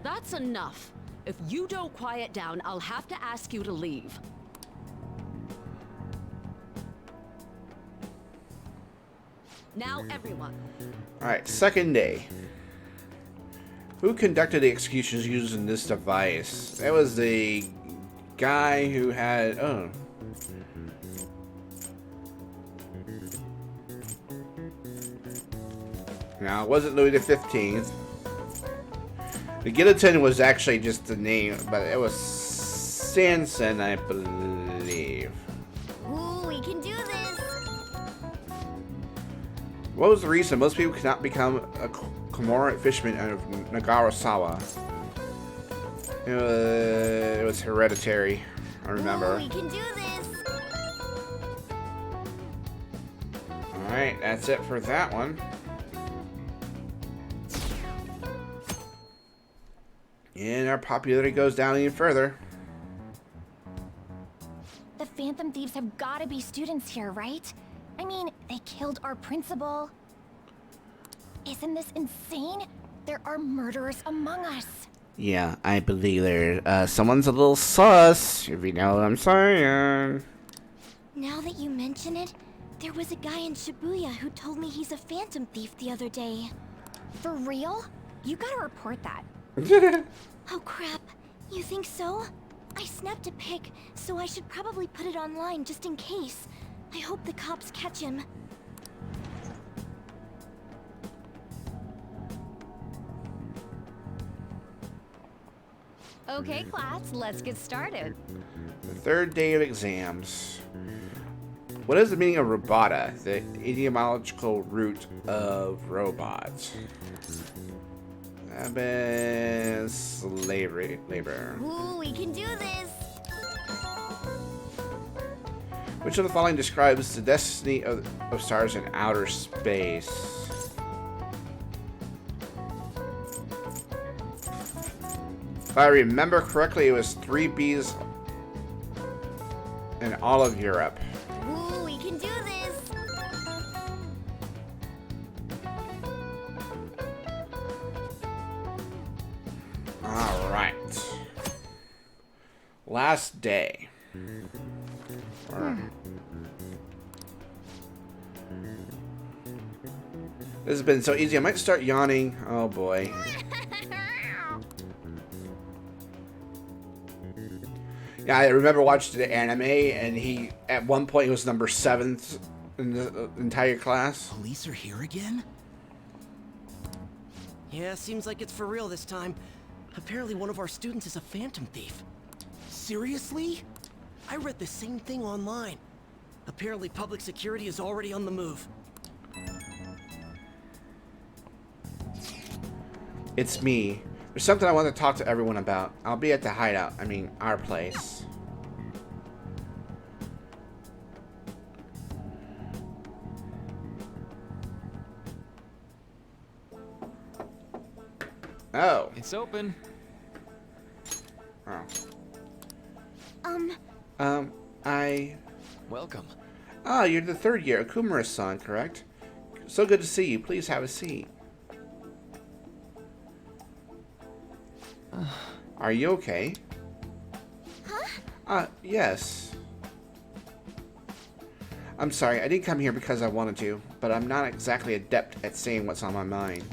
That's enough. If you don't quiet down, I'll have to ask you to leave. Now, everyone. Alright, second day. Who conducted the executions using this device? That was the guy who had... Oh. No, it wasn't Louis the 15th. The guillotine was actually just the name, but it was Sanson, I believe. Ooh, we can do this. What was the reason most people could not become a Komori fisherman of Nagarasawa? It was hereditary, I remember. Ooh, we can do this. Alright, that's it for that one. And our popularity goes down even further. The Phantom Thieves have got to be students here, right? I mean, they killed our principal. Isn't this insane? There are murderers among us. Yeah, I believe someone's a little sus, if you know what I'm saying. Now that you mention it, there was a guy in Shibuya who told me he's a Phantom Thief the other day. For real? You gotta report that. Oh crap, you think so? I snapped a pic, so I should probably put it online just in case. I hope the cops catch him. Okay, class, let's get started. The third day of exams. What is the meaning of robota, the etymological root of robots? Slavery, labor. Ooh, we can do this! Which of the following describes the destiny of stars in outer space? If I remember correctly, it was 3 Bs in all of Europe. Ooh, we can do this! Alright. Last day. This has been so easy. I might start yawning. Oh boy. Yeah, I remember watching the anime, and he, at one point, he was number 7th in the entire class. Police are here again? Yeah, seems like it's for real this time. Apparently one of our students is a Phantom Thief. Seriously? I read the same thing online. Apparently public security is already on the move. It's me. There's something I want to talk to everyone about. I'll be at the hideout. I mean, our place. Oh. It's open. Oh. Welcome. Ah, you're the 3rd year, Okumura-san, correct? So good to see you. Please have a seat. Are you okay? Huh? Yes. I'm sorry, I didn't come here because I wanted to, but I'm not exactly adept at saying what's on my mind.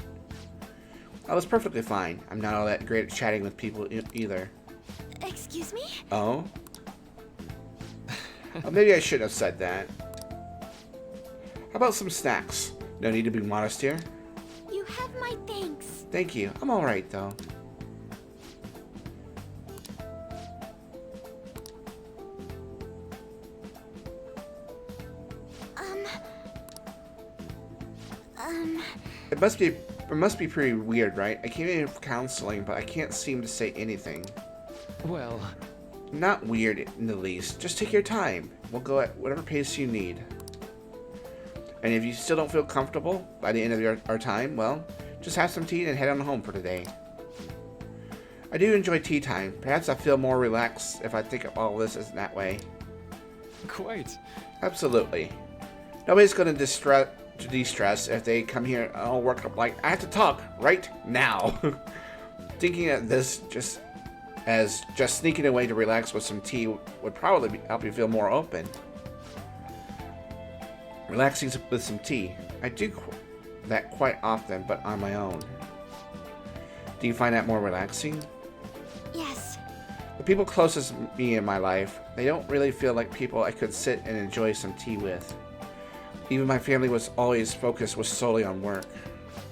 I was perfectly fine. I'm not all that great at chatting with people either. Excuse me? Oh? Well, maybe I shouldn't have said that. How about some snacks? No need to be modest here. You have my thanks. Thank you. I'm alright, though. It must be pretty weird, right? I came in here for counseling, but I can't seem to say anything. Well... Not weird in the least. Just take your time. We'll go at whatever pace you need. And if you still don't feel comfortable by the end of our time, well, just have some tea and head on home for today. I do enjoy tea time. Perhaps I feel more relaxed if I think of all this as that way. Quite. Absolutely. Nobody's going to de-stress if they come here all worked up like, I have to talk right now. Thinking of this just sneaking away to relax with some tea would probably help you feel more open. Relaxing with some tea. I do that quite often, but on my own. Do you find that more relaxing? Yes. The people closest to me in my life, they don't really feel like people I could sit and enjoy some tea with. Even my family was solely on work.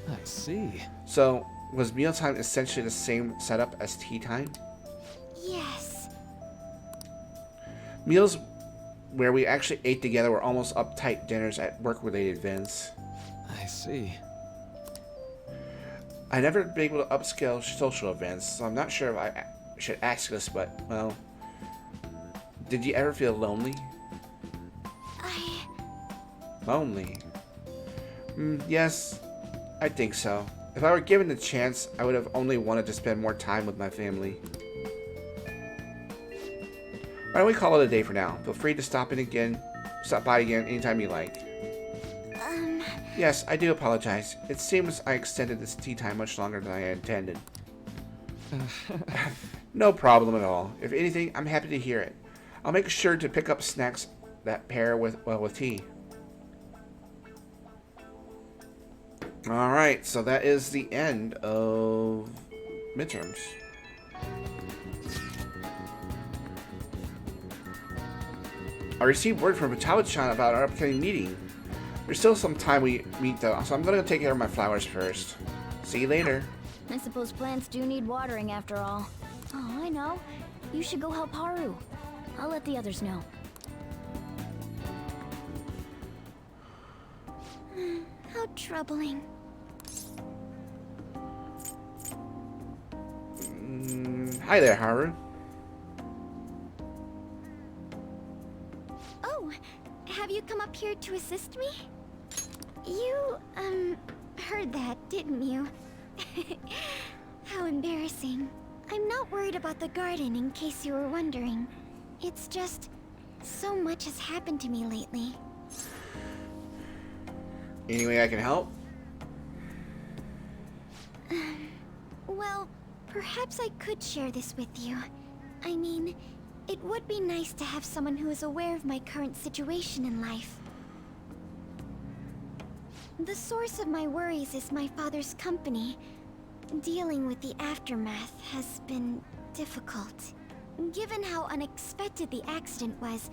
I see. So, was mealtime essentially the same setup as tea time? Yes. Meals where we actually ate together were almost uptight dinners at work-related events. I see. I never been able to upscale social events, so I'm not sure if I should ask this, but, well... Did you ever feel lonely? Lonely? Yes, I think so. If I were given the chance, I would have only wanted to spend more time with my family. Why don't we call it a day for now? Feel free to stop by again anytime you like. Yes, I do apologize. It seems I extended this tea time much longer than I had intended. No problem at all. If anything, I'm happy to hear it. I'll make sure to pick up snacks that pair with tea. Alright, so that is the end of midterms. I received word from Patawa-chan about our upcoming meeting. There's still some time we meet though, so I'm gonna go take care of my flowers first. See you later. I suppose plants do need watering after all. Oh, I know. You should go help Haru. I'll let the others know. How troubling. Hi there, Haru. Oh, have you come up here to assist me? You, heard that, didn't you? How embarrassing. I'm not worried about the garden, in case you were wondering. It's just, so much has happened to me lately. Any way I can help? Well, perhaps I could share this with you. I mean, it would be nice to have someone who is aware of my current situation in life. The source of my worries is my father's company. Dealing with the aftermath has been difficult. Given how unexpected the accident was,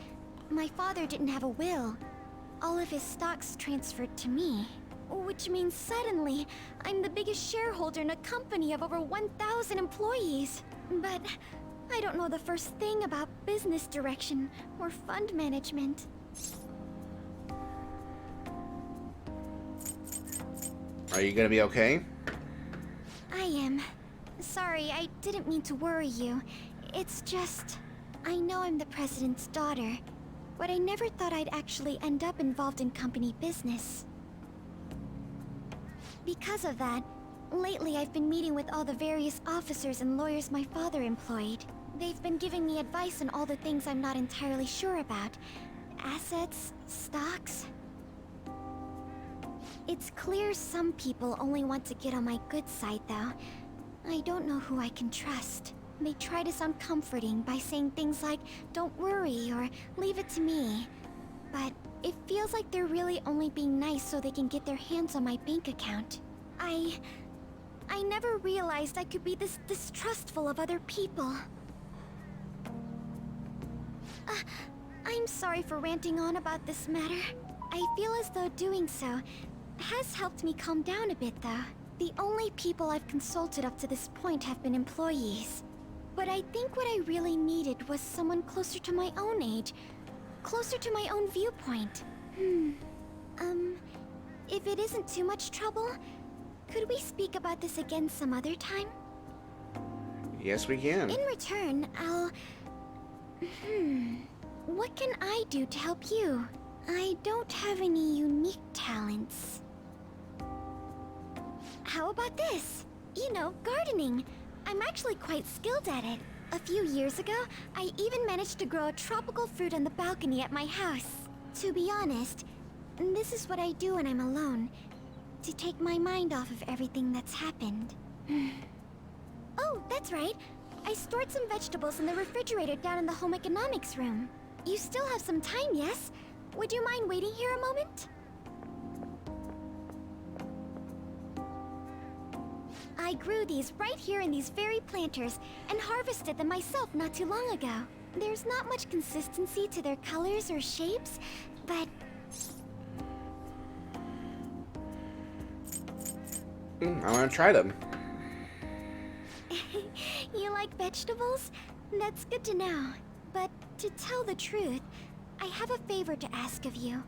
my father didn't have a will. All of his stocks transferred to me. Which means suddenly, I'm the biggest shareholder in a company of over 1,000 employees. But I don't know the first thing about business direction or fund management. Are you gonna be okay? I am. Sorry, I didn't mean to worry you. It's just... I know I'm the president's daughter, but I never thought I'd actually end up involved in company business. Because of that, lately I've been meeting with all the various officers and lawyers my father employed. They've been giving me advice on all the things I'm not entirely sure about. Assets, stocks... It's clear some people only want to get on my good side, though. I don't know who I can trust. They try to sound comforting by saying things like, "Don't worry," or "Leave it to me." But it feels like they're really only being nice so they can get their hands on my bank account. I never realized I could be this distrustful of other people. I'm sorry for ranting on about this matter. I feel as though doing so has helped me calm down a bit, though. The only people I've consulted up to this point have been employees. But I think what I really needed was someone closer to my own age, closer to my own viewpoint. If it isn't too much trouble, could we speak about this again some other time? Yes, we can. In return, I'll... What can I do to help you? I don't have any unique talents. How about this? You know, gardening. I'm actually quite skilled at it. A few years ago, I even managed to grow a tropical fruit on the balcony at my house. To be honest, this is what I do when I'm alone, to take my mind off of everything that's happened. Oh, that's right. I stored some vegetables in the refrigerator down in the home economics room. You still have some time, yes? Would you mind waiting here a moment? I grew these right here in these very planters and harvested them myself not too long ago. There's not much consistency to their colors or shapes, but... I want to try them. You like vegetables? That's good to know. But to tell the truth, I have a favor to ask of you.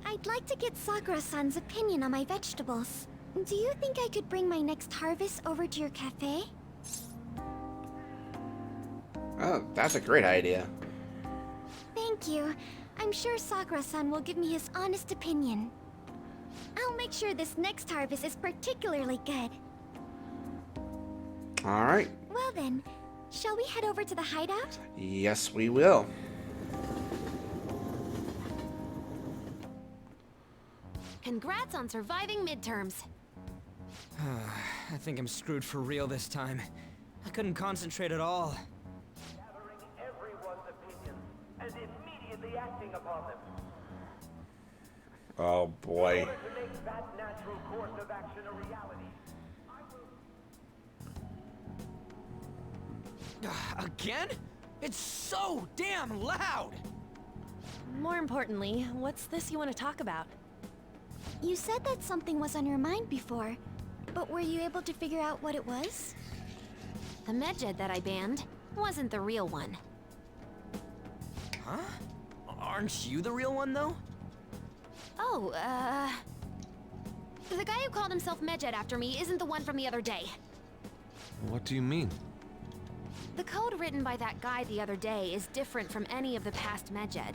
I'd like to get Sakura-san's opinion on my vegetables. Do you think I could bring my next harvest over to your cafe? Oh, that's a great idea. Thank you. I'm sure Sakura-san will give me his honest opinion. I'll make sure this next harvest is particularly good. Alright. Well then, shall we head over to the hideout? Yes, we will. Congrats on surviving midterms. I think I'm screwed for real this time. I couldn't concentrate at all. Gathering everyone's opinions and immediately acting upon them. Oh boy. In order to make that natural course of action a reality. Again? It's so damn loud! More importantly, what's this you want to talk about? You said that something was on your mind before, but were you able to figure out what it was? The medjed that I banned wasn't the real one. Huh? Aren't you the real one, though? Oh, the guy who called himself Medjed after me isn't the one from the other day. What do you mean? The code written by that guy the other day is different from any of the past Medjed.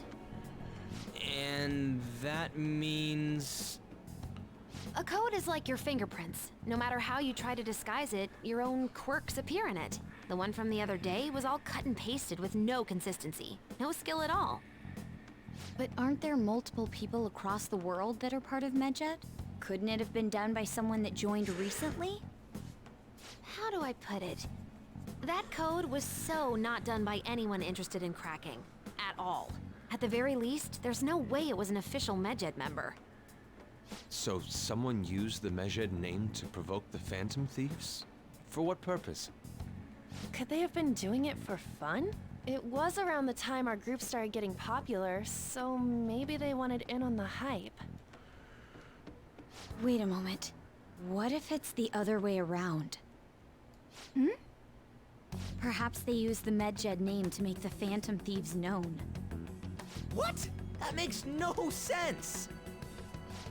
And that means... A code is like your fingerprints. No matter how you try to disguise it, your own quirks appear in it. The one from the other day was all cut and pasted with no consistency. No skill at all. But aren't there multiple people across the world that are part of Medjed? Couldn't it have been done by someone that joined recently? How do I put it? That code was so not done by anyone interested in cracking. At all. At the very least, there's no way it was an official Medjed member. So someone used the Medjed name to provoke the Phantom Thieves? For what purpose? Could they have been doing it for fun? It was around the time our group started getting popular, so maybe they wanted in on the hype. Wait a moment. What if it's the other way around? Perhaps they used the Medjed name to make the Phantom Thieves known. What? That makes no sense!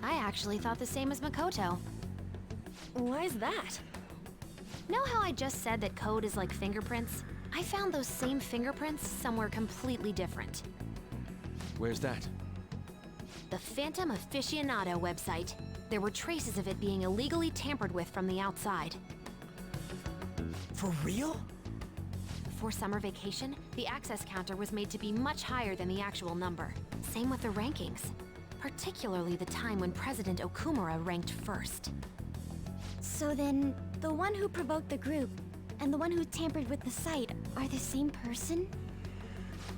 I actually thought the same as Makoto. Why's that? Know how I just said that code is like fingerprints? I found those same fingerprints somewhere completely different. Where's that? The Phantom Aficionado website. There were traces of it being illegally tampered with from the outside. For real? Before summer vacation, the access counter was made to be much higher than the actual number. Same with the rankings. Particularly the time when President Okumura ranked first. So then, the one who provoked the group and the one who tampered with the site are the same person?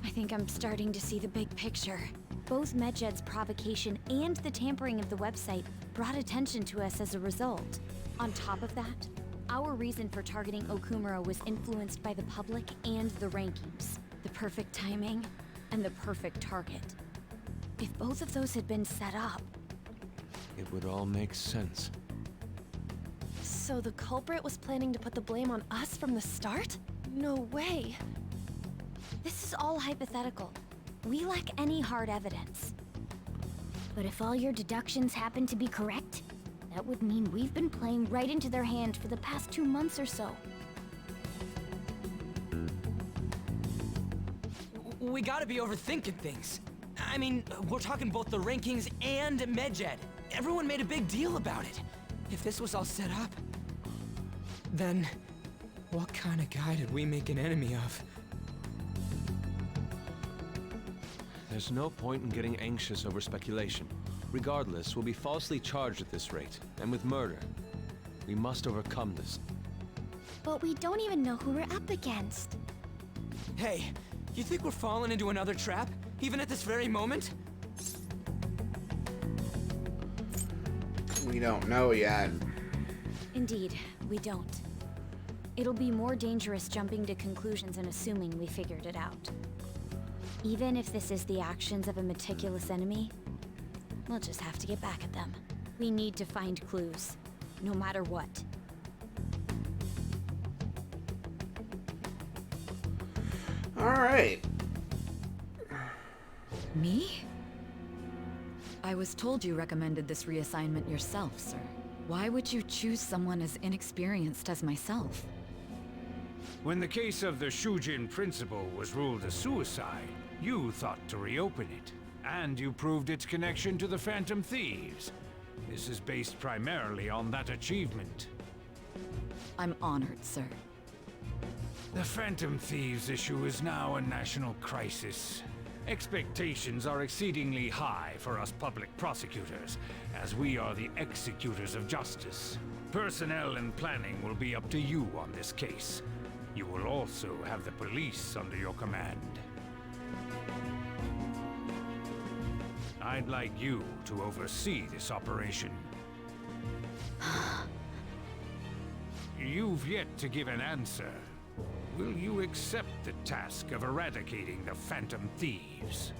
I think I'm starting to see the big picture. Both Medjed's provocation and the tampering of the website brought attention to us as a result. On top of that, our reason for targeting Okumura was influenced by the public and the rankings. The perfect timing and the perfect target. If both of those had been set up... It would all make sense. So the culprit was planning to put the blame on us from the start? No way. This is all hypothetical. We lack any hard evidence. But if all your deductions happen to be correct, that would mean we've been playing right into their hand for the past 2 months or so. We gotta be overthinking things. I mean, we're talking both the rankings and Medjed. Everyone made a big deal about it. If this was all set up, then what kind of guy did we make an enemy of? There's no point in getting anxious over speculation. Regardless, we'll be falsely charged at this rate, and with murder. We must overcome this. But we don't even know who we're up against. Hey, you think we're falling into another trap? Even at this very moment? We don't know yet. Indeed, we don't. It'll be more dangerous jumping to conclusions and assuming we figured it out. Even if this is the actions of a meticulous enemy, we'll just have to get back at them. We need to find clues, no matter what. All right. Me? I was told you recommended this reassignment yourself, sir. Why would you choose someone as inexperienced as myself? When the case of the Shujin principal was ruled a suicide, you thought to reopen it. And you proved its connection to the Phantom Thieves. This is based primarily on that achievement. I'm honored, sir. The Phantom Thieves issue is now a national crisis. Expectations are exceedingly high for us public prosecutors, as we are the executors of justice. Personnel and planning will be up to you on this case. You will also have the police under your command. I'd like you to oversee this operation. You've yet to give an answer. Will you accept the task of eradicating the Phantom Thieves?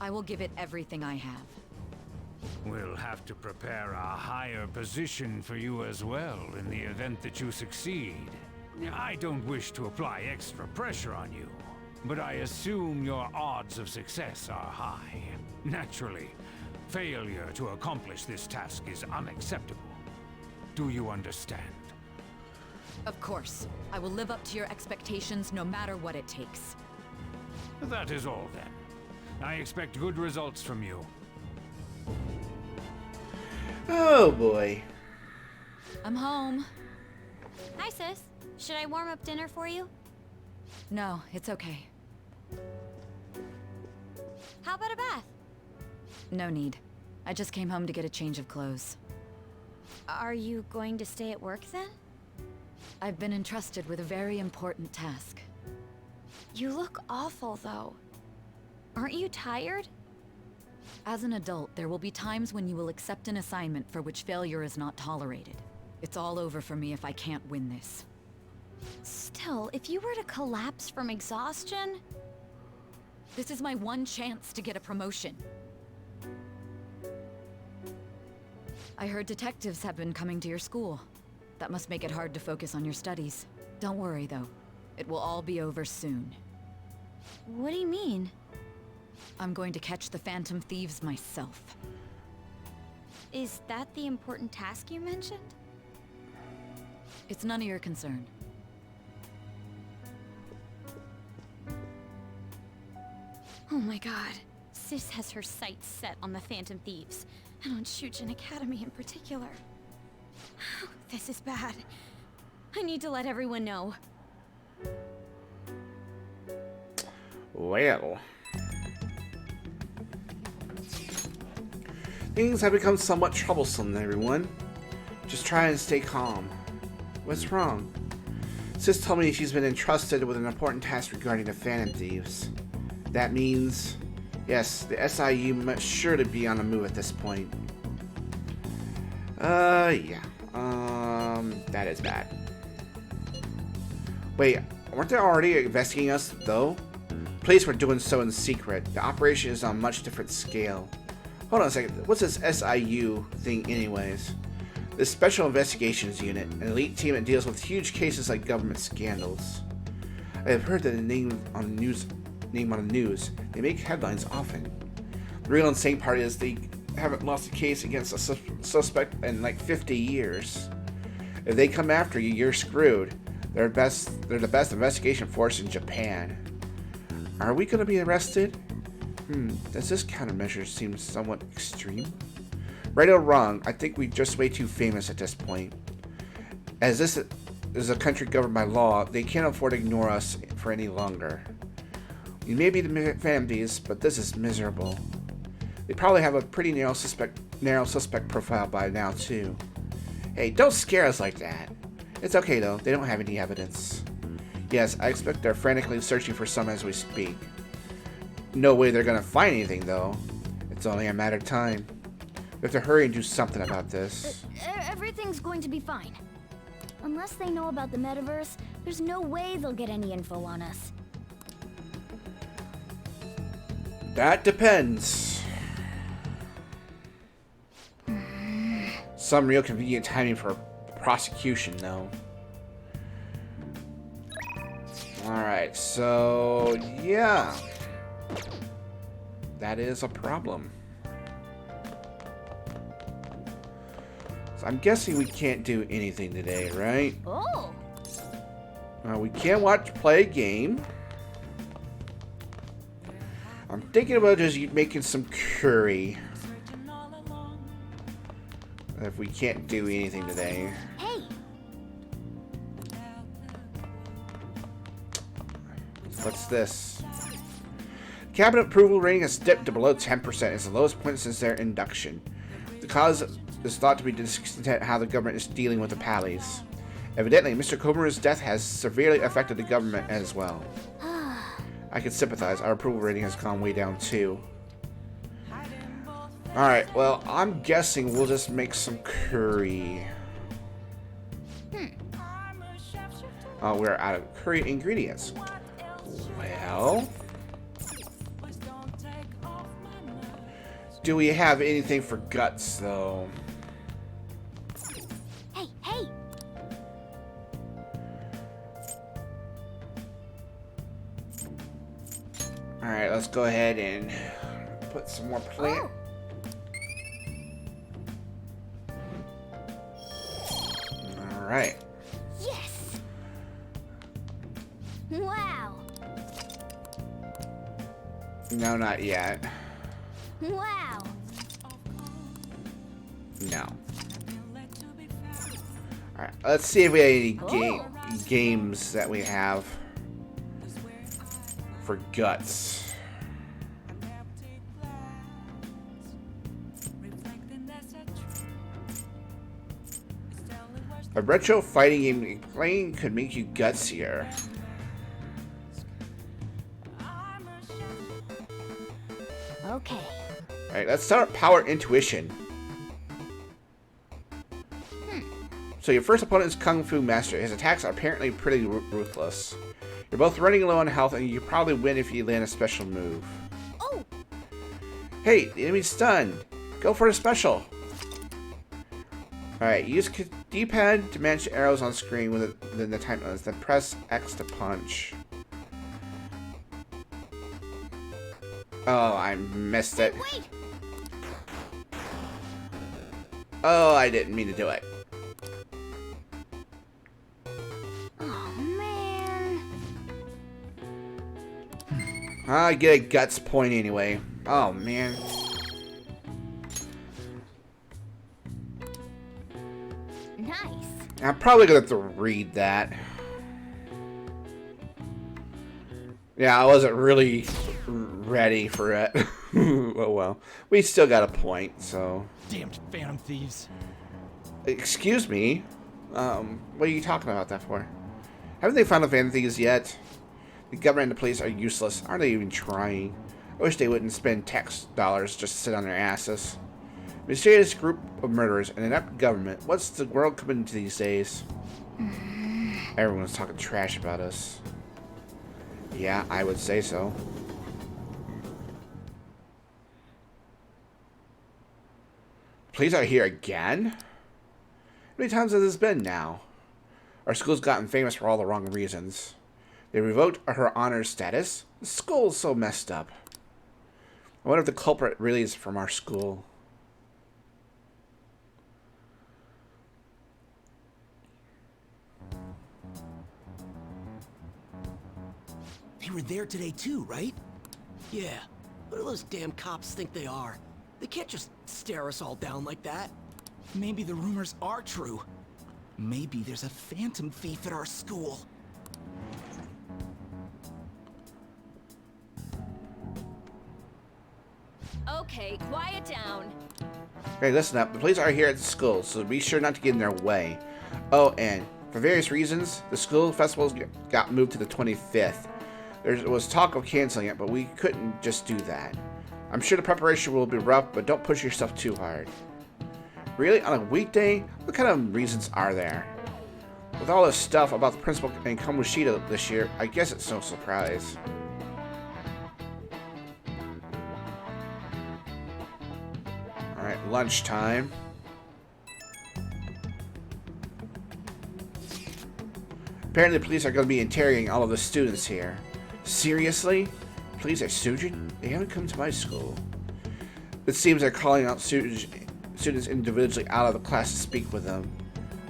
I will give it everything I have. We'll have to prepare a higher position for you as well in the event that you succeed. I don't wish to apply extra pressure on you, but I assume your odds of success are high. Naturally, failure to accomplish this task is unacceptable. Do you understand? Of course. I will live up to your expectations no matter what it takes. That is all then. I expect good results from you. Oh boy. I'm home. Hi, sis. Should I warm up dinner for you? No, it's okay. How about a bath? No need. I just came home to get a change of clothes. Are you going to stay at work then? I've been entrusted with a very important task. You look awful, though. Aren't you tired? As an adult, there will be times when you will accept an assignment for which failure is not tolerated. It's all over for me if I can't win this. Still, if you were to collapse from exhaustion... This is my one chance to get a promotion. I heard detectives have been coming to your school. That must make it hard to focus on your studies. Don't worry, though. It will all be over soon. What do you mean? I'm going to catch the Phantom Thieves myself. Is that the important task you mentioned? It's none of your concern. Oh my god. Sis has her sights set on the Phantom Thieves, and on Shujin Academy in particular. This is bad. I need to let everyone know. Well. Things have become somewhat troublesome, everyone. Just try and stay calm. What's wrong? Sis told me she's been entrusted with an important task regarding the Phantom Thieves. That means, yes, the SIU must sure to be on the move at this point. Yeah. That is bad. Wait, weren't they already investigating us, though? Police were doing so in secret. The operation is on a much different scale. Hold on a second. What's this SIU thing, anyways? This Special Investigations Unit, an elite team that deals with huge cases like government scandals. I have heard that the name on the news. They make headlines often. The real insane part is they haven't lost a case against a suspect in like 50 years. If they come after you, you're screwed. They're the best investigation force in Japan. Are we gonna be arrested? Does this countermeasure seem somewhat extreme? Right or wrong, I think we're just way too famous at this point. As this is a country governed by law, they can't afford to ignore us for any longer. We may be the Phantom Thieves, but this is miserable. They probably have a pretty narrow suspect profile by now, too. Hey, don't scare us like that. It's okay, though. They don't have any evidence. Yes, I expect they're frantically searching for some as we speak. No way they're gonna find anything, though. It's only a matter of time. We have to hurry and do something about this. Everything's going to be fine. Unless they know about the metaverse, there's no way they'll get any info on us. That depends. Some real convenient timing for prosecution, though. Alright, so yeah. That is a problem. So I'm guessing we can't do anything today, right? Oh! We can't play a game. I'm thinking about just making some curry. If we can't do anything today. Hey! What's this? Cabinet approval rating has dipped to below 10%. It's the lowest point since their induction. The cause is thought to be discontent how the government is dealing with the Pallies. Evidently, Mr. Okumura's death has severely affected the government as well. I can sympathize. Our approval rating has gone way down too. Alright, well, I'm guessing we'll just make some curry. Oh, we're out of curry ingredients. Well, do we have anything for guts, though? Hey, hey! Alright, let's go ahead and put some more plant. Alright. Yes! Wow! No, not yet. Wow! No. Alright, let's see if we have any games that we have for guts. A retro fighting game playing could make you gutsier. Okay. Alright, let's start Power Intuition. So your first opponent is Kung Fu Master. His attacks are apparently pretty ruthless. You're both running low on health, and you probably win if you land a special move. Oh! Hey, the enemy's stunned. Go for a special. Alright, use D-pad to match arrows on screen within the time limits, then press X to punch. Oh, I missed it. Wait! Oh, I didn't mean to do it. Oh, man. I get a guts point anyway. Oh, man. Nice. I'm probably gonna have to read that. Yeah, I wasn't really ready for it. Oh well. We still got a point, so. Damned Phantom Thieves. Excuse me? What are you talking about that for? Haven't they found the Phantom Thieves yet? The government and the police are useless. Aren't they even trying? I wish they wouldn't spend tax dollars just to sit on their asses. Mysterious group of murderers and an inept government. What's the world coming to these days? Everyone's talking trash about us. Yeah, I would say so. Police are here again? How many times has this been now? Our school's gotten famous for all the wrong reasons. They revoked her honors status. The school's so messed up. I wonder if the culprit really is from our school. They were there today too, right? Yeah. What do those damn cops think they are? They can't just stare us all down like that. Maybe the rumors are true. Maybe there's a phantom thief at our school. Okay, quiet down. Okay, listen up. The police are here at the school, so be sure not to get in their way. Oh, and for various reasons, the school festival got moved to the 25th. There was talk of canceling it, but we couldn't just do that. I'm sure the preparation will be rough, but don't push yourself too hard. Really? On a weekday? What kind of reasons are there? With all this stuff about the principal and Kamoshida this year, I guess it's no surprise. Alright, lunchtime. Apparently the police are going to be interrogating all of the students here. Seriously? Police are students? They haven't come to my school. It seems they're calling out students individually out of the class to speak with them.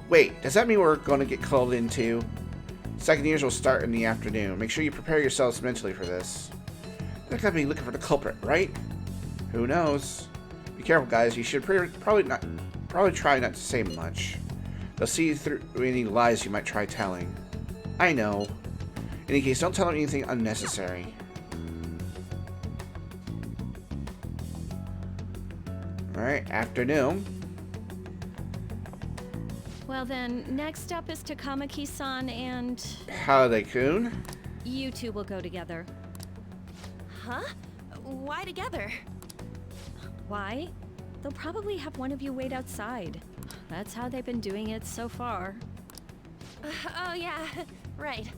Wait, does that mean we're going to get called in too? Second years will start in the afternoon. Make sure you prepare yourselves mentally for this. They're going to be looking for the culprit, right? Who knows? Be careful, guys. You should probably try not to say much. They'll see through any lies you might try telling. I know. In any case, don't tell them anything unnecessary. Alright, afternoon. Well then, next up is Takamaki-san and... Holiday-kun. You two will go together. Huh? Why together? Why? They'll probably have one of you wait outside. That's how they've been doing it so far. Oh yeah, Right.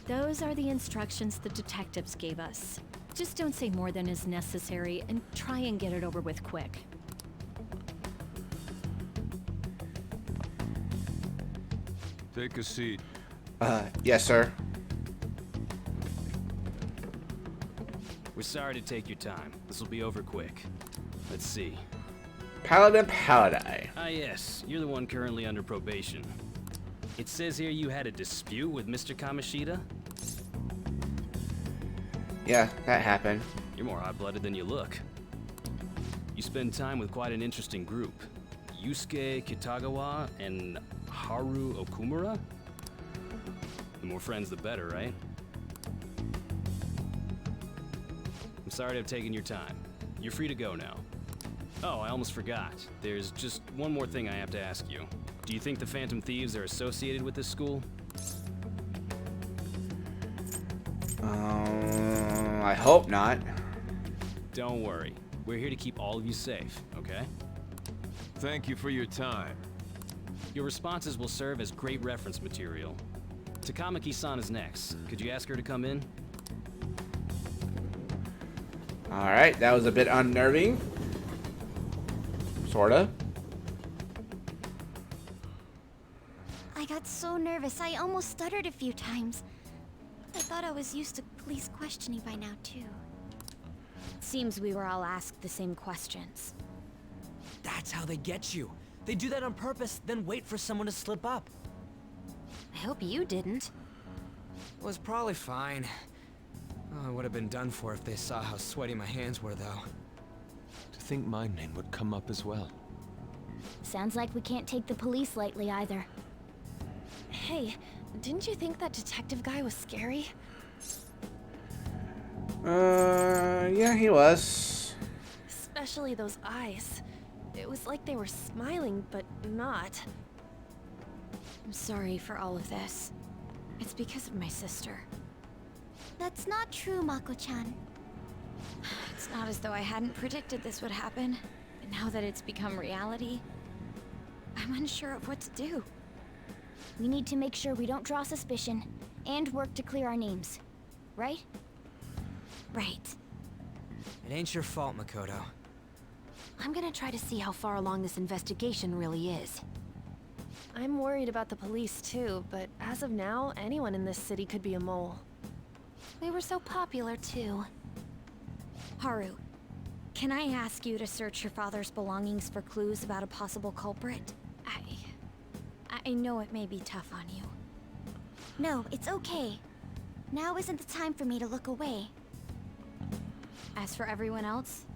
Those are the instructions the detectives gave us. Just don't say more than is necessary and try and get it over with quick. Take a seat. Yes, sir. We're sorry to take your time. This will be over quick. Let's see. Paladin Paladai. Ah, yes. You're the one currently under probation. It says here you had a dispute with Mr. Kamoshida? Yeah, that happened. You're more hot-blooded than you look. You spend time with quite an interesting group. Yusuke Kitagawa and Haru Okumura? The more friends, the better, right? I'm sorry to have taken your time. You're free to go now. Oh, I almost forgot. There's just one more thing I have to ask you. Do you think the Phantom Thieves are associated with this school? I hope not. Don't worry. We're here to keep all of you safe, okay? Thank you for your time. Your responses will serve as great reference material. Takamaki-san is next. Could you ask her to come in? Alright, that was a bit unnerving. Sorta. I got so nervous, I almost stuttered a few times. I thought I was used to police questioning by now, too. Seems we were all asked the same questions. That's how they get you. They do that on purpose, then wait for someone to slip up. I hope you didn't. It was probably fine. Oh, I would have been done for if they saw how sweaty my hands were, though. To think my name would come up as well. Sounds like we can't take the police lightly either. Hey, didn't you think that detective guy was scary? Yeah, he was. Especially those eyes. It was like they were smiling, but not. I'm sorry for all of this. It's because of my sister. That's not true, Mako-chan. It's not as though I hadn't predicted this would happen. And now that it's become reality, I'm unsure of what to do. We need to make sure we don't draw suspicion, and work to clear our names. Right? Right. It ain't your fault, Makoto. I'm gonna try to see how far along this investigation really is. I'm worried about the police too, but as of now, anyone in this city could be a mole. We were so popular too. Haru, can I ask you to search your father's belongings for clues about a possible culprit? I know it may be tough on you. No, it's okay. Now isn't the time for me to look away. As for everyone else,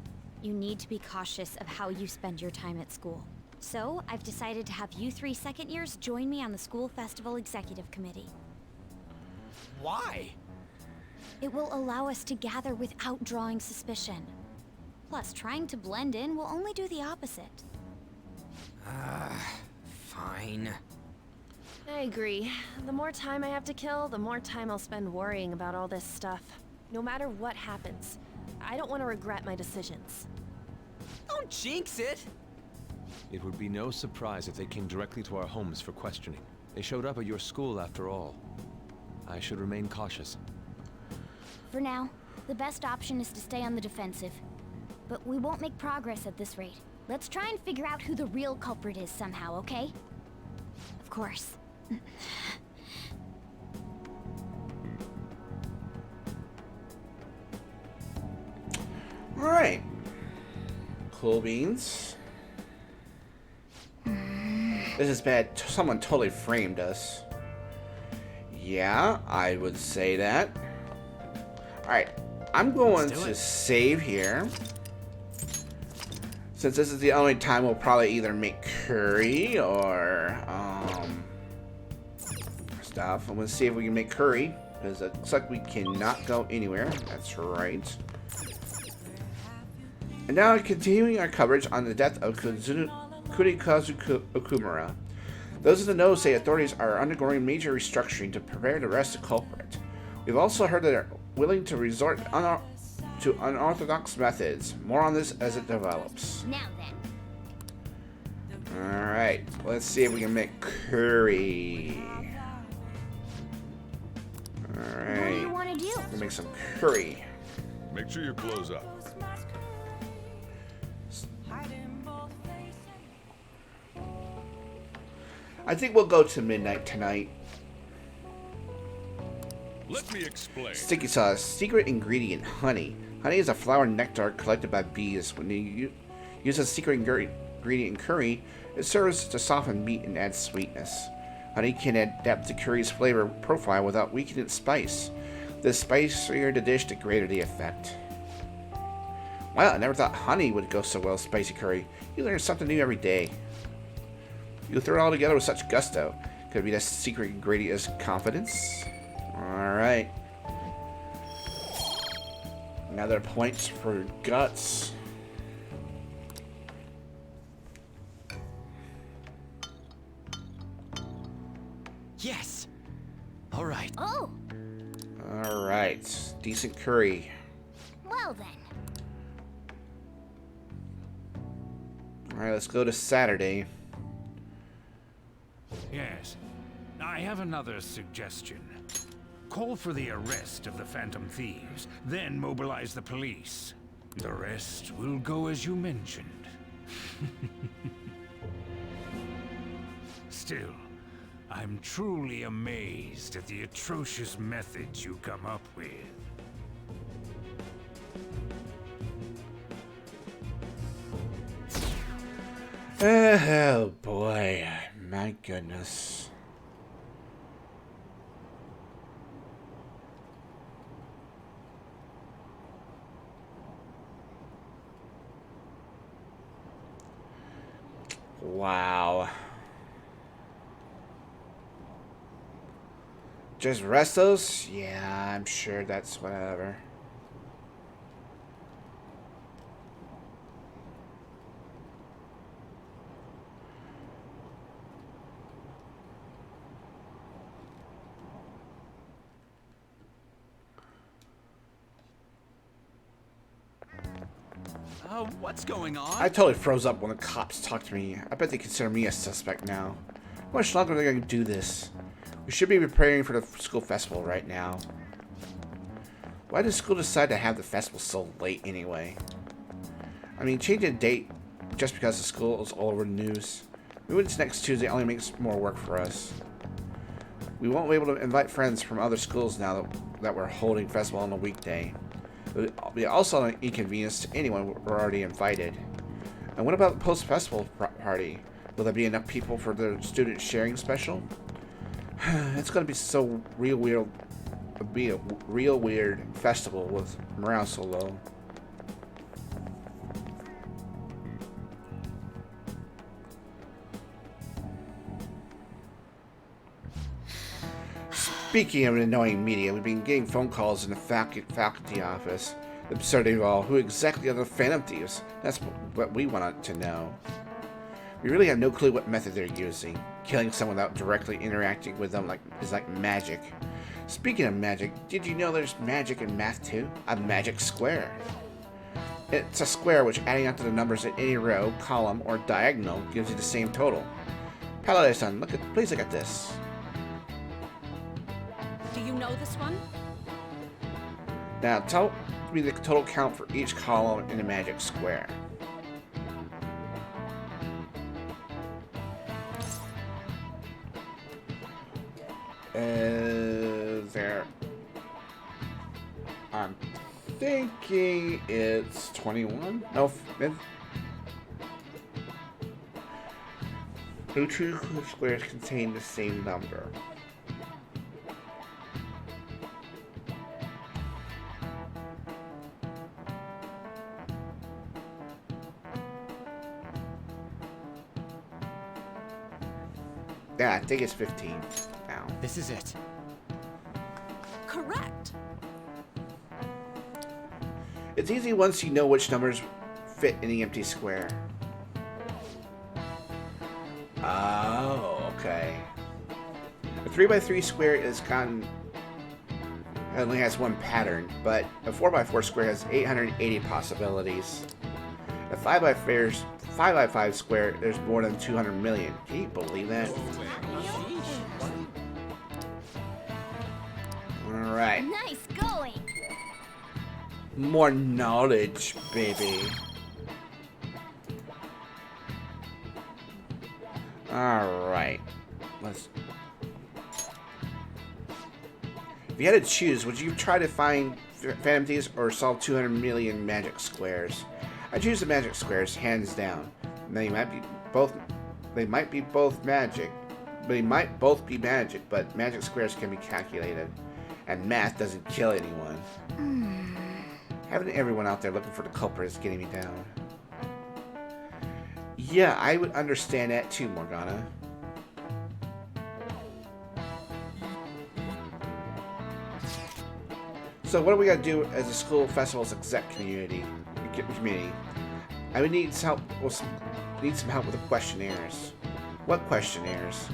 you need to be cautious of how you spend your time at school. So, I've decided to have you 3 second years join me on the school festival executive committee. Why? It will allow us to gather without drawing suspicion. Plus, trying to blend in will only do the opposite. Fine. I agree. The more time I have to kill, the more time I'll spend worrying about all this stuff. No matter what happens, I don't want to regret my decisions. Don't jinx it! It would be no surprise if they came directly to our homes for questioning. They showed up at your school after all. I should remain cautious. For now, the best option is to stay on the defensive. But we won't make progress at this rate. Let's try and figure out who the real culprit is somehow, okay? Of course. Alright. Cool beans. This is bad. Someone totally framed us. Yeah, I would say that. Alright. I'm going to save here. Since this is the only time we'll probably either make curry or stuff. I'm going to see if we can make curry. Because it looks like we cannot go anywhere. That's right. And now continuing our coverage on the death of Kurikazu Okumura. Those in the know say authorities are undergoing major restructuring to prepare to arrest the culprit. We've also heard that they're willing to resort to unorthodox methods. More on this as it develops. Now then. Alright, let's see if we can make curry. Alright. What do you want to do? We'll make some curry. Make sure your clothes up. I think we'll go to midnight tonight. Let me explain. Sticky sauce. Secret ingredient, honey. Honey is a flower nectar collected by bees. When you use a secret ingredient in curry, it serves to soften meat and add sweetness. Honey can adapt the curry's flavor profile without weakening its spice. The spicier the dish, the greater the effect. Wow, I never thought honey would go so well with spicy curry. You learn something new every day. You throw it all together with such gusto. Could it be that secret ingredient is confidence? Alright. Another point for guts. Yes. All right. Oh, Alright. Decent curry. well then. Alright, let's go to Saturday. Yes. I have another suggestion. Call for the arrest of the Phantom Thieves, then mobilize the police. The rest will go as you mentioned. Still, I'm truly amazed at the atrocious methods you come up with. Oh boy, my goodness. Wow. Just Restos? Yeah, I'm sure that's whatever. What's going on? I totally froze up when the cops talked to me. I bet they consider me a suspect now. How much longer are they going to do this? We should be preparing for the school festival right now. Why did school decide to have the festival so late anyway? I mean, changing the date just because the school is all over the news. Moving to next Tuesday only makes more work for us. We won't be able to invite friends from other schools now that we're holding festival on a weekday. It would be also an inconvenience to anyone we're already invited. And what about the post-festival party? Will there be enough people for the student sharing special? It's gonna be so real weird. Be a real weird festival with morale so low. Speaking of annoying media, we've been getting phone calls in the faculty office. The absurdity of all, who exactly are the Phantom Thieves? That's what we want to know. We really have no clue what method they're using. Killing someone without directly interacting with them is like magic. Speaking of magic, did you know there's magic in math too? A magic square. It's a square which, adding up to the numbers in any row, column, or diagonal, gives you the same total. Paladin, please look at this. Do you know this one? Now tell me the total count for each column in a magic square. There. I'm thinking it's 21? No, no two squares contain the same number. Yeah, I think it's 15 now. This is it. Correct. It's easy once you know which numbers fit in the empty square. Oh, okay. A 3x3 square only has one pattern, but a 4x4 square has 880 possibilities. A 5x5 square, there's more than 200 million. Can you believe that? Alright. Nice going. More knowledge, baby. Alright. Let's... If you had to choose, would you try to find Phantom Thieves or solve 200 million magic squares? I choose the magic squares, hands down. They might be both magic. They might both be magic, but magic squares can be calculated. And math doesn't kill anyone. Having everyone out there looking for the culprit is getting me down. Yeah, I would understand that too, Morgana. So what do we gotta do as a school festival's exec community? I would need some help with the questionnaires. What questionnaires?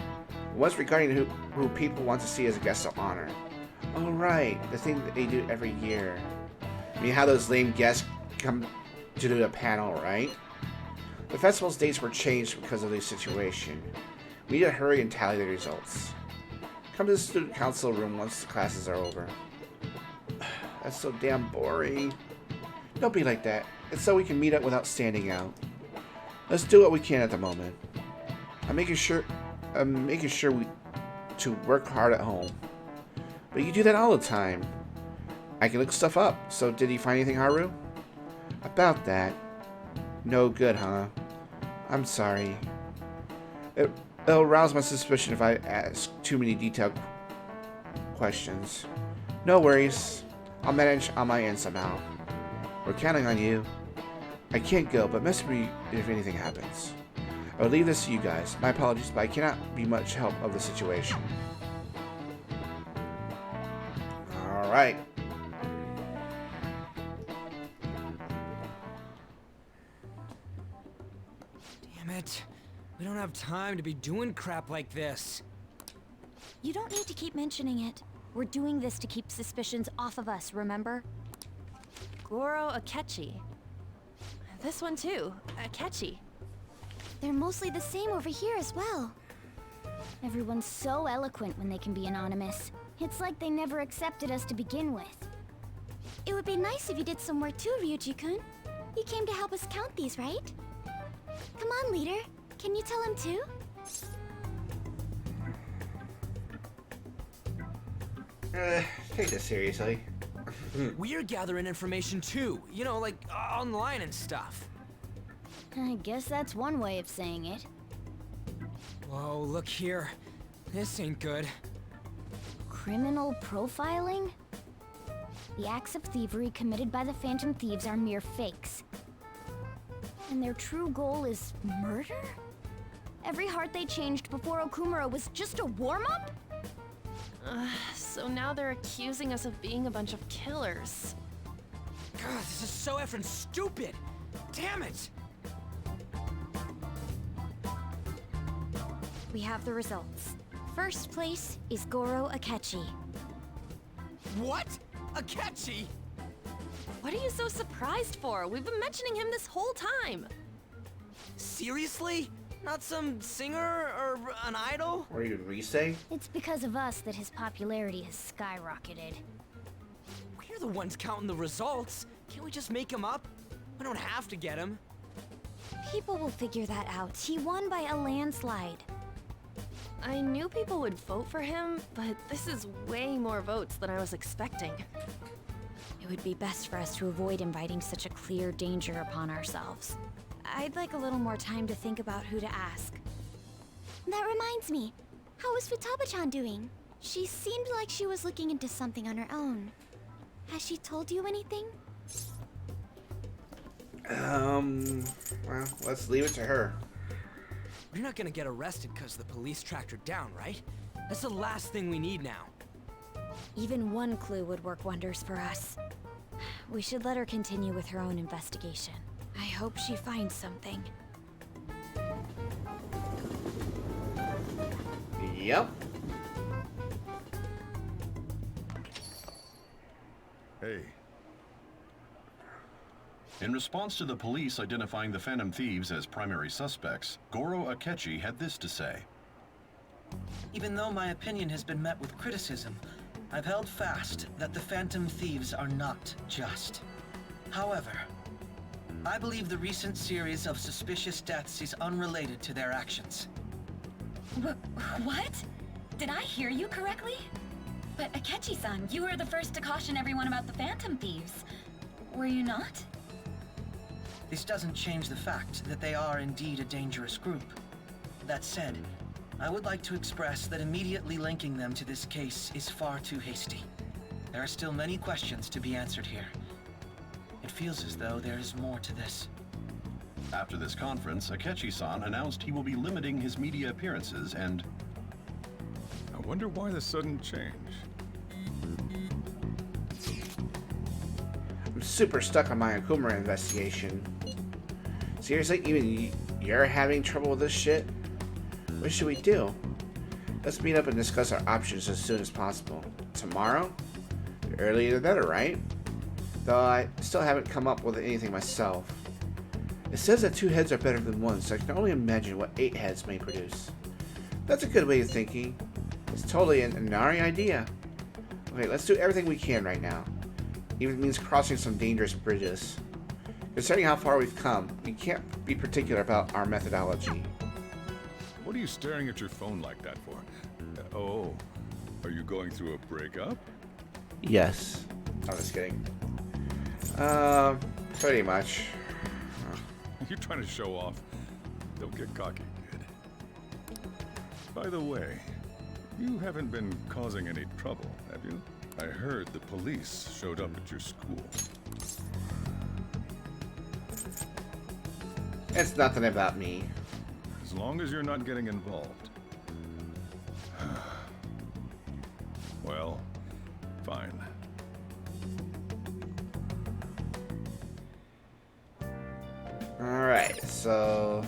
One's regarding who people want to see as a guest of honor. Oh right, the thing that they do every year. I mean, how those lame guests come to do a panel, right? The festival's dates were changed because of the situation. We need to hurry and tally the results. Come to the student council room once the classes are over. That's so damn boring. Don't be like that. It's so we can meet up without standing out. Let's do what we can at the moment. I'm making sure we to work hard at home. But you do that all the time. I can look stuff up. So did you find anything, Haru? About that. No good, huh? I'm sorry. It'll arouse my suspicion if I ask too many detailed questions. No worries. I'll manage on my end somehow. We're counting on you. I can't go, but message me if anything happens. I will leave this to you guys. My apologies, but I cannot be much help of the situation. Alright. Damn it. We don't have time to be doing crap like this. You don't need to keep mentioning it. We're doing this to keep suspicions off of us, remember? Goro Akechi. This one too, Akechi. They're mostly the same over here as well. Everyone's so eloquent when they can be anonymous. It's like they never accepted us to begin with. It would be nice if you did some work too, Ryuji-kun. You came to help us count these, right? Come on, leader. Can you tell him too? Take this seriously. We're gathering information too, you know, like online and stuff. I guess that's one way of saying it. Whoa, look here. This ain't good. Criminal profiling? The acts of thievery committed by the Phantom Thieves are mere fakes. And their true goal is murder? Every heart they changed before Okumura was just a warm-up? So now they're accusing us of being a bunch of killers. God, this is so effing stupid! Damn it! We have the results. First place is Goro Akechi. What? Akechi? What are you so surprised for? We've been mentioning him this whole time. Seriously? Not some singer or an idol? Or even Risei? It's because of us that his popularity has skyrocketed. We're the ones counting the results. Can't we just make him up? We don't have to get him. People will figure that out. He won by a landslide. I knew people would vote for him, but this is way more votes than I was expecting. It would be best for us to avoid inviting such a clear danger upon ourselves. I'd like a little more time to think about who to ask. That reminds me. How is Futaba-chan doing? She seemed like she was looking into something on her own. Has she told you anything? Well, let's leave it to her. You're not gonna get arrested because the police tracked her down, right? That's the last thing we need now. Even one clue would work wonders for us. We should let her continue with her own investigation. I hope she finds something. Yep. Hey. In response to the police identifying the Phantom Thieves as primary suspects, Goro Akechi had this to say. Even though my opinion has been met with criticism, I've held fast that the Phantom Thieves are not just. However, I believe the recent series of suspicious deaths is unrelated to their actions. What? Did I hear you correctly? But Akechi-san, you were the first to caution everyone about the Phantom Thieves. Were you not? This doesn't change the fact that they are indeed a dangerous group. That said, I would like to express that immediately linking them to this case is far too hasty. There are still many questions to be answered here. It feels as though there is more to this. After this conference, Akechi-san announced he will be limiting his media appearances and... I wonder why the sudden change. I'm super stuck on my Okumura investigation. Seriously, even you're having trouble with this shit? What should we do? Let's meet up and discuss our options as soon as possible. Tomorrow? The earlier the better, right? Though I still haven't come up with anything myself. It says that 2 heads are better than 1, so I can only imagine what 8 heads may produce. That's a good way of thinking. It's totally an Inari idea. Okay, let's do everything we can right now. Even if it means crossing some dangerous bridges. Considering how far we've come, we can't be particular about our methodology. What are you staring at your phone like that for? Oh, are you going through a breakup? Yes. I'm just kidding. Pretty much. You're trying to show off. Don't get cocky, kid. By the way, you haven't been causing any trouble, have you? I heard the police showed up at your school. It's nothing about me. As long as you're not getting involved. Well, fine. Alright, so...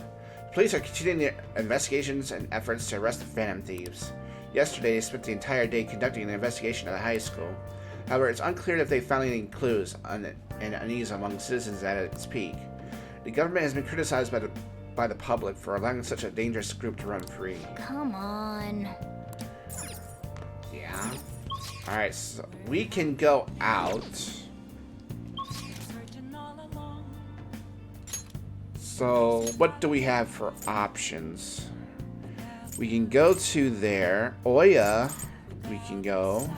Police are continuing their investigations and efforts to arrest the Phantom Thieves. Yesterday, they spent the entire day conducting an investigation at the high school. However, it's unclear if they found any clues and unease among citizens at its peak. The government has been criticized by the public for allowing such a dangerous group to run free. Come on. Yeah. Alright, so we can go out. So, what do we have for options? We can go to there. Oya, we can go.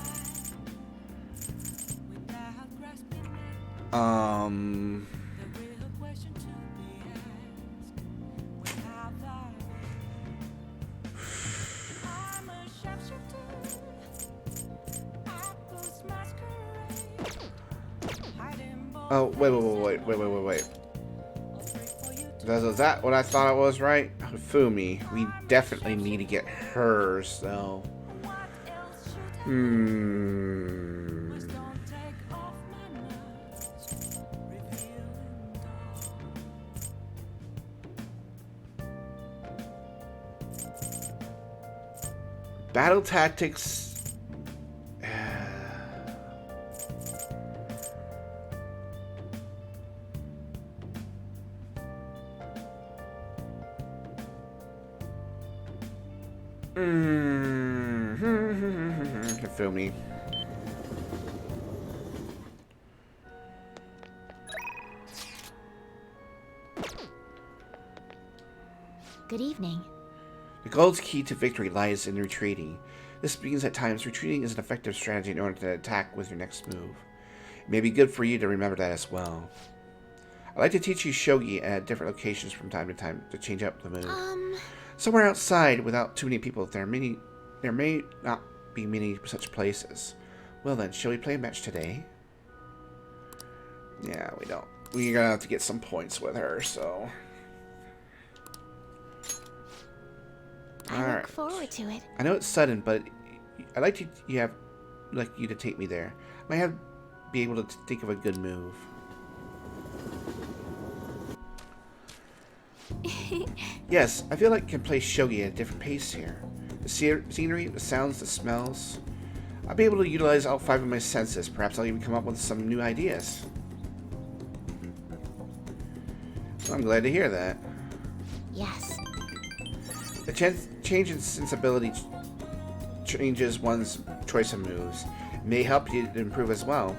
Oh, wait. Is that what I thought it was, right? Fumi. We definitely need to get hers, though. Battle tactics. Feel me. Good evening. The gold's key to victory lies in retreating. This means at times retreating is an effective strategy in order to attack with your next move. It may be good for you to remember that as well. I like to teach you shogi at different locations from time to time to change up the move. Somewhere outside without too many people, there may not be many such places. Well then, shall we play a match today? Yeah, we don't. We're gonna have to get some points with her, so. I look forward to it. I know it's sudden, but I like you to take me there. I might be able to think of a good move. Yes, I feel like I can play shogi at a different pace here. The scenery, the sounds, the smells. I'll be able to utilize all 5 of my senses. Perhaps I'll even come up with some new ideas. Well, I'm glad to hear that. Yes. The change in sensibility changes one's choice of moves. may help you to improve as well.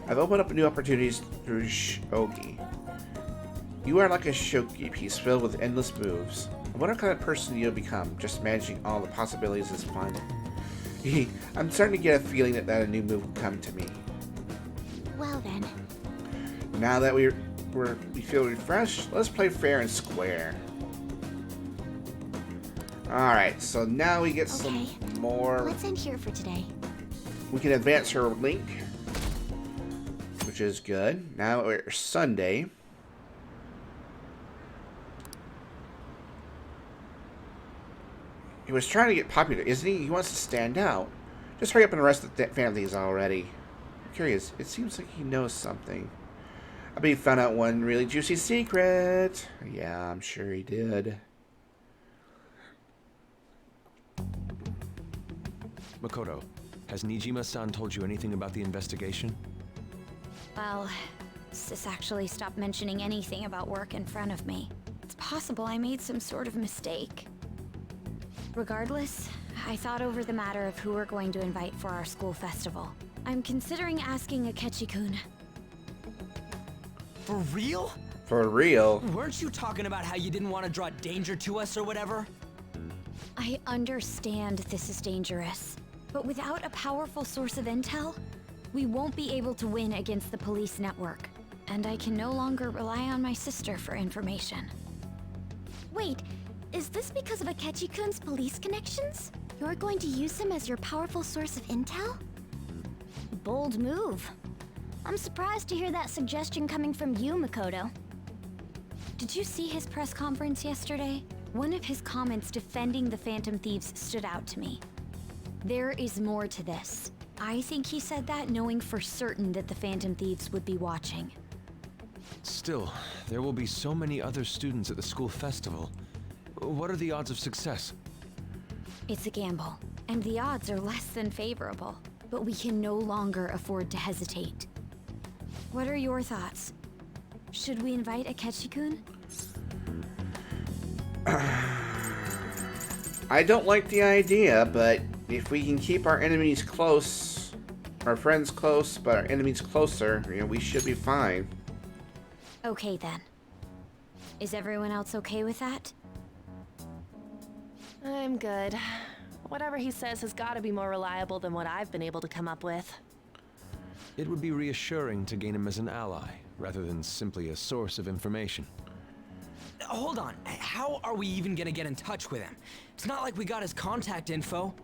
I've opened up new opportunities through shogi. You are like a shogi piece filled with endless moves. I wonder what kind of person you'll become. Just managing all the possibilities is fun. I'm starting to get a feeling that a new move will come to me. Well then. Now that we feel refreshed, let's play fair and square. Alright, so now we get some more... Let's end here for today. We can advance her link, which is good. Now it's Sunday. He was trying to get popular, isn't he? He wants to stand out. Just hurry up and arrest the Phantom Thieves already. I'm curious. It seems like he knows something. I bet he found out one really juicy secret. Yeah, I'm sure he did. Makoto, has Nijima-san told you anything about the investigation? Well, Sis actually stopped mentioning anything about work in front of me. It's possible I made some sort of mistake. Regardless, I thought over the matter of who we're going to invite for our school festival. I'm considering asking Akechi-kun. For real? For real? Weren't you talking about how you didn't want to draw danger to us or whatever? I understand this is dangerous, but without a powerful source of intel, we won't be able to win against the police network. And I can no longer rely on my sister for information. Wait, is this because of Akechi-kun's police connections? You're going to use him as your powerful source of intel? Bold move. I'm surprised to hear that suggestion coming from you, Makoto. Did you see his press conference yesterday? One of his comments defending the Phantom Thieves stood out to me. There is more to this. I think he said that knowing for certain that the Phantom Thieves would be watching. Still, there will be so many other students at the school festival. What are the odds of success? It's a gamble, and the odds are less than favorable. But we can no longer afford to hesitate. What are your thoughts? Should we invite Akechi-kun? I don't like the idea, but if we can keep our enemies close, our friends close, but our enemies closer, you know, we should be fine. Okay then. Is everyone else okay with that? I'm good. Whatever he says has got to be more reliable than what I've been able to come up with. It would be reassuring to gain him as an ally, rather than simply a source of information. Hold on, how are we even gonna get in touch with him? It's not like we got his contact info.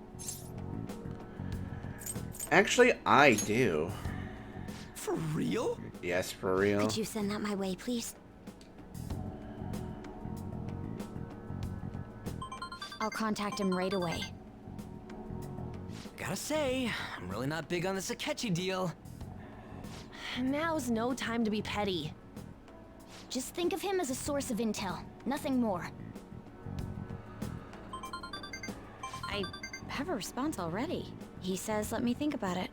Actually, I do. For real? Yes, for real. Could you send that my way, please? I'll contact him right away. Gotta say, I'm really not big on this Akechi deal. Now's no time to be petty. Just think of him as a source of intel, nothing more. I have a response already. He says let me think about it.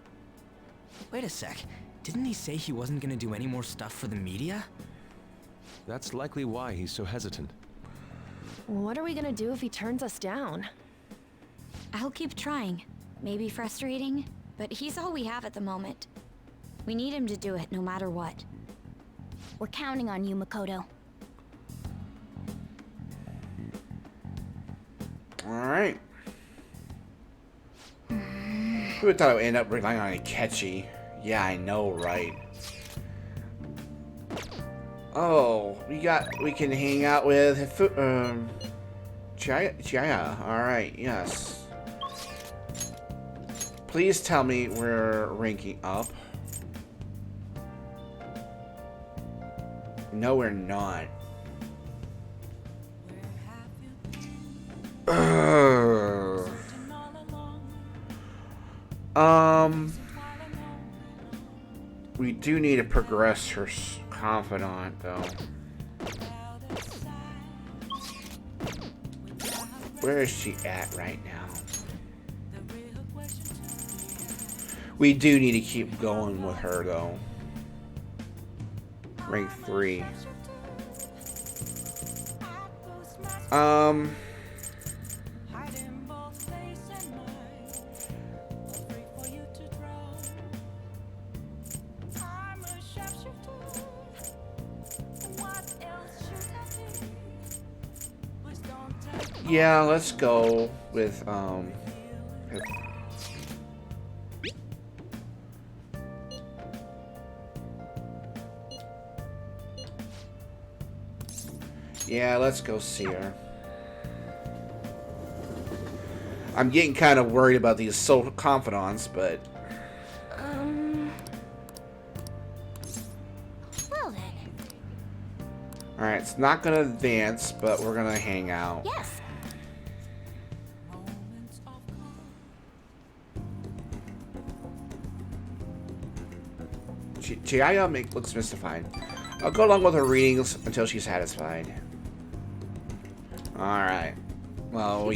Wait a sec. Didn't he say he wasn't gonna do any more stuff for the media? That's likely why he's so hesitant. What are we gonna do if he turns us down? I'll keep trying. Maybe frustrating, but he's all we have at the moment. We need him to do it no matter what. We're counting on you, Makoto. Alright. Who would thought I would end up relying on Akechi? Yeah, I know, right? Oh, we can hang out with Chaya. Alright, yes. Please tell me we're ranking up. No, we're not. We do need to progress her confidant, though. Where is she at right now? We do need to keep going with her, though. Rank 3. Yeah, let's go with yeah, let's go see her. I'm getting kind of worried about these social confidants, but Well then. alright, it's not gonna advance, but we're gonna hang out. Yes. Chihaya looks mystified. I'll go along with her readings until she's satisfied. Alright. Well,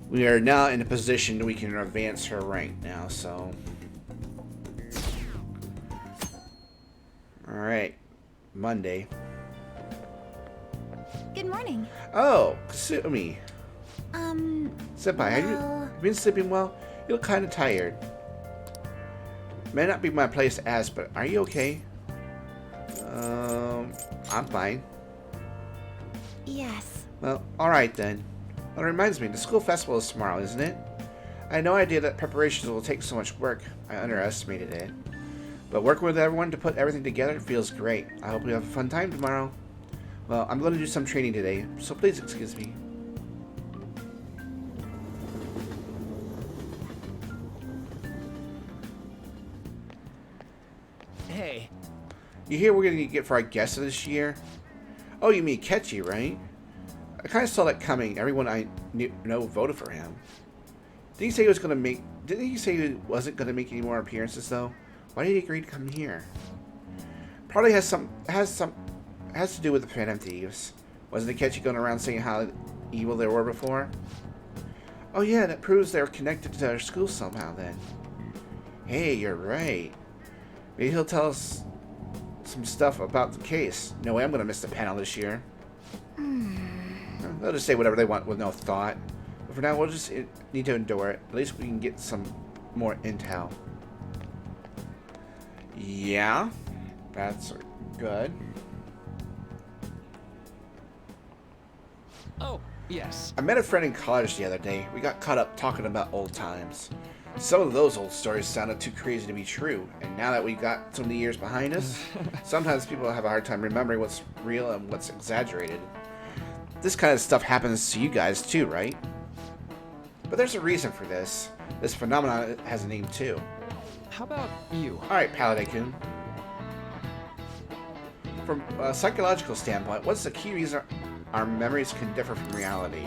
we are now in a position we can advance her rank now, so. Alright. Monday. Good morning. Oh, Kasumi. Senpai, have you well... been sleeping well? You look kind of tired. May not be my place to ask, but are you okay? I'm fine. Yes. Well, alright then. Well, it reminds me, the school festival is tomorrow, isn't it? I had no idea that preparations will take so much work. I underestimated it. But working with everyone to put everything together feels great. I hope we have a fun time tomorrow. Well, I'm going to do some training today, so please excuse me. Hey. You hear we're going to get for our guest this year? Oh, you mean Akechi, right? I kind of saw that coming. Everyone I know voted for him. Didn't he say he was going to make... Didn't he say he wasn't going to make any more appearances, though? Why did he agree to come here? Probably has to do with the Phantom Thieves. Wasn't Akechi going around saying how evil they were before? Oh yeah, that proves they're connected to our school somehow then. Hey, you're right. Maybe he'll tell us some stuff about the case. No way I'm going to miss the panel this year. They'll just say whatever they want with no thought. But for now, we'll just need to endure it. At least we can get some more intel. Yeah, that's good. Oh, yes. I met a friend in college the other day. We got caught up talking about old times. Some of those old stories sounded too crazy to be true, and now that we got so many years behind us, sometimes people have a hard time remembering what's real and what's exaggerated. This kind of stuff happens to you guys too, right? But there's a reason for this. This phenomenon has a name too. How about you? Alright, Paladin-kun. From a psychological standpoint, what's the key reason our memories can differ from reality?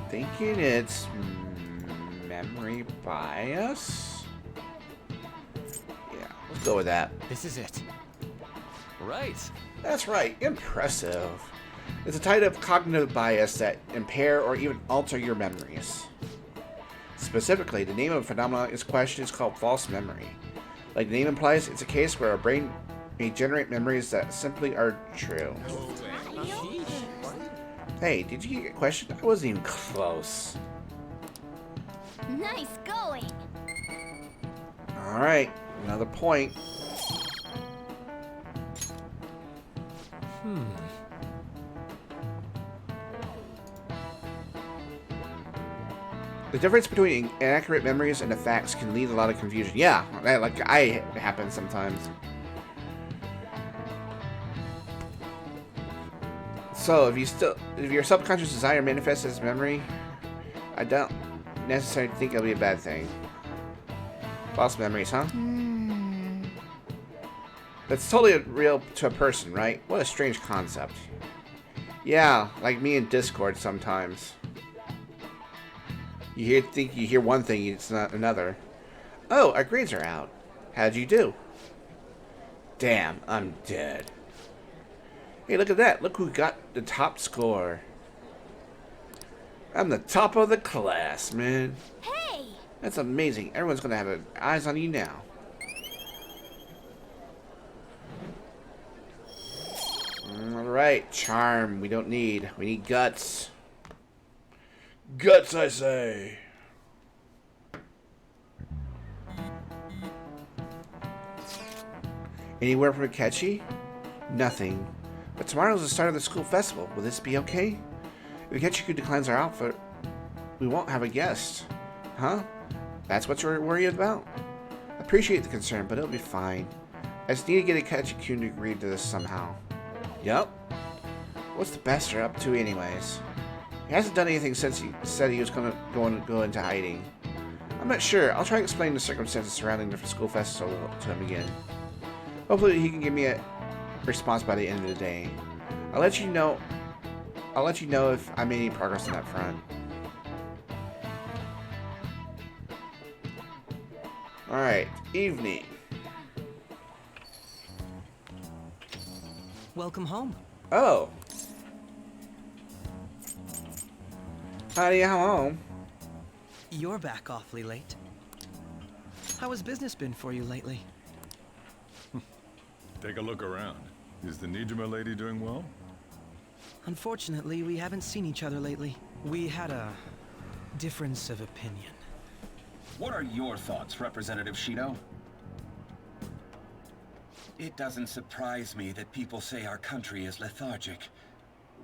Thinking it's memory bias? Yeah, let's go with that. This is it. Right. That's right, impressive. It's a type of cognitive bias that impair or even alter your memories. Specifically, the name of the phenomenon in question is called false memory. Like the name implies, it's a case where our brain may generate memories that simply are true. Hey, did you get a question? I wasn't even close. Nice going. Alright, another point. The difference between inaccurate memories and the facts can lead to a lot of confusion. Yeah, like it happens sometimes. So, if your subconscious desire manifests as memory, I don't necessarily think it'll be a bad thing. False memories, huh? That's totally real to a person, right? What a strange concept. Yeah, like me in Discord sometimes. You think you hear one thing, it's not another. Oh, our grades are out. How'd you do? Damn, I'm dead. Hey, look at that. Look who got the top score. I'm the top of the class, man. Hey! That's amazing. Everyone's gonna have eyes on you now. Alright, charm. We don't need. We need guts. Guts, I say. Anywhere from Akechi? Nothing. But tomorrow's the start of the school festival. Will this be okay? If Akechi declines our outfit, we won't have a guest. Huh? That's what you're worried about? I appreciate the concern, but it'll be fine. I just need to get Akechi-kun to agree to this somehow. Yup. What's the Bester up to anyways? He hasn't done anything since he said he was gonna go into hiding. I'm not sure. I'll try to explain the circumstances surrounding the school festival to him again. Hopefully he can give me a response by the end of the day. I'll let you know if I made any progress on that front. Alright, evening. Welcome home. Oh. Howdy, I'm home. You're back awfully late. How has business been for you lately? Take a look around. Is the Nijima lady doing well? Unfortunately, we haven't seen each other lately. We had a difference of opinion. What are your thoughts, Representative Shido? It doesn't surprise me that people say our country is lethargic.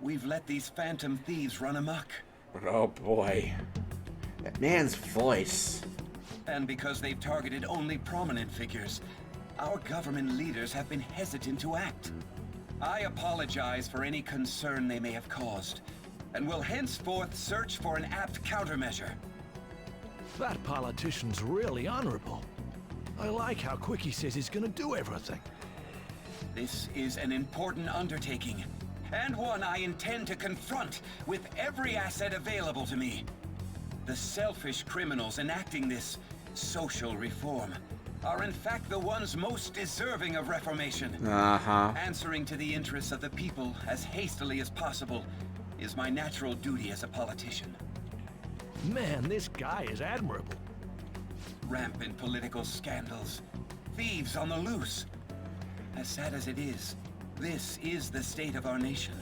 We've let these Phantom Thieves run amok. Oh boy. That man's voice. And because they've targeted only prominent figures, our government leaders have been hesitant to act. I apologize for any concern they may have caused, and will henceforth search for an apt countermeasure. That politician's really honorable. I like how quick he says he's gonna do everything. This is an important undertaking, and one I intend to confront with every asset available to me. The selfish criminals enacting this social reform are in fact the ones most deserving of reformation. Answering to the interests of the people as hastily as possible is my natural duty as a politician. Man, this guy is admirable. Rampant political scandals, thieves on the loose. As sad as it is, this is the state of our nation.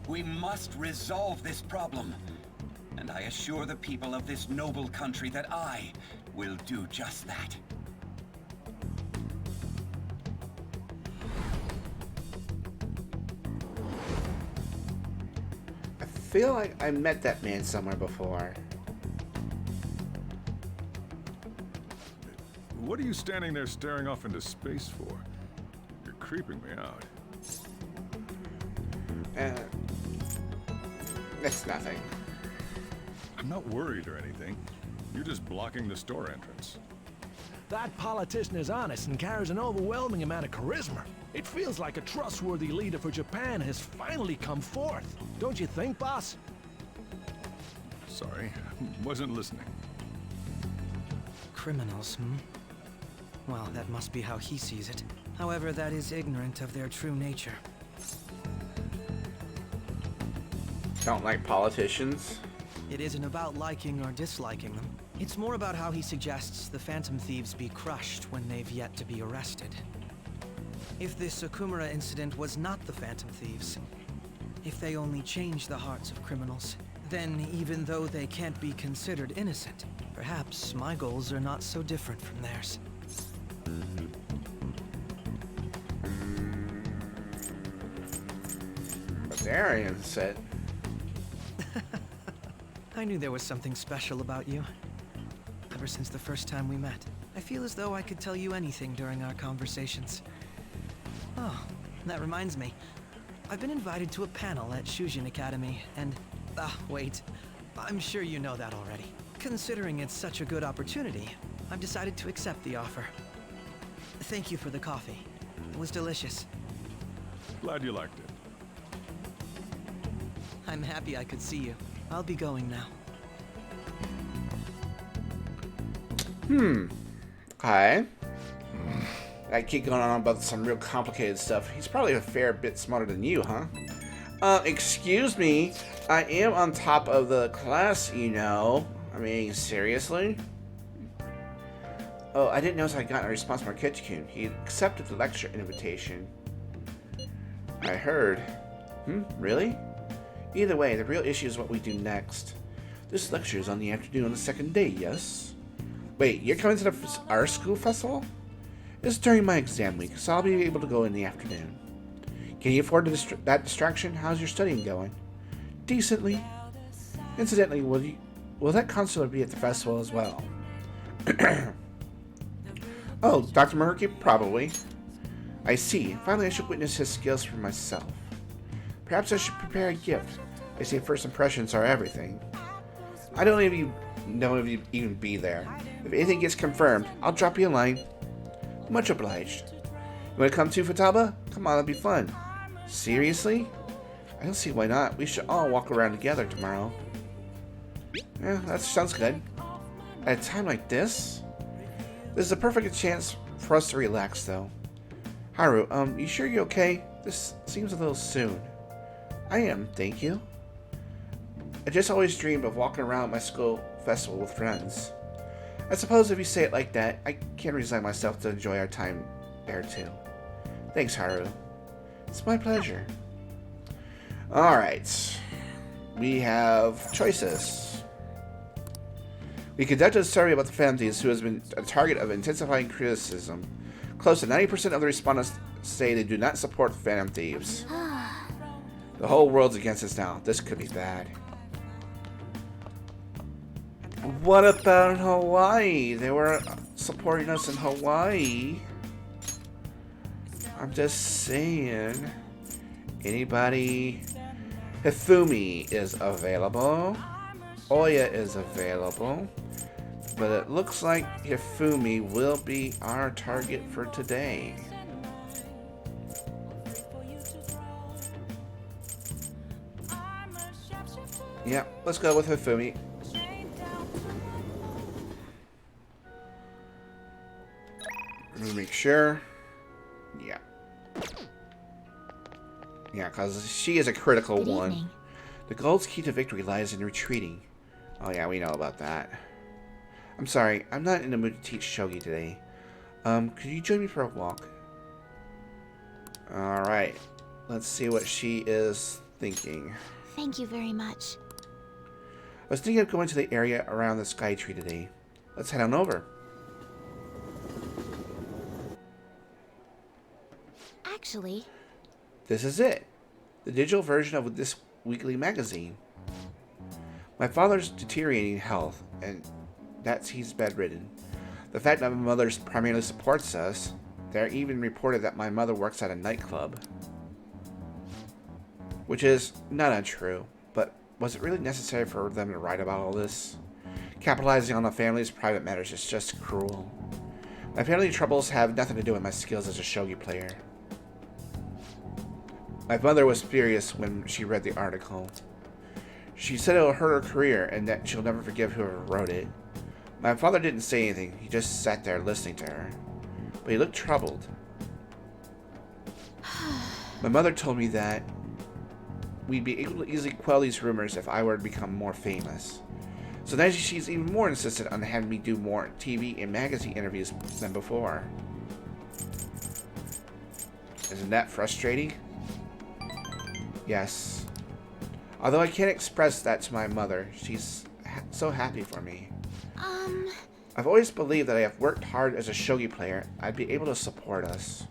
We must resolve this problem, and I assure the people of this noble country that I will do just that. I feel like I met that man somewhere before. What are you standing there staring off into space for? You're creeping me out. It's nothing. I'm not worried or anything. You're just blocking the store entrance. That politician is honest and carries an overwhelming amount of charisma. It feels like a trustworthy leader for Japan has finally come forth. Don't you think, boss? Sorry, wasn't listening. Criminals, Well, that must be how he sees it. However, that is ignorant of their true nature. Don't like politicians? It isn't about liking or disliking them. It's more about how he suggests the Phantom Thieves be crushed when they've yet to be arrested. If this Okumura incident was not the Phantom Thieves, if they only change the hearts of criminals, then even though they can't be considered innocent, perhaps my goals are not so different from theirs. Barbarian said. I knew there was something special about you. Ever since the first time we met, I feel as though I could tell you anything during our conversations. Oh, that reminds me. I've been invited to a panel at Shujin Academy, and... wait. I'm sure you know that already. Considering it's such a good opportunity, I've decided to accept the offer. Thank you for the coffee. It was delicious. Glad you liked it. I'm happy I could see you. I'll be going now. Okay. I keep going on about some real complicated stuff. He's probably a fair bit smarter than you, huh? Excuse me. I am on top of the class, you know. I mean, seriously? Oh, I didn't notice I got a response from Akechi-kun. He accepted the lecture invitation. I heard. Really? Either way, the real issue is what we do next. This lecture is on the afternoon on the second day, yes? Wait, you're coming to our school festival? It's during my exam week, so I'll be able to go in the afternoon. Can you afford that distraction? How's your studying going? Decently. Incidentally, will that counselor be at the festival as well? Oh, Dr. Maruki? Probably. I see. Finally, I should witness his skills for myself. Perhaps I should prepare a gift. I see first impressions are everything. I don't even know if you'd even be there. If anything gets confirmed, I'll drop you a line. Much obliged. You want to come too, Futaba? Come on, that'll be fun. Seriously? I don't see why not. We should all walk around together tomorrow. Yeah, that sounds good. At a time like this? This is a perfect chance for us to relax, though. Haru, you sure you're okay? This seems a little soon. I am, thank you. I just always dreamed of walking around my school festival with friends. I suppose if you say it like that, I can resign myself to enjoy our time there too. Thanks, Haru. It's my pleasure. Alright. We have choices. We conducted a survey about the Phantom Thieves, who has been a target of intensifying criticism. Close to 90% of the respondents say they do not support Phantom Thieves. The whole world's against us now. This could be bad. What about Hawaii? They were supporting us in Hawaii. I'm just saying. Anybody? Hifumi is available. Oya is available. But it looks like Hifumi will be our target for today. Yeah, let's go with Hifumi. Let me make sure. Yeah. Yeah, because she is a critical one. The gold's key to victory lies in retreating. Oh yeah, we know about that. I'm sorry, I'm not in the mood to teach shogi today. Could you join me for a walk? Alright. Let's see what she is thinking. Thank you very much. I was thinking of going to the area around the Sky Tree today. Let's head on over. Actually, this is it. The digital version of this weekly magazine. My father's deteriorating health, and he's bedridden. The fact that my mother primarily supports us, they're even reported that my mother works at a nightclub. Which is not untrue, but was it really necessary for them to write about all this? Capitalizing on the family's private matters is just cruel. My family troubles have nothing to do with my skills as a shogi player. My mother was furious when she read the article. She said it will hurt her career and that she'll never forgive whoever wrote it. My father didn't say anything, he just sat there listening to her. But he looked troubled. My mother told me that we'd be able to easily quell these rumors if I were to become more famous. So now she's even more insistent on having me do more TV and magazine interviews than before. Isn't that frustrating? Yes. Although I can't express that to my mother, she's so happy for me. I've always believed that I have worked hard as a shogi player, I'd be able to support us.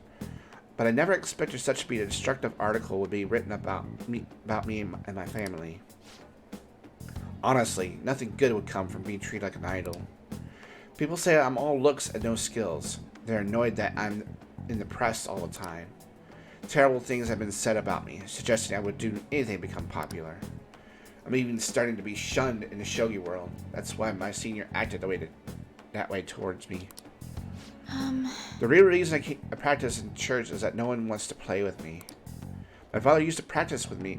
But I never expected such to be a destructive article would be written about me and my family. Honestly, nothing good would come from being treated like an idol. People say I'm all looks and no skills. They're annoyed that I'm in the press all the time. Terrible things have been said about me, suggesting I would do anything to become popular. I'm even starting to be shunned in the shogi world. That's why my senior acted that way towards me. The real reason I practice in church is that no one wants to play with me. My father used to practice with me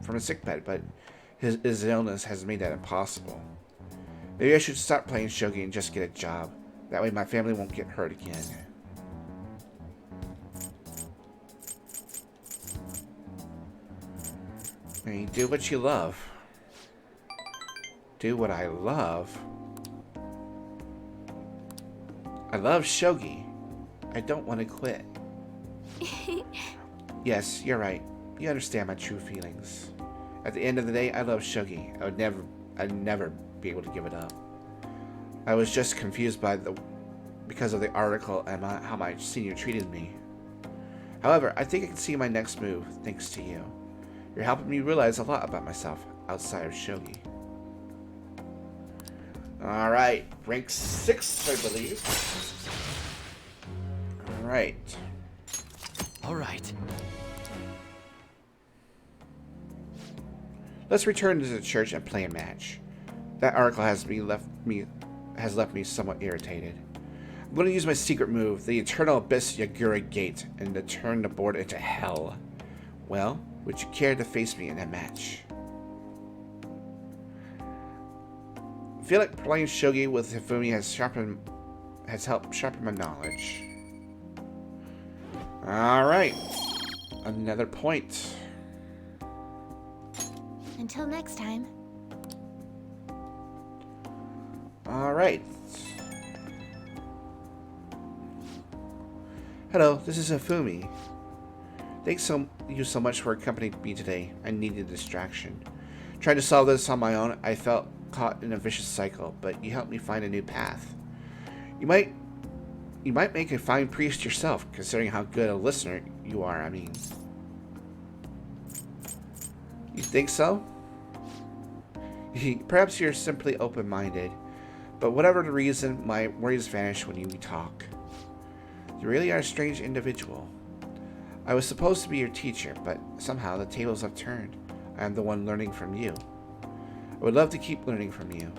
from a sickbed, but his illness has made that impossible. Maybe I should stop playing shogi and just get a job. That way my family won't get hurt again. I mean, do what you love. Do what I love? I love shogi. I don't want to quit. Yes, you're right. You understand my true feelings. At the end of the day, I love shogi. I'd never be able to give it up. I was just confused by because of the article and how my senior treated me. However, I think I can see my next move thanks to you. You're helping me realize a lot about myself outside of shogi. Alright, rank 6, I believe. Alright. Alright. Let's return to the church and play a match. That article has left me somewhat irritated. I'm going to use my secret move, the Eternal Abyss Yagura Gate, and to turn the board into hell. Well, would you care to face me in a match? I feel like playing shogi with Hifumi has helped sharpen my knowledge. Alright. Another point. Until next time. Alright. Hello, this is Hifumi. Thanks you so much for accompanying me today. I needed a distraction. Trying to solve this on my own, I felt caught in a vicious cycle, but you helped me find a new path. You might make a fine priest yourself, considering how good a listener you are, I mean. You think so? Perhaps you're simply open-minded, but whatever the reason, my worries vanish when we talk. You really are a strange individual. I was supposed to be your teacher, but somehow the tables have turned. I am the one learning from you. I would love to keep learning from you.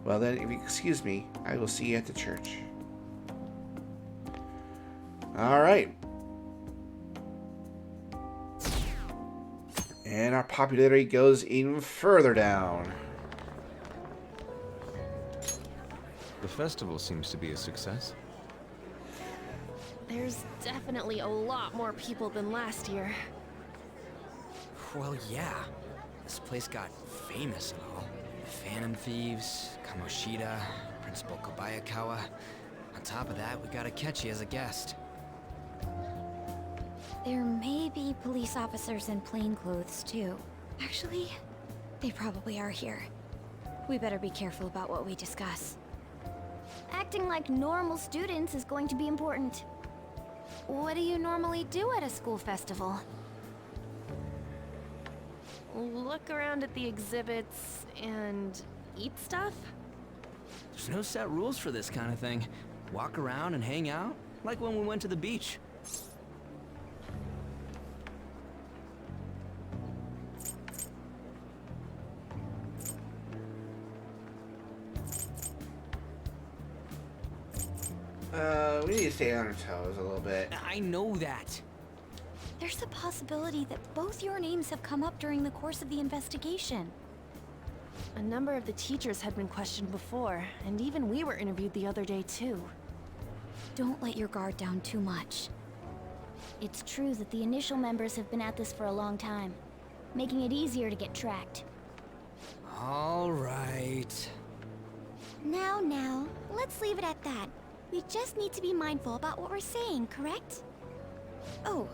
Well then, if you excuse me, I will see you at the church. Alright. And our popularity goes even further down. The festival seems to be a success. There's definitely a lot more people than last year. Well, yeah. This place got famous and all. Phantom Thieves, Kamoshida, Principal Kobayakawa. On top of that, we got Akechi as a guest. There may be police officers in plainclothes, too. Actually, they probably are here. We better be careful about what we discuss. Acting like normal students is going to be important. What do you normally do at a school festival? Look around at the exhibits and eat stuff? There's no set rules for this kind of thing. Walk around and hang out, like when we went to the beach. We need to stay on our toes a little bit. I know that. There's a possibility that both your names have come up during the course of the investigation. A number of the teachers had been questioned before, and even we were interviewed the other day too. Don't let your guard down too much. It's true that the initial members have been at this for a long time, making it easier to get tracked. All right. Now, let's leave it at that. We just need to be mindful about what we're saying, correct? Oh,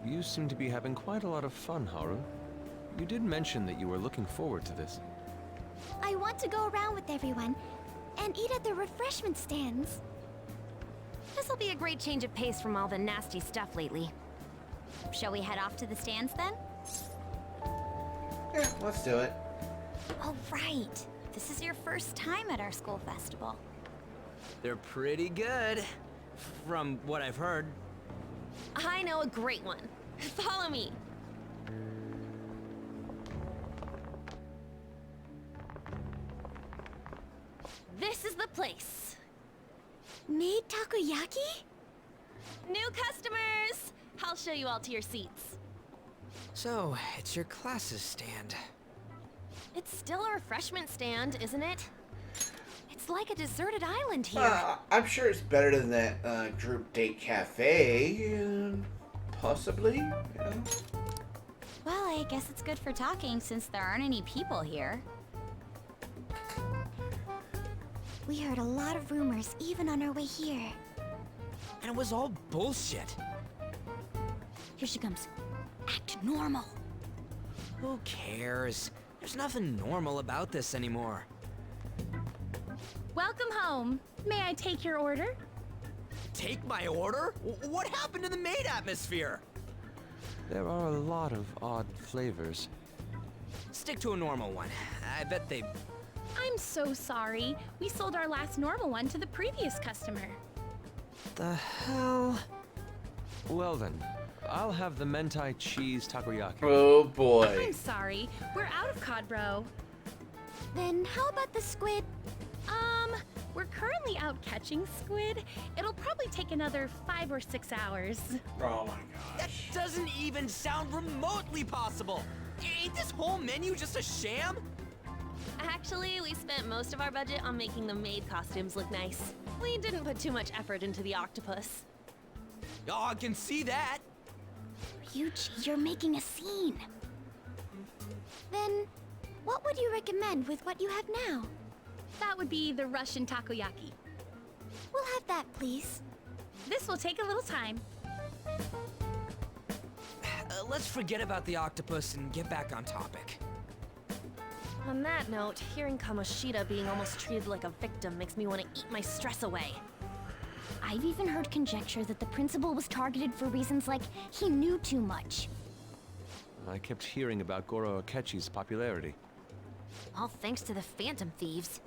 You seem to be having quite a lot of fun, Haru. You did mention that you were looking forward to this. I want to go around with everyone and eat at the refreshment stands. This'll be a great change of pace from all the nasty stuff lately. Shall we head off to the stands then? Yeah, let's do it. Oh, right. This is your first time at our school festival. They're pretty good, from what I've heard. I know a great one. Follow me. This is the place. Made takoyaki? New customers! I'll show you all to your seats. So, it's your class's stand. It's still a refreshment stand, isn't it? It's like a deserted island here. I'm sure it's better than that group date cafe. Possibly. Yeah. Well, I guess it's good for talking since there aren't any people here. We heard a lot of rumors even on our way here. And it was all bullshit. Here she comes. Act normal. Who cares? There's nothing normal about this anymore. Welcome home. May I take your order? Take my order? What happened to the maid atmosphere? There are a lot of odd flavors. Stick to a normal one. I bet they... I'm so sorry. We sold our last normal one to the previous customer. The hell? Well then, I'll have the mentai cheese takoyaki. Oh boy. I'm sorry. We're out of cod, bro. Then how about the squid? We're currently out catching squid. It'll probably take another 5 or 6 hours. Oh my That doesn't even sound remotely possible. Ain't this whole menu just a sham? Actually, we spent most of our budget on making the maid costumes look nice. We didn't put too much effort into the octopus. Oh, I can see that. Ryuji, you're making a scene. Then, what would you recommend with what you have now? That would be the Russian takoyaki. We'll have that, please. This will take a little time. Let's forget about the octopus and get back on topic. On that note, hearing Kamoshida being almost treated like a victim makes me want to eat my stress away. I've even heard conjecture that the principal was targeted for reasons like he knew too much. I kept hearing about Goro Akechi's popularity. All thanks to the Phantom Thieves.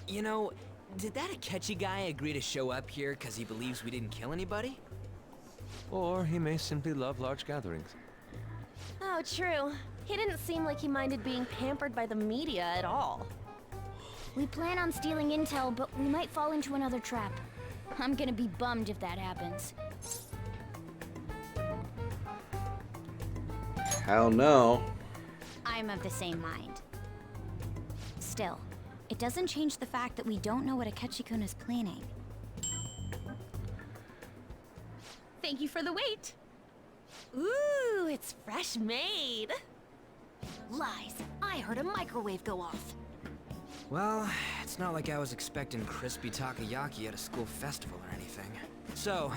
You know, did that Akechi guy agree to show up here because he believes we didn't kill anybody? Or he may simply love large gatherings. Oh, true. He didn't seem like he minded being pampered by the media at all. We plan on stealing intel, but we might fall into another trap. I'm gonna be bummed if that happens. Hell no. I'm of the same mind. Still, it doesn't change the fact that we don't know what Akechi-kun is planning. Thank you for the wait. Ooh, it's fresh made. Lies. I heard a microwave go off. Well, it's not like I was expecting crispy takoyaki at a school festival or anything. So,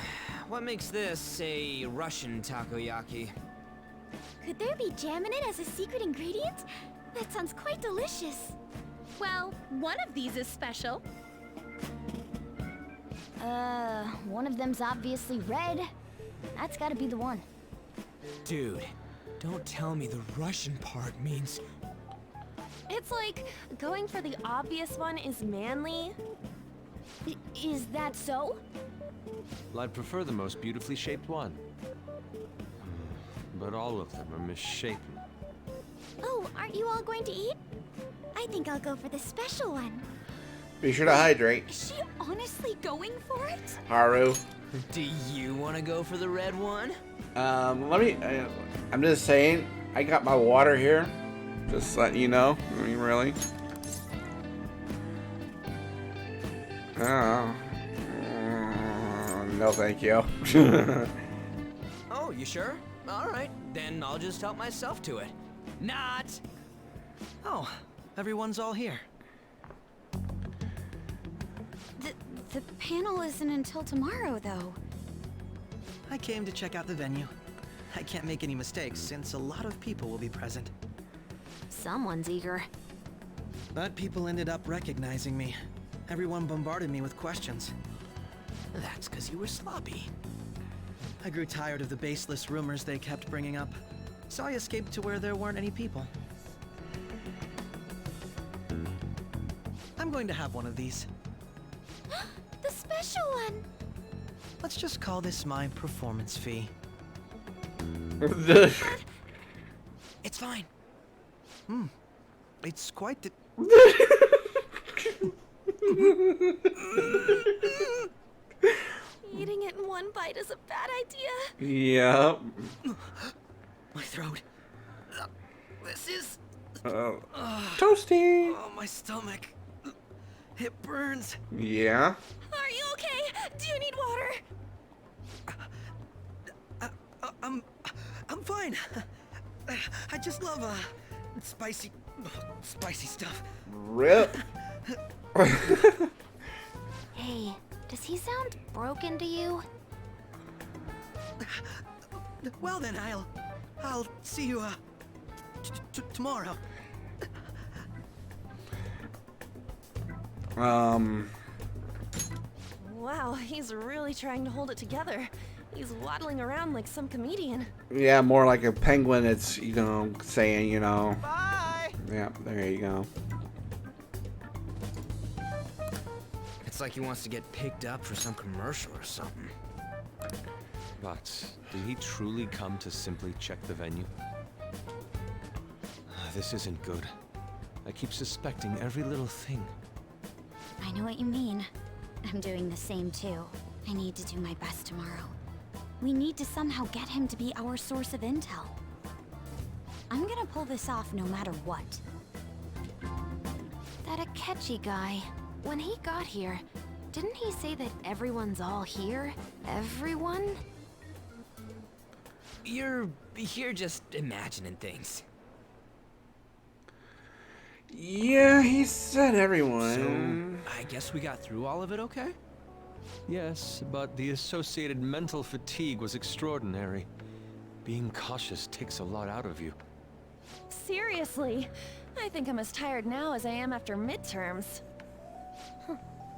what makes this a Russian takoyaki? Could there be jam in it as a secret ingredient? That sounds quite delicious. Well, one of these is special. One of them's obviously red. That's gotta be the one. Dude, don't tell me the Russian part means... It's like going for the obvious one is manly. Is that so? Well, I'd prefer the most beautifully shaped one. But all of them are misshapen. Oh, aren't you all going to eat? I think I'll go for the special one. Be sure to hydrate. Is she honestly going for it? Haru. Do you want to go for the red one? I'm just saying, I got my water here. Just letting you know. I mean, really. Oh. No, thank you. Oh, you sure? Alright, then I'll just help myself to it. Not! Oh, everyone's all here. The panel isn't until tomorrow, though. I came to check out the venue. I can't make any mistakes since a lot of people will be present. Someone's eager. But people ended up recognizing me. Everyone bombarded me with questions. That's because you were sloppy. I grew tired of the baseless rumors they kept bringing up, so I escaped to where there weren't any people. I'm going to have one of these. The special one! Let's just call this my performance fee. It's fine. It's quite the... Eating it in one bite is a bad idea. Yep. My throat. This is... Toasty. Oh, my stomach. It burns. Yeah. Are you okay? Do you need water? I'm fine. I just love spicy stuff. Rip. Hey, does he sound broken to you? Well then, I'll see you tomorrow. Wow, he's really trying to hold it together. He's waddling around like some comedian. Yeah, more like a penguin. It's, you know, saying, you know. Bye. Yeah, there you go. It's like he wants to get picked up for some commercial or something. But did he truly come to simply check the venue? This isn't good. I keep suspecting every little thing. I know what you mean. I'm doing the same too. I need to do my best tomorrow. We need to somehow get him to be our source of intel. I'm gonna pull this off no matter what. That Akechi guy, when he got here, didn't he say that everyone's all here? Everyone? You're just imagining things. Yeah, he said everyone. So, I guess we got through all of it okay? Yes, but the associated mental fatigue was extraordinary. Being cautious takes a lot out of you. Seriously, I think I'm as tired now as I am after midterms.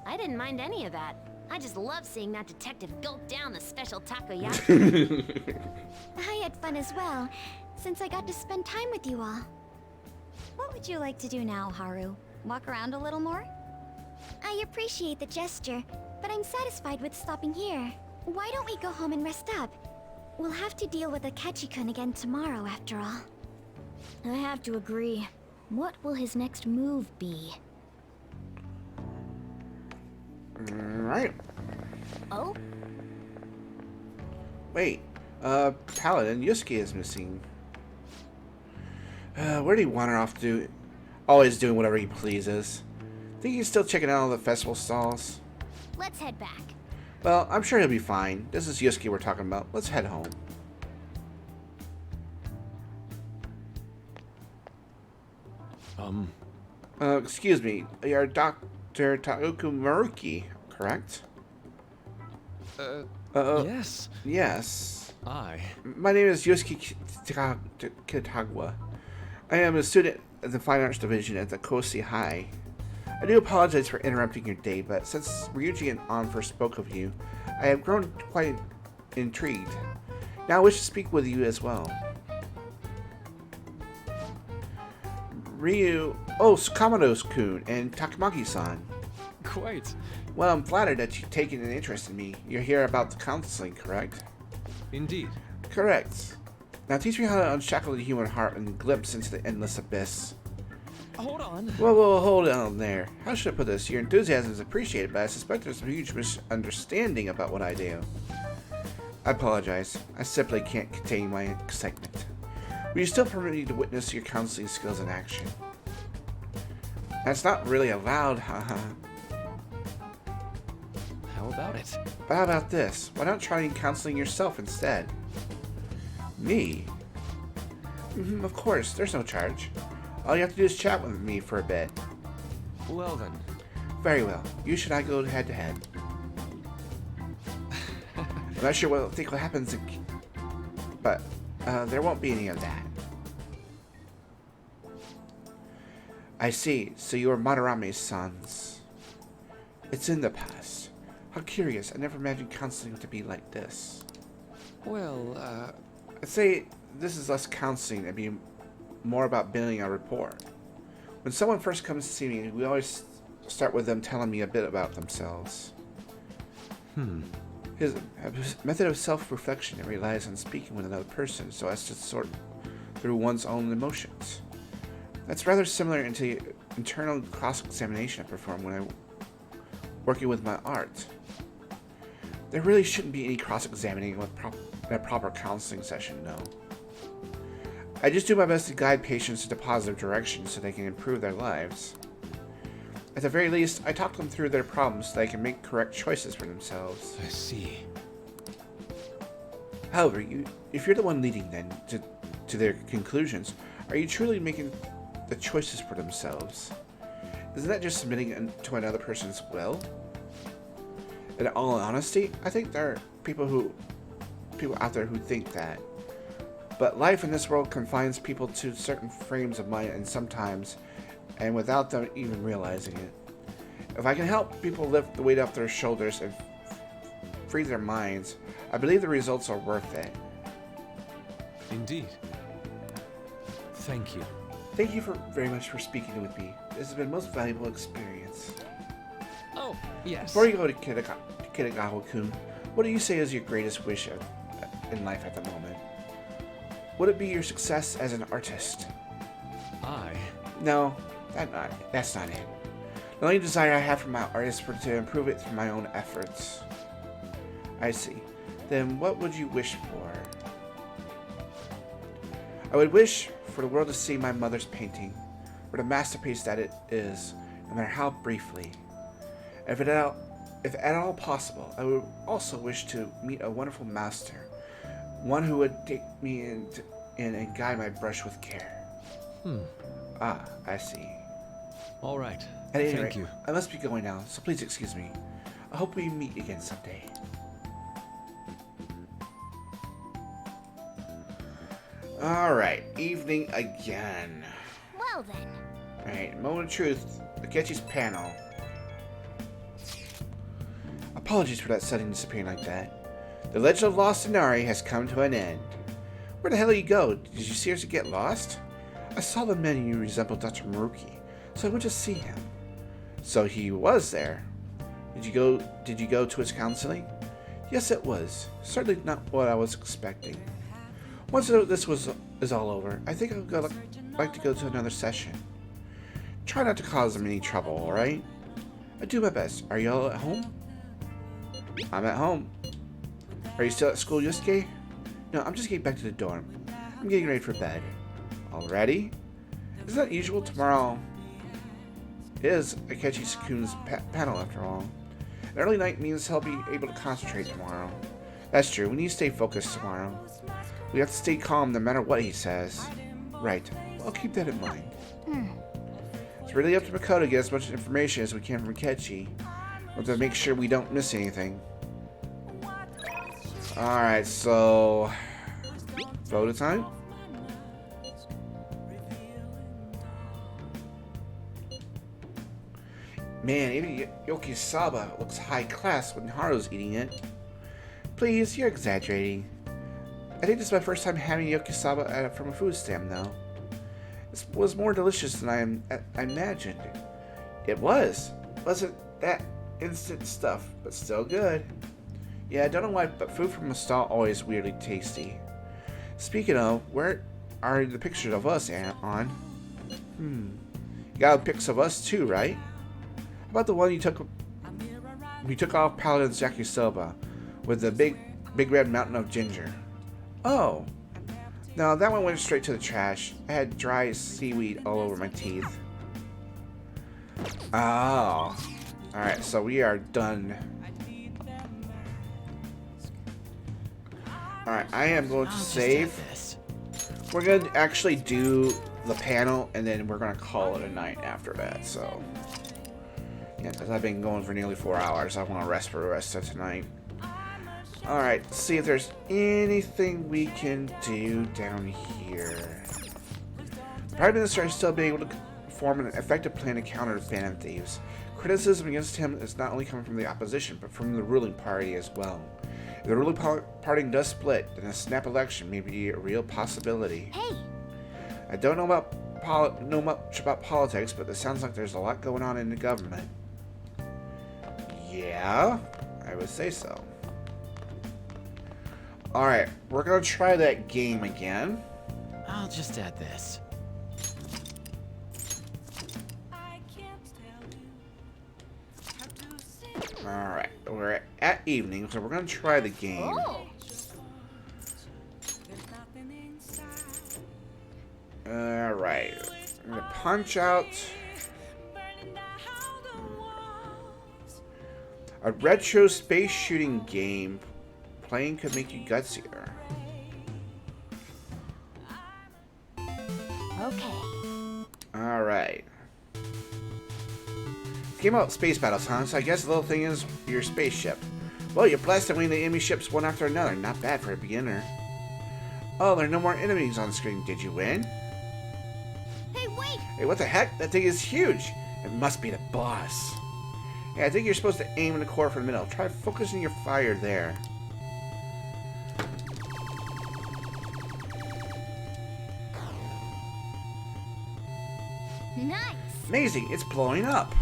I didn't mind any of that. I just love seeing that detective gulp down the special takoyaki. I had fun as well, since I got to spend time with you all. What would you like to do now, Haru? Walk around a little more? I appreciate the gesture, but I'm satisfied with stopping here. Why don't we go home and rest up? We'll have to deal with Akechi-kun again tomorrow, after all. I have to agree. What will his next move be? Right. Oh? Wait. Paladin, Yusuke is missing. Where did he wander off to? Always doing whatever he pleases. Think he's still checking out all the festival stalls? Let's head back. Well, I'm sure he'll be fine. This is Yusuke we're talking about. Let's head home. Excuse me. You're Dr. Okumura, correct? Yes. Yes. My name is Yusuke Kitagawa. I am a student at the Fine Arts Division at the Kosi High. I do apologize for interrupting your day, but since Ryuji and An first spoke of you, I have grown quite intrigued. Now I wish to speak with you as well. Kamados-kun and Takamaki-san. Quite. Well, I'm flattered that you've taken an interest in me. You're here about the counseling, correct? Indeed. Correct. Now teach me how to unshackle the human heart and glimpse into the endless abyss. Hold on. Whoa, hold on there. How should I put this? Your enthusiasm is appreciated, but I suspect there's a huge misunderstanding about what I do. I apologize. I simply can't contain my excitement. Will you still permit me to witness your counseling skills in action? That's not really allowed, haha. How about it? But how about this? Why not try counseling yourself instead? Me? Of course, there's no charge. All you have to do is chat with me for a bit. Well then. Very well. You should I go head to head. I'm not sure what happens, but there won't be any of that. I see. So you are Madarame's sons. It's in the past. How curious. I never imagined counseling to be like this. Well, I'd say this is less counseling and be more about building a rapport. When someone first comes to see me, we always start with them telling me a bit about themselves. His method of self-reflection relies on speaking with another person so as to sort through one's own emotions. That's rather similar to the internal cross-examination I perform when I'm working with my art. There really shouldn't be any cross-examining with a proper counseling session, no. I just do my best to guide patients into positive direction so they can improve their lives. At the very least, I talk them through their problems so they can make correct choices for themselves. I see. However, if you're the one leading them to their conclusions, are you truly making the choices for themselves? Isn't that just submitting to another person's will? In all honesty, I think there are people out there who think that. But life in this world confines people to certain frames of mind and sometimes, and without them even realizing it. If I can help people lift the weight off their shoulders and free their minds, I believe the results are worth it. Indeed. Thank you. Thank you very much for speaking with me. This has been a most valuable experience. Oh, yes. Before you go to Kitagawa-kun, what do you say is your greatest wish in life at the moment? Would it be your success as an artist? No, that's not it. The only desire I have for my art is to improve it through my own efforts. I see. Then what would you wish for? I would wish for the world to see my mother's painting, or the masterpiece that it is, no matter how briefly. If at all possible, I would also wish to meet a wonderful master, one who would take me in and guide my brush with care. Ah, I see. All right. At any Thank rate, you. I must be going now, so please excuse me. I hope we meet again someday. Alright, evening again. Well then. Alright, moment of truth. Akechi's panel. Apologies for that sudden disappearing like that. The Legend of Lost Inari has come to an end. Where the hell did you go? Did you seriously get lost? I saw the man you resembled Dr. Maruki, so I went to see him. So he was there. Did you go to his counseling? Yes, it was. Certainly not what I was expecting. Once this is all over, I think I would like to go to another session. Try not to cause them any trouble, alright? I do my best. Are you all at home? I'm at home. Are you still at school, Yusuke? No, I'm just getting back to the dorm. I'm getting ready for bed. Already? Isn't that usual? Tomorrow is Akechi-kun's panel after all. An early night means he'll be able to concentrate tomorrow. That's true. We need to stay focused tomorrow. We have to stay calm no matter what he says. Right. I'll keep that in mind. It's really up to Makoto to get as much information as we can from Akechi. We have to make sure we don't miss anything. Alright, so... photo time? Man, even Yokisaba looks high class when Haru's eating it. Please, you're exaggerating. I think this is my first time having Yokisaba from a food stand, though. It was more delicious than I imagined. It was. Wasn't that instant stuff, but still good. Yeah, I don't know why, but food from a stall always weirdly tasty. Speaking of, where are the pictures of us on? You got pics of us too, right? How about the one you took off Paladin's yakisoba with the big red mountain of ginger? Oh. No, that one went straight to the trash. I had dry seaweed all over my teeth. Oh. Alright, so we are done. Alright, I am going to save. We're going to actually do the panel, and then we're going to call it a night after that, so. Yeah, because I've been going for nearly 4 hours. I want to rest for the rest of tonight. Alright, see if there's anything we can do down here. The Prime Minister is still being able to form an effective plan to counter the Phantom Thieves. Criticism against him is not only coming from the opposition, but from the ruling party as well. If the ruling party does split, then a snap election may be a real possibility. Hey! I don't know much about politics, but it sounds like there's a lot going on in the government. Yeah, I would say so. Alright, we're gonna try that game again. I'll just add this. Alright, we're at evening, so we're gonna try the game. Oh. Alright, I'm gonna punch out a retro space shooting game. Playing could make you gutsier. Okay. Alright. Game about space battles, huh? So I guess the little thing is your spaceship. Well, you're blasting away the enemy ships one after another. Not bad for a beginner. Oh, there are no more enemies on the screen. Did you win? Hey, wait! Hey, what the heck? That thing is huge. It must be the boss. Yeah, I think you're supposed to aim in the core from the middle. Try focusing your fire there. Nice! Amazing, it's blowing up.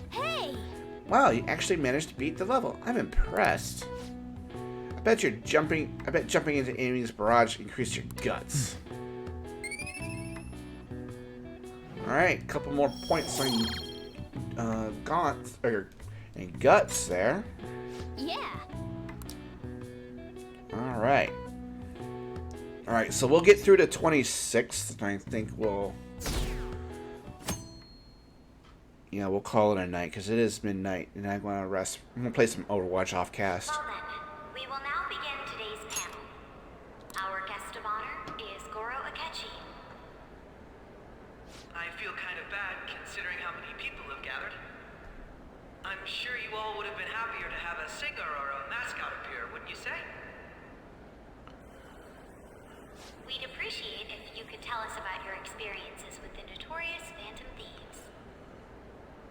Hey! Wow, you actually managed to beat the level. I'm impressed. I bet jumping into enemies' barrage increased your guts. Alright, couple more points on guts there. Yeah. Alright. Alright, so we'll get through to 26th, and I think we'll call it a night, because it is midnight, and I want to rest. I'm going to play some Overwatch off cast. Well then, we will now begin today's panel. Our guest of honor is Akechi. I feel kind of bad considering how many people have gathered. I'm sure you all would have been happier to have a singer or a mascot appear, wouldn't you say? We'd appreciate if you could tell us about your experiences with the notorious Phantom Thieves.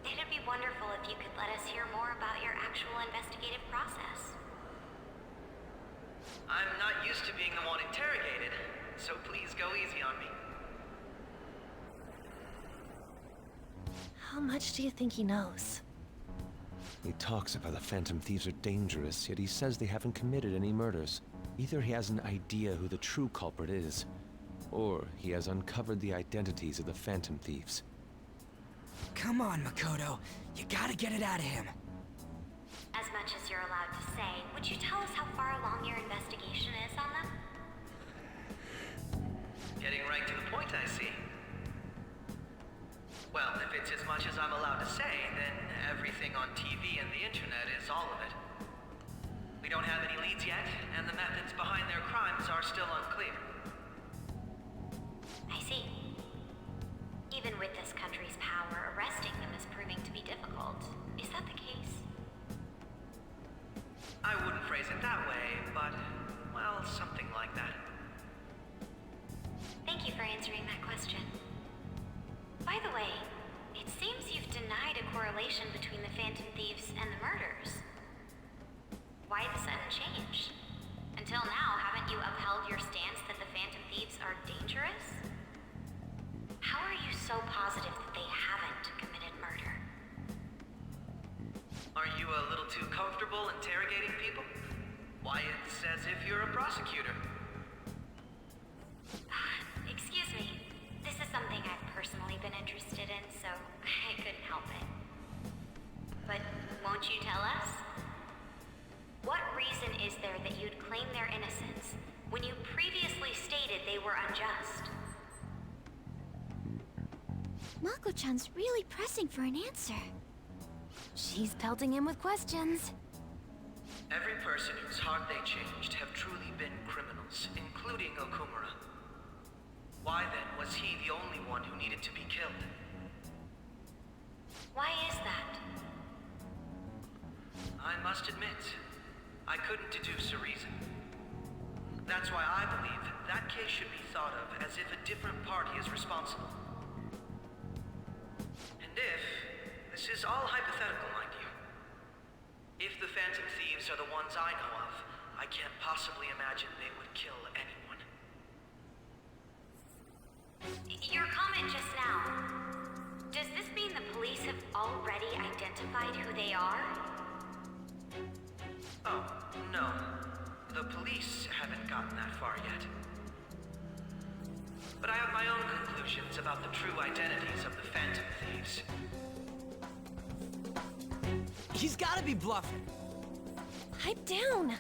It'd be wonderful if you could let us hear more about your actual investigative process. I'm not used to being the one interrogated, so please go easy on me. How much do you think he knows? He talks about the Phantom Thieves are dangerous, yet he says they haven't committed any murders. Either he has an idea who the true culprit is, or he has uncovered the identities of the Phantom Thieves. Come on, Makoto. You gotta get it out of him. As much as you're allowed to say, would you tell us how far along your investigation is on them? Getting right to the point, I see. Well, if it's as much as I'm allowed to say, then everything on TV and the internet is all of it. We don't have any leads yet, and the methods behind their crimes are still unclear. I see. Even with this country's power, arresting them is proving to be difficult. Is that the case? I wouldn't phrase it that way, but, well, something like that. Thank you for answering that question. By the way, it seems you've denied a correlation between the Phantom Thieves and the murders. Why the sudden change? Until now, haven't you upheld your stance that the Phantom Thieves are dangerous? How are you so positive that they haven't committed murder? Are you a little too comfortable interrogating people? Why, it's as if you're a prosecutor. Excuse me. This is something I've personally been interested in, so I couldn't help it. But won't you tell us? What reason is there that you'd claim their innocence when you previously stated they were unjust? Mako-chan's really pressing for an answer. She's pelting him with questions. Every person whose heart they changed have truly been criminals, including Okumura. Why then was he the only one who needed to be killed? Why is that? I must admit, I couldn't deduce a reason. That's why I believe that case should be thought of as if a different party is responsible. And if, this is all hypothetical, mind you, if the Phantom Thieves are the ones I know of, I can't possibly imagine they would kill anyone. Your comment just now, does this mean the police have already identified who they are? Oh, no. The police haven't gotten that far yet. But I have my own conclusions about the true identities of the Phantom Thieves. He's gotta be bluffing. Pipe down.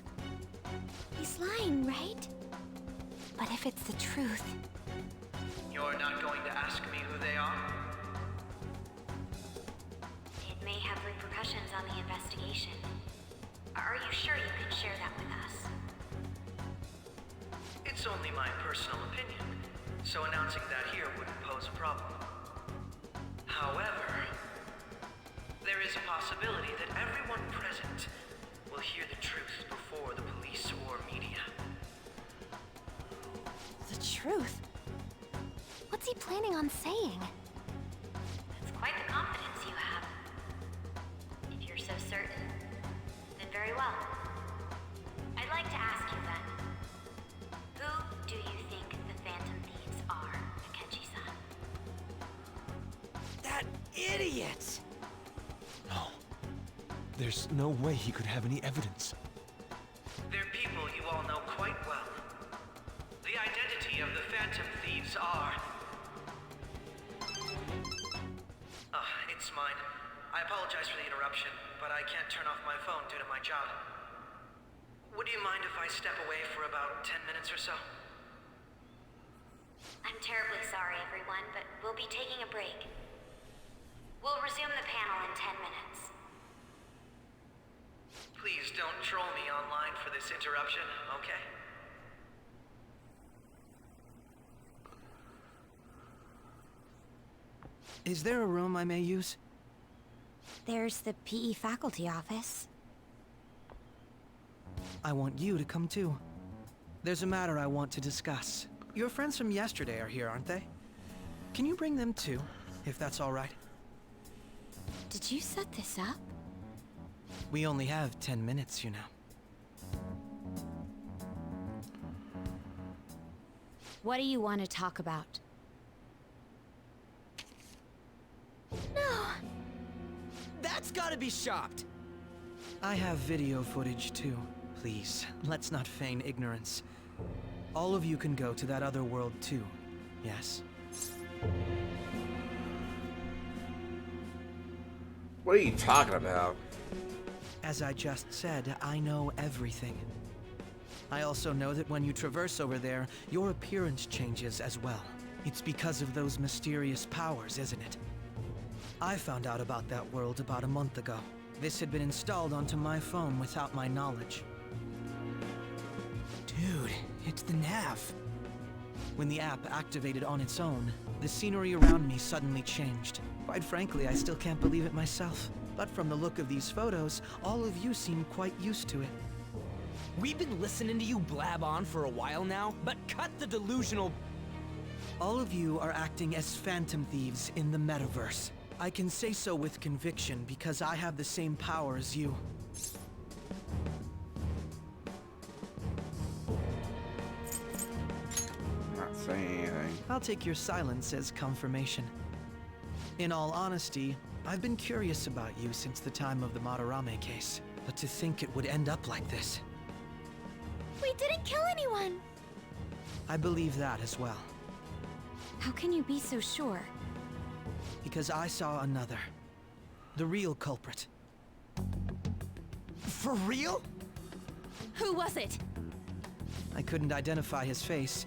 He's lying, right? But if it's the truth... You're not going to ask me who they are? It may have repercussions on the investigation. Are you sure you can share that with us? It's only my personal opinion, so announcing that here wouldn't pose a problem. However, there is a possibility that everyone present will hear the truth before the police or media. The truth? What's he planning on saying? That's quite the confidence you have. idiot! No. There's no way he could have any evidence. They're people you all know quite well. The identity of the Phantom Thieves are... it's mine. I apologize for the interruption, but I can't turn off my phone due to my job. Would you mind if I step away for about 10 minutes or so? I'm terribly sorry, everyone, but we'll be taking a break. We'll resume the panel in 10 minutes. Please don't troll me online for this interruption, okay? Is there a room I may use? There's the PE faculty office. I want you to come too. There's a matter I want to discuss. Your friends from yesterday are here, aren't they? Can you bring them too, if that's all right? Did you set this up? We only have 10 minutes, you know. What do you want to talk about? No! That's gotta be shopped! I have video footage too. Please, let's not feign ignorance. All of you can go to that other world too, yes? What are you talking about? As I just said, I know everything. I also know that when you traverse over there, your appearance changes as well. It's because of those mysterious powers, isn't it? I found out about that world about a month ago. This had been installed onto my phone without my knowledge. Dude, it's the nav. When the app activated on its own, the scenery around me suddenly changed. Quite frankly, I still can't believe it myself. But from the look of these photos, all of you seem quite used to it. We've been listening to you blab on for a while now, but cut the delusional... All of you are acting as Phantom Thieves in the metaverse. I can say so with conviction because I have the same power as you. Not saying anything. I'll take your silence as confirmation. In all honesty, I've been curious about you since the time of the Madarame case, but to think it would end up like this. We didn't kill anyone! I believe that as well. How can you be so sure? Because I saw another. The real culprit. For real? Who was it? I couldn't identify his face.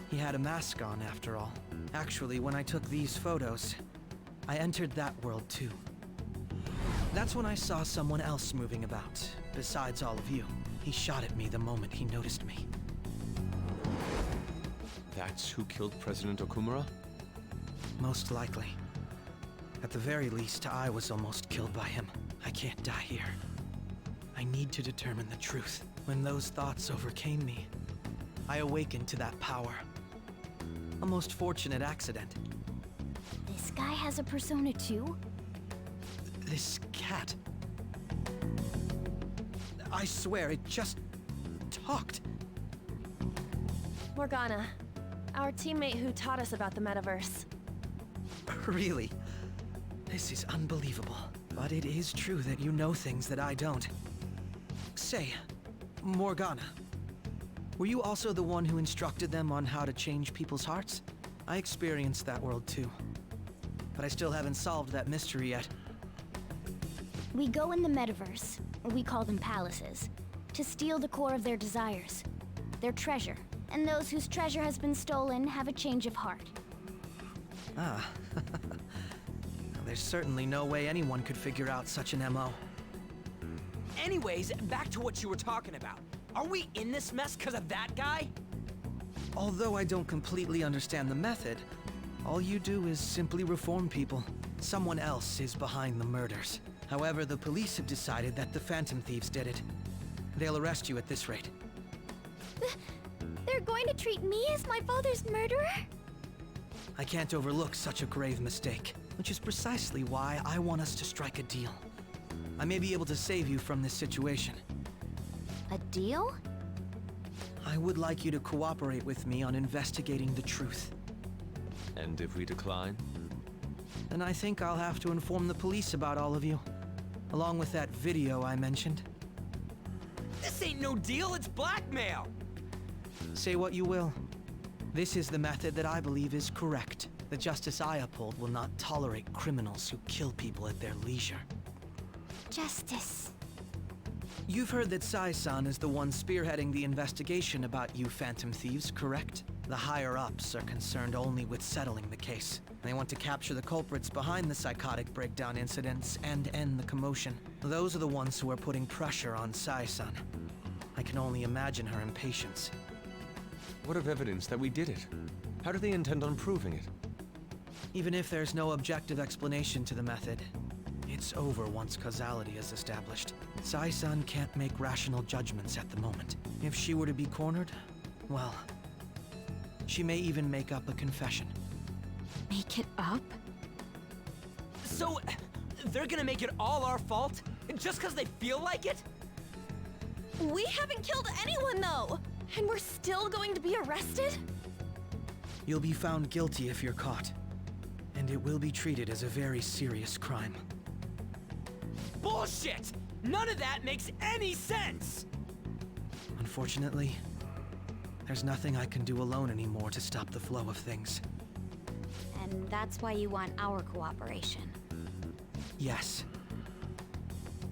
He had a mask on, after all. Actually, when I took these photos, I entered that world too. That's when I saw someone else moving about, besides all of you. He shot at me the moment he noticed me. That's who killed President Okumura? Most likely. At the very least, I was almost killed by him. I can't die here. I need to determine the truth. When those thoughts overcame me, I awakened to that power. A most fortunate accident. This guy has a persona too? This cat. I swear, it just talked. Morgana, our teammate who taught us about the metaverse. Really? This is unbelievable. But it is true that you know things that I don't. Say, Morgana, were you also the one who instructed them on how to change people's hearts? I experienced that world too. But I still haven't solved that mystery yet. We go in the metaverse, or we call them palaces, to steal the core of their desires, their treasure. And those whose treasure has been stolen have a change of heart. Ah. There's certainly no way anyone could figure out such an MO. Anyways, back to what you were talking about. Are we in this mess because of that guy? Although I don't completely understand the method, all you do is simply reform people. Someone else is behind the murders. However, the police have decided that the Phantom Thieves did it. They'll arrest you at this rate. They're going to treat me as my father's murderer? I can't overlook such a grave mistake, which is precisely why I want us to strike a deal. I may be able to save you from this situation. A deal? I would like you to cooperate with me on investigating the truth. And if we decline? Then I think I'll have to inform the police about all of you. Along with that video I mentioned. This ain't no deal, it's blackmail! Say what you will. This is the method that I believe is correct. The justice I uphold will not tolerate criminals who kill people at their leisure. Justice. You've heard that Sai-san is the one spearheading the investigation about you Phantom Thieves, correct? The higher-ups are concerned only with settling the case. They want to capture the culprits behind the psychotic breakdown incidents and end the commotion. Those are the ones who are putting pressure on Sai-san. I can only imagine her impatience. What of evidence that we did it? How do they intend on proving it? Even if there's no objective explanation to the method, it's over once causality is established. Sai-san can't make rational judgments at the moment. If she were to be cornered, well, she may even make up a confession. Make it up? So, they're gonna make it all our fault? Just because they feel like it? We haven't killed anyone, though! And we're still going to be arrested? You'll be found guilty if you're caught. And it will be treated as a very serious crime. Bullshit! None of that makes any sense! Unfortunately, there's nothing I can do alone anymore to stop the flow of things. And that's why you want our cooperation. Yes.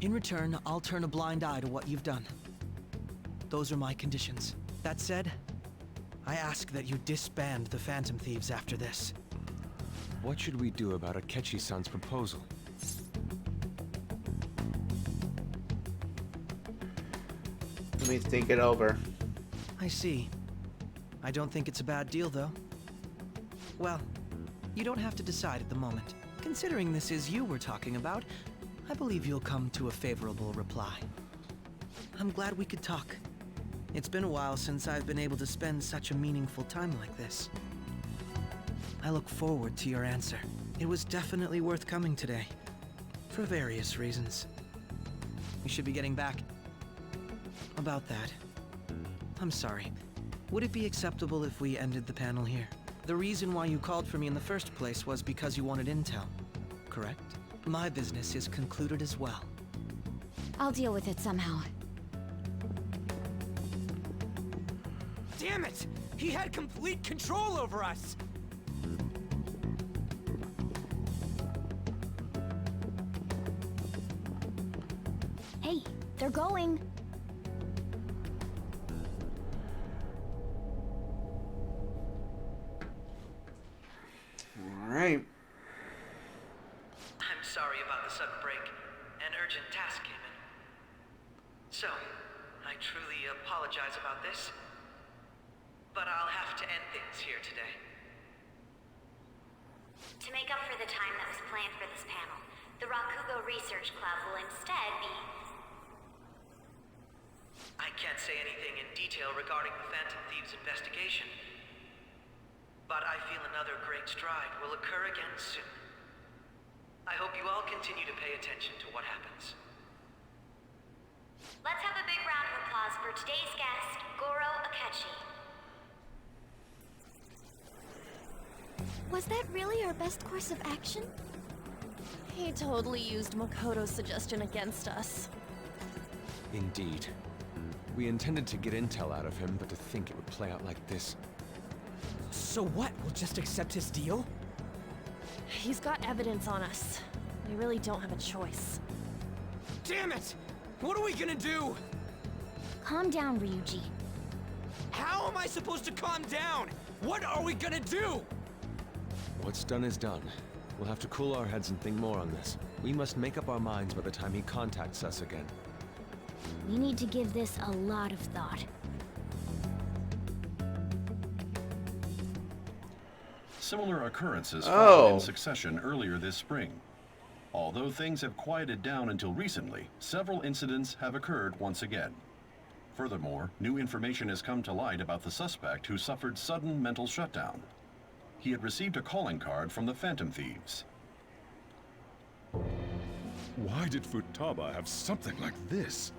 In return, I'll turn a blind eye to what you've done. Those are my conditions. That said, I ask that you disband the Phantom Thieves after this. What should we do about Akechi-san's proposal? Let me think it over. I see. I don't think it's a bad deal, though. Well, you don't have to decide at the moment. Considering this is you we're talking about, I believe you'll come to a favorable reply. I'm glad we could talk. It's been a while since I've been able to spend such a meaningful time like this. I look forward to your answer. It was definitely worth coming today. For various reasons. We should be getting back. About that. I'm sorry. Would it be acceptable if we ended the panel here? The reason why you called for me in the first place was because you wanted intel, correct? My business is concluded as well. I'll deal with it somehow. Damn it! He had complete control over us! Hey, they're going. All right. I'm sorry about the sudden break. An urgent task came in. So, I truly apologize about this. But I'll have to end things here today. To make up for the time that was planned for this panel, the Rakugo Research Club will instead be... I can't say anything in detail regarding the Phantom Thieves investigation. But I feel another great stride will occur again soon. I hope you all continue to pay attention to what happens. Let's have a big round of applause for today's guest, Goro Akechi. Was that really our best course of action? He totally used Makoto's suggestion against us. Indeed. We intended to get intel out of him, but to think it would play out like this. So what? We'll just accept his deal? He's got evidence on us. We really don't have a choice. Damn it! What are we gonna do? Calm down, Ryuji. How am I supposed to calm down? What are we gonna do? What's done is done. We'll have to cool our heads and think more on this. We must make up our minds by the time he contacts us again. We need to give this a lot of thought. Similar occurrences followed in succession earlier this spring. Although things have quieted down until recently, several incidents have occurred once again. Furthermore, new information has come to light about the suspect who suffered sudden mental shutdown. He had received a calling card from the Phantom Thieves. Why did Futaba have something like this?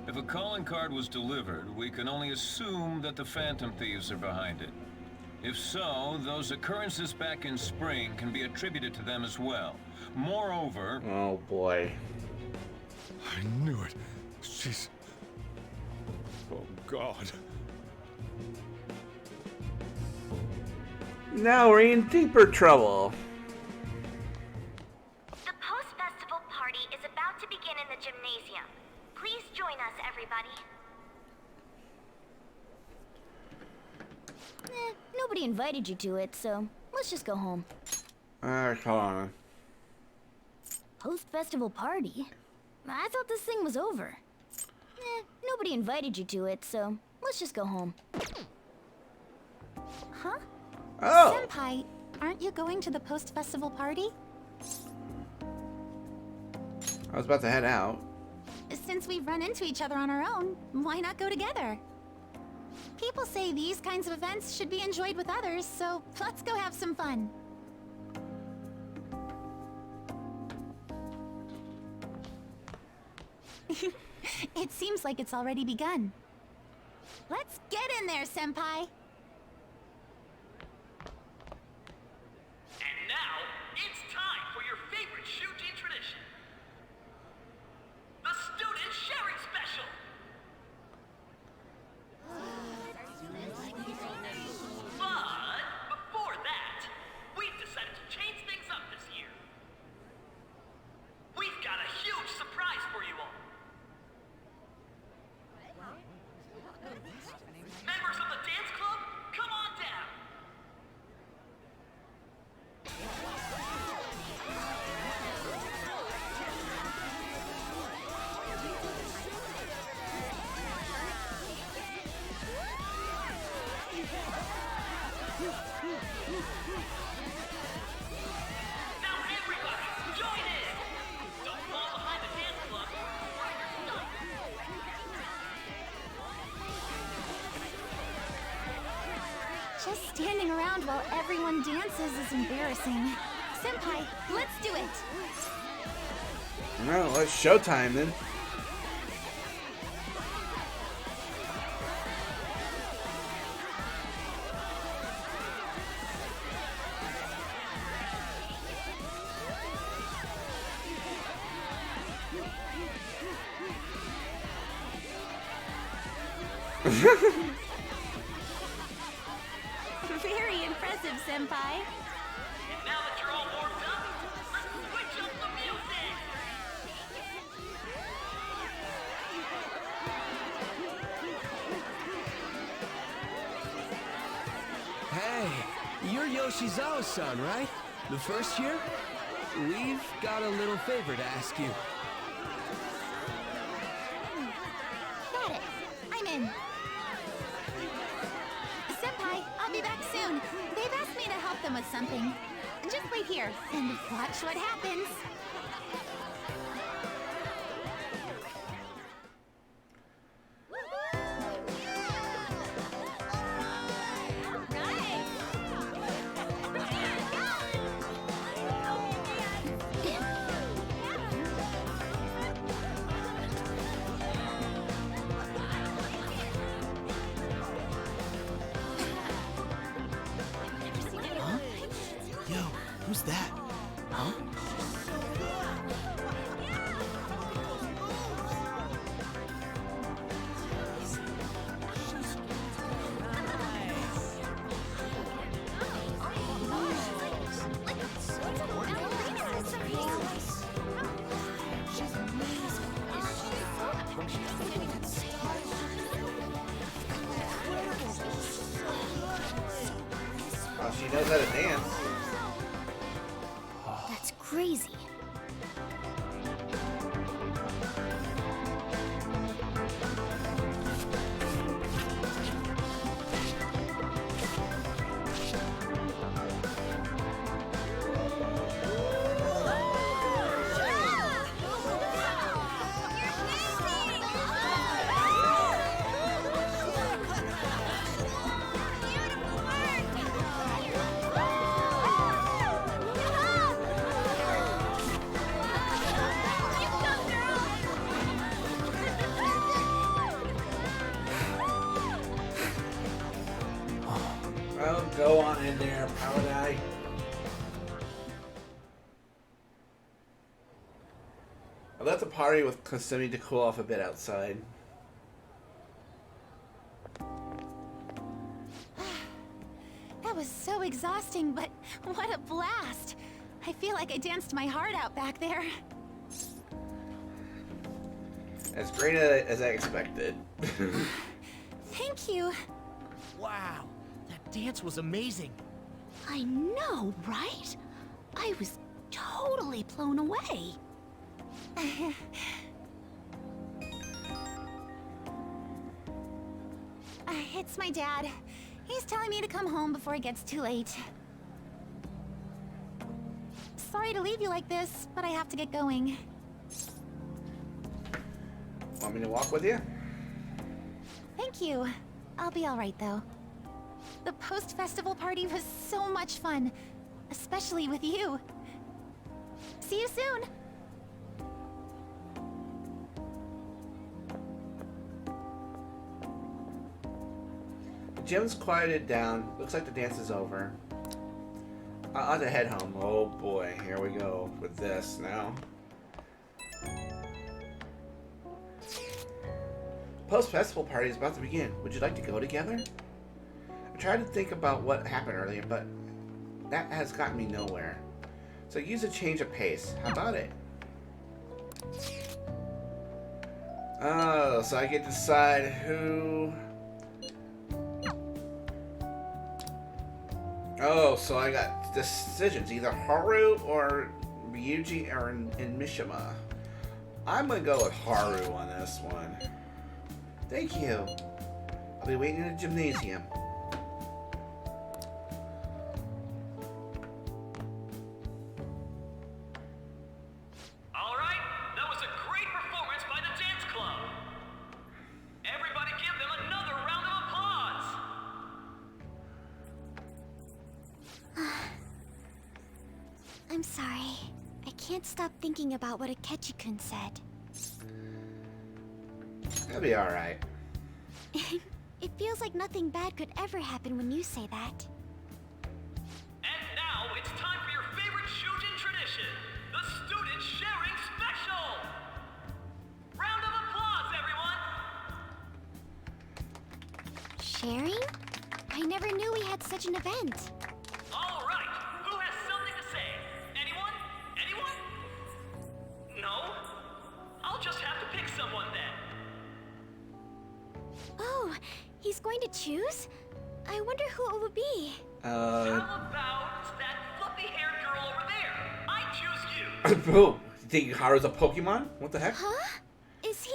If a calling card was delivered, we can only assume that the Phantom Thieves are behind it. If so, those occurrences back in spring can be attributed to them as well. Moreover... Oh boy. I knew it. She's... Oh God. Now we're in deeper trouble. The post-festival party is about to begin in the gymnasium. Please join us, everybody. Nobody invited you to it, so let's just go home. Alright, hold on. Post-festival party? I thought this thing was over. Nobody invited you to it, so let's just go home. Huh? Oh! Senpai, aren't you going to the post-festival party? I was about to head out. Since we've run into each other on our own, why not go together? People say these kinds of events should be enjoyed with others, so let's go have some fun. It seems like it's already begun. Let's get in there, Senpai! And now, it's time for your favorite Shuji tradition. The Student Sharing Special! But, before that, we've decided to change things up this year. We've got a huge surprise for you all. Members of the dance club, come on down! Now everybody, join in! Don't fall behind the dance club or you're stuck! Just standing around while everyone dances is embarrassing. Senpai, let's do it! No, it's showtime then. Very impressive, Senpai. And now that you're all warmed up, let's switch up the music! Hey, you're Yoshizawa-san, right? The first year? We've got a little favor to ask you. Got it. I'm in. Senpai, I'll be back soon. They've asked me to help them with something. Just wait here and watch what happens. Yo, who's that? Huh? Oh, she knows how to dance. That's crazy. Go on in there, Paladai. I left the party with Kasumi to cool off a bit outside. That was so exhausting, but what a blast! I feel like I danced my heart out back there. As great as I expected. Thank you. Wow, that dance was amazing. I know, right? I was totally blown away. It's my dad. He's telling me to come home before it gets too late. Sorry to leave you like this, but I have to get going. Want me to walk with you? Thank you. I'll be alright though. The post-festival party was so much fun, especially with you. See you soon! The gym's quieted down. Looks like the dance is over. I'll have to head home. Oh boy, here we go with this now. Post-festival party is about to begin. Would you like to go together? I tried to think about what happened earlier, but that has gotten me nowhere. So use a change of pace. How about it? Oh, so I get to decide who... Oh, so I got decisions. Either Haru or Ryuji or in Mishima. I'm gonna go with Haru on this one. Thank you. I'll be waiting in the gymnasium. All right, that was a great performance by the dance club. Everybody give them another round of applause. I'm sorry. I can't stop thinking about what Akechi-kun said. That'll be alright. It feels like nothing bad could ever happen when you say that. And now it's time for your favorite Shujin tradition, the Student Sharing Special! Round of applause, everyone! Sharing? I never knew we had such an event. All right, who has something to say? Anyone? Anyone? No? I'll just have to pick someone then. Oh, he's going to choose? I wonder who it would be. How about that fluffy-haired girl over there? I choose you! Oh, you think Haru's a Pokemon? What the heck? Huh? Is he...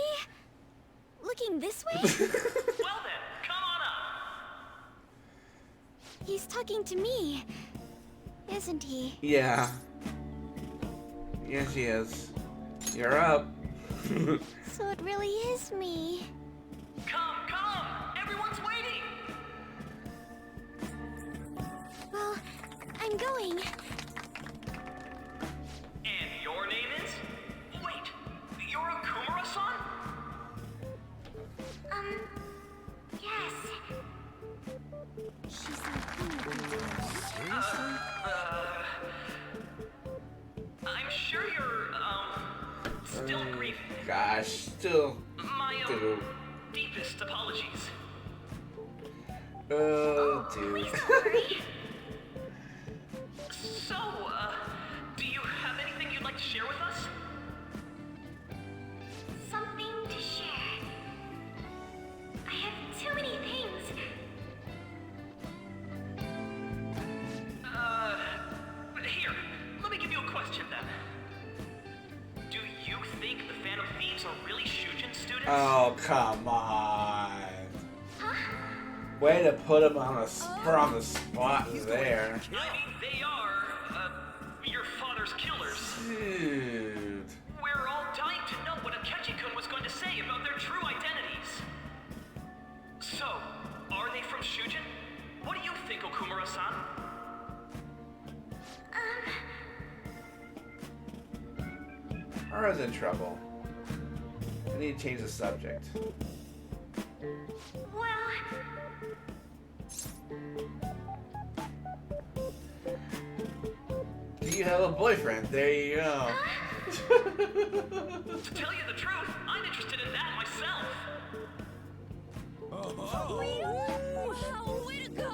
looking this way? Well then, come on up! He's talking to me, isn't he? Yeah. Yes, he is. You're up. So it really is me. Come, come! Everyone's waiting! Well, I'm going. And your name is? Wait, you're Okumura-san? Yes. She's like, I'm sure you're, still grieving. Gosh, still. My, deepest apologies. Oh, dude. Please don't worry. So, do you have anything you'd like to share with us? Something to share. I have too many things. Here, let me give you a question then. Do you think the Phantom Thieves are really Shujin students? Oh, come on. Way to put him on her on the spot there. I mean, they are, your father's killers. Dude. We're all dying to know what Akechi-kun was going to say about their true identities. So, are they from Shujin? What do you think, Okumura-san? Haru's in trouble. I need to change the subject. Well... you have a boyfriend. There you go. To tell you the truth, I'm interested in that myself. Wow, way to go!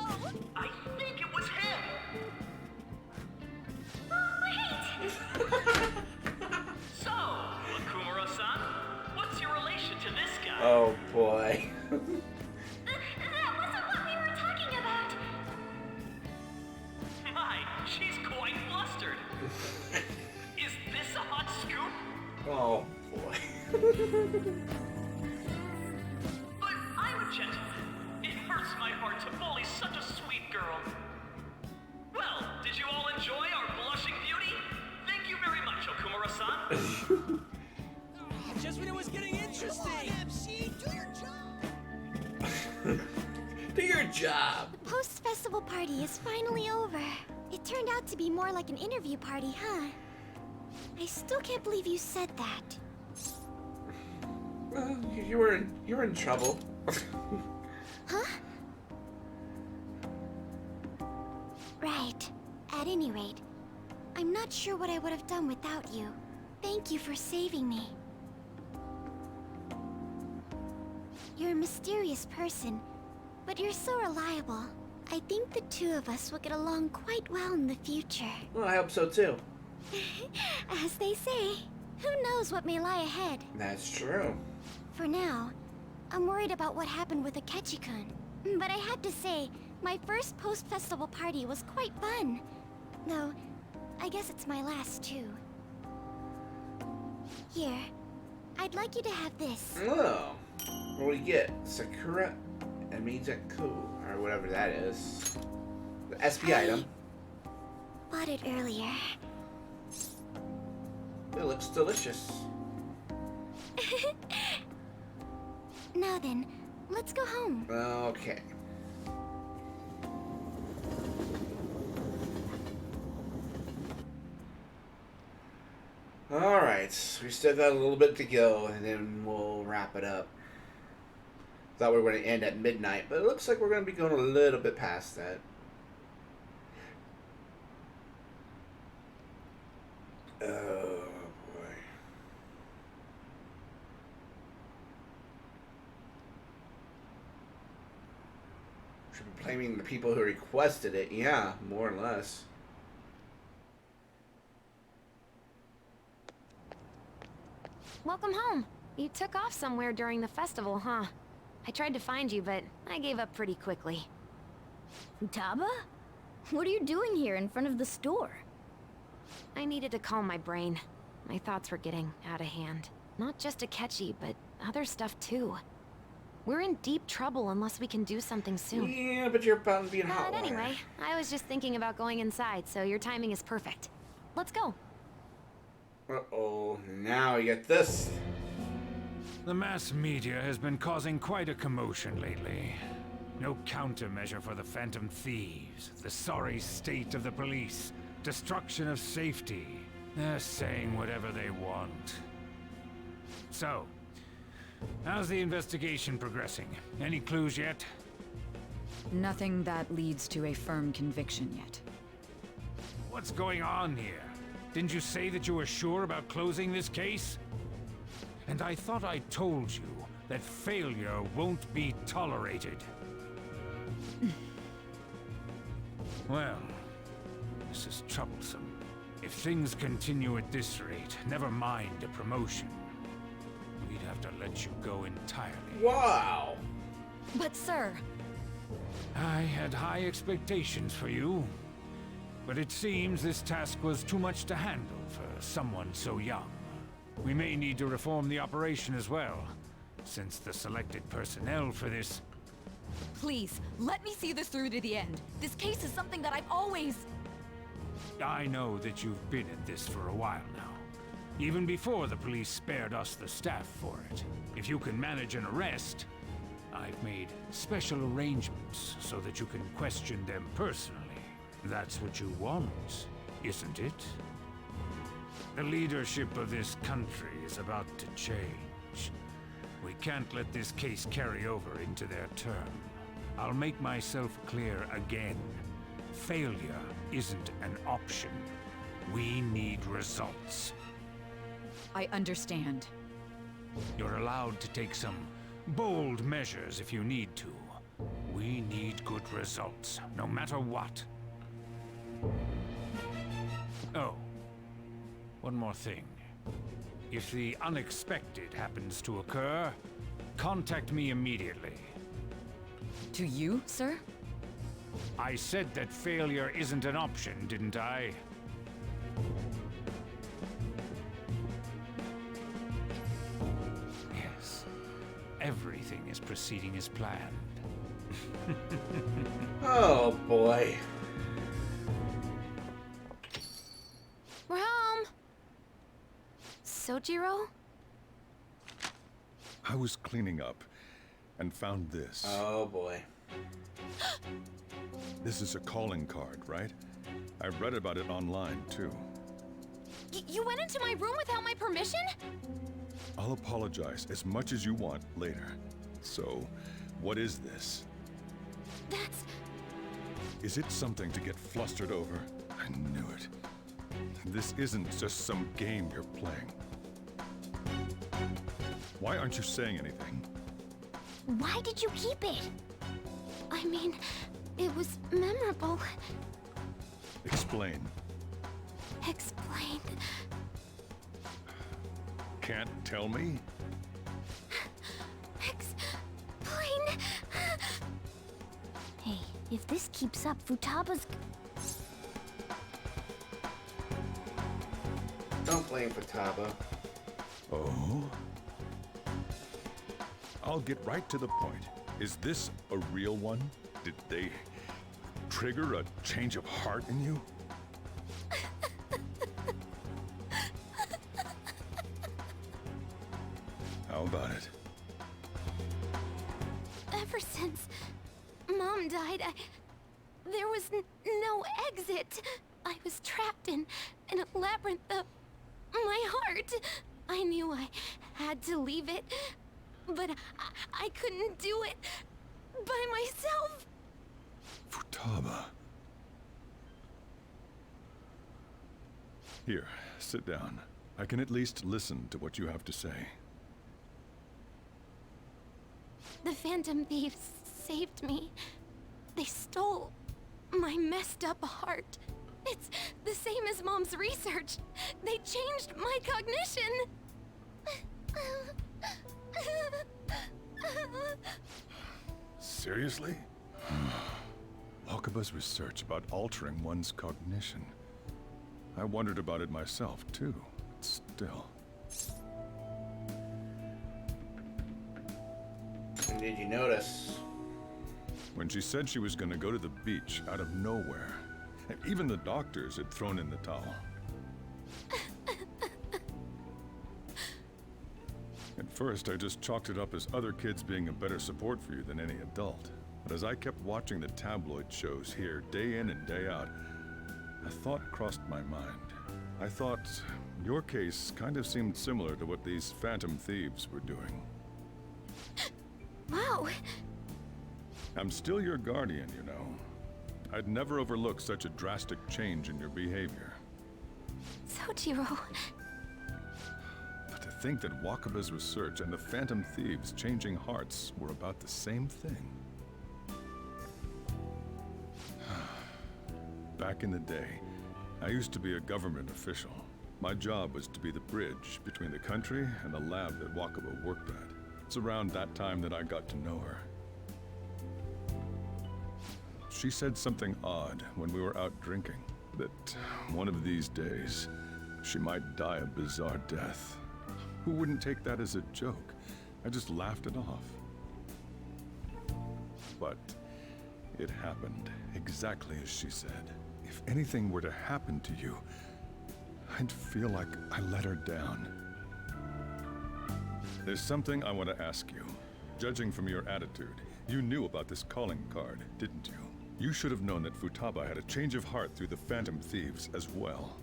I think it was him. So, Okumura-san, what's your relation to this guy? Oh boy. That wasn't what we were talking about. My, she's quite flustered. Is this a hot scoop? Oh boy. But I'm a gentleman. It hurts my heart to bully such a sweet girl. Well, did you all enjoy our blushing beauty? Thank you very much, Okumura-san. Just when it was getting interesting! MC, do your job! Do your job. The post-festival party is finally over. It turned out to be more like an interview party, huh? I still can't believe you said that. Well, you were in trouble. Huh? Right. At any rate, I'm not sure what I would have done without you. Thank you for saving me. You're a mysterious person, but you're so reliable. I think the two of us will get along quite well in the future. Well, I hope so too. As they say, who knows what may lie ahead? That's true. For now, I'm worried about what happened with Akechi-kun. But I have to say, my first post-festival party was quite fun. Though, I guess it's my last too. Here, I'd like you to have this. Oh. What do we get? Sakura Emijaku, or whatever that is. The SP item. Bought it earlier. It looks delicious. Now then, let's go home. Okay. Alright, we still got a little bit to go, and then we'll wrap it up. Thought we were going to end at midnight, but it looks like we're going to be going a little bit past that. Oh, boy. Should be blaming the people who requested it. Yeah, more or less. Welcome home. You took off somewhere during the festival, huh? I tried to find you, but I gave up pretty quickly. Taba? What are you doing here in front of the store? I needed to calm my brain. My thoughts were getting out of hand. Not just Akechi, but other stuff too. We're in deep trouble unless we can do something soon. Yeah, but you're bound to be in hot But water. anyway, I was just thinking about going inside, so your timing is perfect. Let's go. Uh-oh, now you get this. The mass media has been causing quite a commotion lately. No countermeasure for the Phantom Thieves, the sorry state of the police, destruction of safety. They're saying whatever they want. So, how's the investigation progressing? Any clues yet? Nothing that leads to a firm conviction yet. What's going on here? Didn't you say that you were sure about closing this case? And I thought I told you that failure won't be tolerated. Well, this is troublesome. If things continue at this rate, never mind a promotion. We'd have to let you go entirely. Wow. But sir... I had high expectations for you. But it seems this task was too much to handle for someone so young. We may need to reform the operation as well, since the selected personnel for this... Please, let me see this through to the end. This case is something that I've always... I know that you've been at this for a while now. Even before the police spared us the staff for it. If you can manage an arrest, I've made special arrangements so that you can question them personally. That's what you want, isn't it? The leadership of this country is about to change. We can't let this case carry over into their term. I'll make myself clear again. Failure isn't an option. We need results. I understand. You're allowed to take some bold measures if you need to. We need good results, no matter what. Oh, one more thing. If the unexpected happens to occur, contact me immediately. To you, sir? I said that failure isn't an option, didn't I? Yes. Everything is proceeding as planned. Oh boy. We're home. Sojiro? I was cleaning up and found this. Oh boy. This is a calling card, right? I read about it online, too. You went into my room without my permission? I'll apologize as much as you want later. So, what is this? That's... Is it something to get flustered over? I knew it. This isn't just some game you're playing. Why aren't you saying anything? Why did you keep it? I mean, it was memorable. Explain. Explain. Can't tell me? Explain. Hey, if this keeps up, Futaba's... Don't blame Futaba. Oh? I'll get right to the point. Is this a real one? Did they trigger a change of heart in you? How about it? Ever since Mom died, there was no exit. I was trapped in a labyrinth of my heart. I knew I had to leave it, but I couldn't do it by myself. Futaba. Here, sit down. I can at least listen to what you have to say. The Phantom Thieves saved me. They stole my messed up heart. It's the same as Mom's research. They changed my cognition. Seriously? Wakaba's research about altering one's cognition. I wondered about it myself, too. Still. And did you notice? When she said she was going to go to the beach out of nowhere, and even the doctors had thrown in the towel. At first, I just chalked it up as other kids being a better support for you than any adult. But as I kept watching the tabloid shows here, day in and day out, a thought crossed my mind. I thought your case kind of seemed similar to what these Phantom Thieves were doing. Wow. I'm still your guardian, you know. I'd never overlook such a drastic change in your behavior. Sojiro. But to think that Wakaba's research and the Phantom Thieves changing hearts were about the same thing. Back in the day, I used to be a government official. My job was to be the bridge between the country and the lab that Wakaba worked at. It's around that time that I got to know her. She said something odd when we were out drinking, that one of these days, she might die a bizarre death. Who wouldn't take that as a joke? I just laughed it off. But it happened exactly as she said. If anything were to happen to you, I'd feel like I let her down. There's something I want to ask you. Judging from your attitude, you knew about this calling card, didn't you? You should have known that Futaba had a change of heart through the Phantom Thieves as well.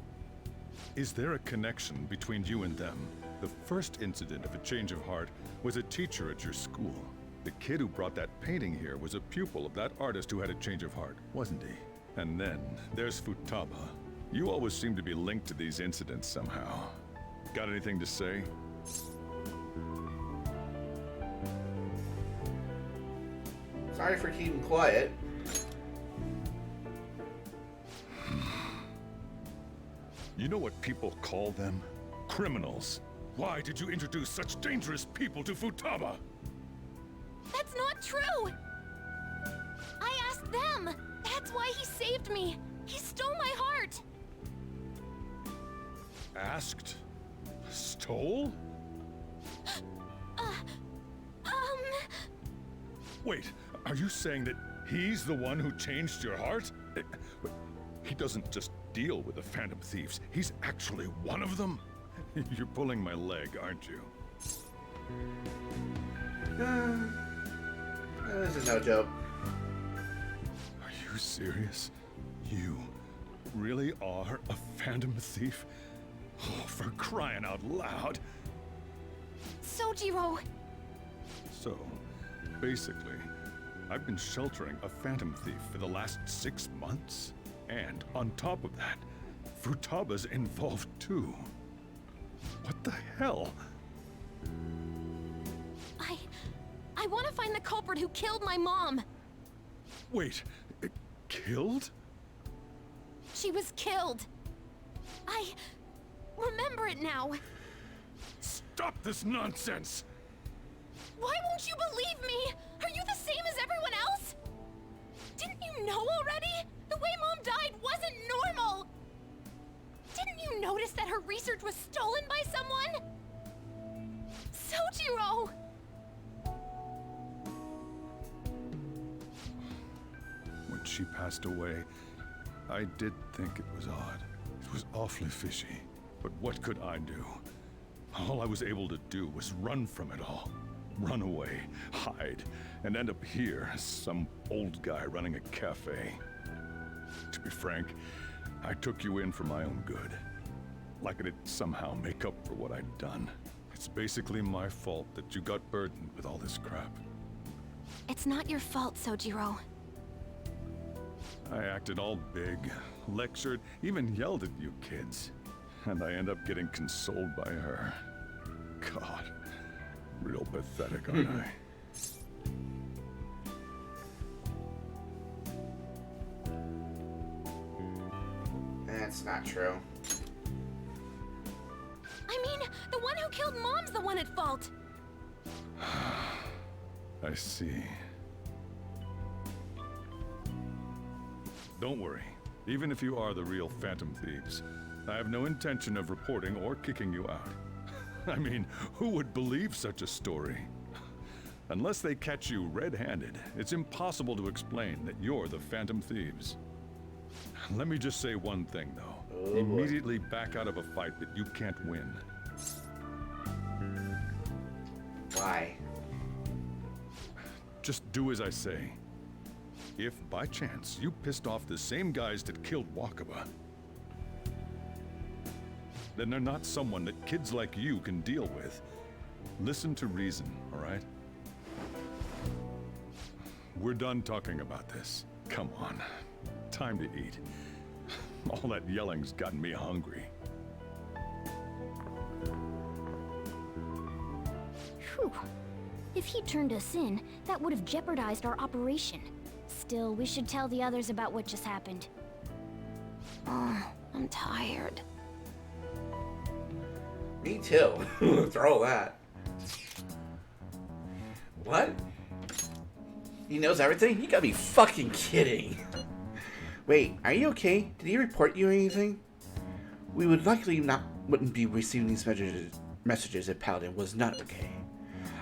Is there a connection between you and them? The first incident of a change of heart was a teacher at your school. The kid who brought that painting here was a pupil of that artist who had a change of heart, wasn't he? And then there's Futaba. You always seem to be linked to these incidents somehow. Got anything to say? Sorry for keeping quiet. You know what people call them? Criminals. Why did you introduce such dangerous people to Futaba? That's not true! I asked them! That's why he saved me! He stole my heart! Asked? Stole? Wait, are you saying that he's the one who changed your heart? He doesn't just deal with the Phantom Thieves, he's actually one of them? You're pulling my leg, aren't you? This is no joke. Are you serious? You really are a Phantom Thief? Oh, for crying out loud! Sojiro! So, basically, I've been sheltering a Phantom Thief for the last 6 months. And on top of that, Futaba's involved too. What the hell? I want to find the culprit who killed my mom! Wait, killed? She was killed! I remember it now! Stop this nonsense! Why won't you believe me? Are you the same as everyone else? Didn't you know already? The way Mom died wasn't normal! Didn't you notice that her research was stolen by someone? Sojiro! When she passed away, I did think it was odd. It was awfully fishy. But what could I do? All I was able to do was run from it all. Run away, hide, and end up here as some old guy running a cafe. To be frank, I took you in for my own good. Like it'd somehow make up for what I'd done. It's basically my fault that you got burdened with all this crap. It's not your fault, Sojiro. I acted all big, lectured, even yelled at you kids. And I end up getting consoled by her. God, real pathetic, aren't I? That's not true. I mean, the one who killed Mom's the one at fault! I see. Don't worry. Even if you are the real Phantom Thieves, I have no intention of reporting or kicking you out. I mean, who would believe such a story? Unless they catch you red-handed, it's impossible to explain that you're the Phantom Thieves. Let me just say one thing, though. Oh, immediately back out of a fight that you can't win. Why? Just do as I say. If, by chance, you pissed off the same guys that killed Wakaba, then they're not someone that kids like you can deal with. Listen to reason, all right? We're done talking about this. Come on. Time to eat. All that yelling's gotten me hungry. Phew. If he turned us in, that would have jeopardized our operation. Still, we should tell the others about what just happened. Oh, I'm tired. Me too. After all that. What? He knows everything? You gotta be fucking kidding. Wait, are you okay? Did he report you anything? We would likely wouldn't be receiving these messages if Paladin was not okay.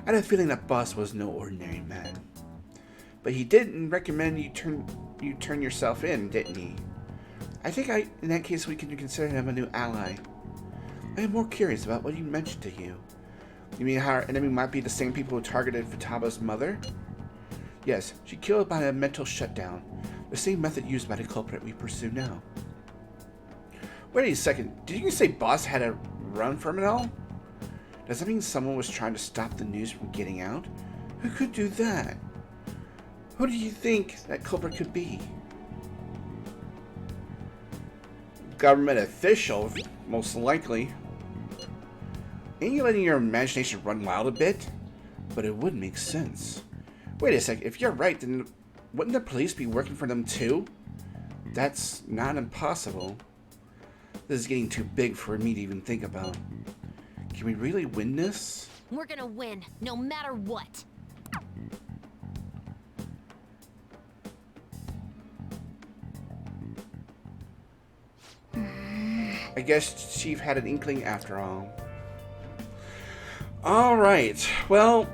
I had a feeling that boss was no ordinary man. But he didn't recommend you turn yourself in, didn't he? I think in that case we can consider him a new ally. I am more curious about what he mentioned to you. You mean how our enemy might be the same people who targeted Futaba's mother? Yes, she killed by a mental shutdown, the same method used by the culprit we pursue now. Wait a second, did you say boss had to run from it all? Does that mean someone was trying to stop the news from getting out? Who could do that? Who do you think that culprit could be? government official, most likely. Ain't you letting your imagination run wild a bit? But it would make sense. Wait a sec, if you're right, then wouldn't the police be working for them too? That's not impossible. This is getting too big for me to even think about. Can we really win this? We're gonna win, no matter what. I guess Chief had an inkling after all. Alright, well,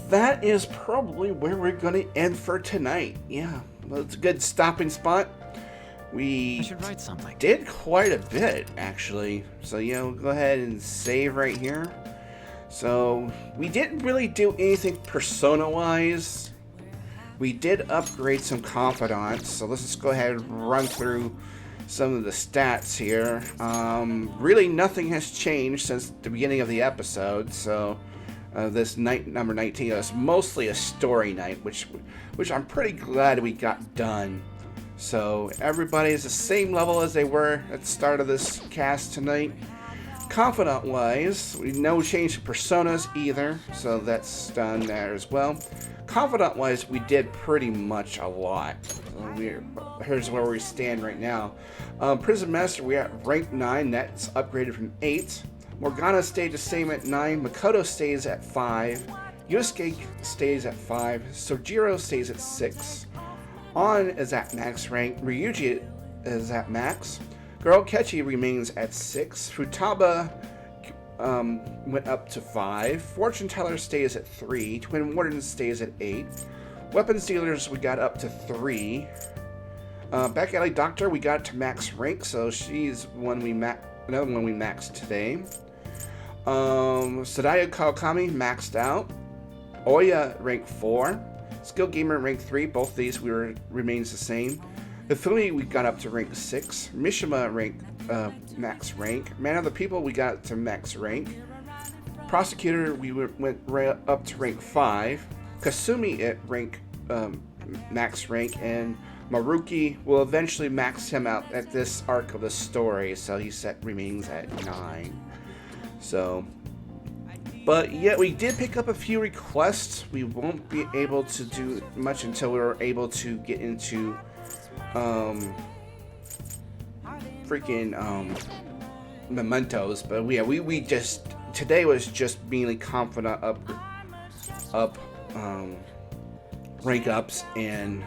that is probably where we're going to end for tonight. Yeah, well, it's a good stopping spot. I should write something. Did quite a bit, actually. So, you know, go ahead and save right here. So, we didn't really do anything persona-wise. We did upgrade some confidants, so let's just go ahead and run through some of the stats here. Really nothing has changed since the beginning of the episode, so this night number 19 is mostly a story night, which I'm pretty glad we got done. So everybody is the same level as they were at the start of this cast tonight. Confidant wise, no change to personas either, so that's done there as well. Confidant wise, we did pretty much a lot. Here's where we stand right now. Prison Master, we're at rank 9, that's upgraded from 8. Morgana stayed the same at 9. Makoto stays at 5. Yosuke stays at 5. Sojiro stays at 6. On is at max rank. Ryuji is at max. Girl Akechi remains at 6. Futaba went up to 5. Fortune Teller stays at 3. Twin Warden stays at 8. Weapons Dealers we got up to 3. Back Alley Doctor we got to max rank, so she's another one we maxed today. Sadayo Kawakami maxed out. Oya rank 4. Skill Gamer rank 3. Both these remains the same. Ifumi we got up to rank 6. Mishima rank max rank. Man of the People we got to max rank. Prosecutor we went right up to rank 5. Kasumi at rank max rank, and Maruki will eventually max him out at this arc of the story, so he remains at 9. So, but yeah, we did pick up a few requests. We won't be able to do much until we're able to get into mementos. But yeah, we just today was just mainly confidant up rank ups and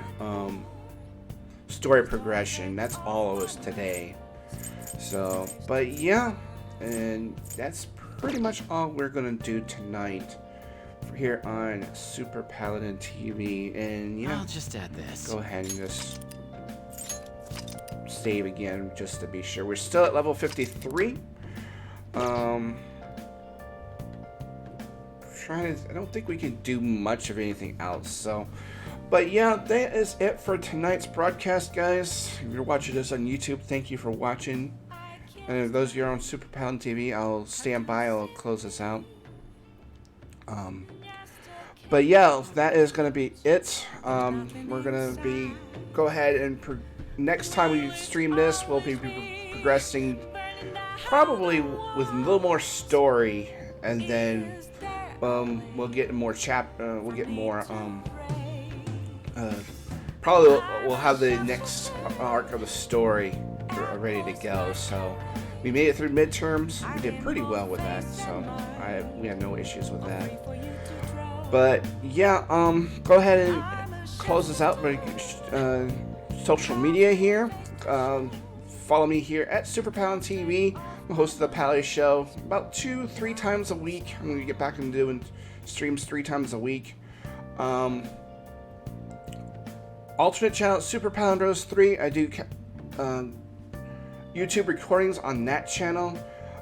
story progression. That's all it was today. So, but yeah, and that's pretty much all we're gonna do tonight here on Super Paladin TV. And yeah, I'll just add this. Go ahead and just save again just to be sure. We're still at level 53. I don't think we can do much of anything else. So, but yeah, that is it for tonight's broadcast, guys. If you're watching this on YouTube, thank you for watching. And if those of you are on Super Paladin TV, I'll stand by. I'll close this out. But yeah, that is going to be it. We're going to go ahead and next time we stream this, we'll be progressing probably with a little more story, and then we'll get more probably we'll have the next arc of the story ready to go. So we made it through midterms. We did pretty well with that, so we had no issues with that. But yeah, go ahead and close this out. Social media here. Follow me here at Super Paladin TV. I'm the host of the Pally Show about 2-3 times a week. I'm going to get back and doing streams 3 times a week. Alternate channel, Super Paladin Bros 3. I do YouTube recordings on that channel.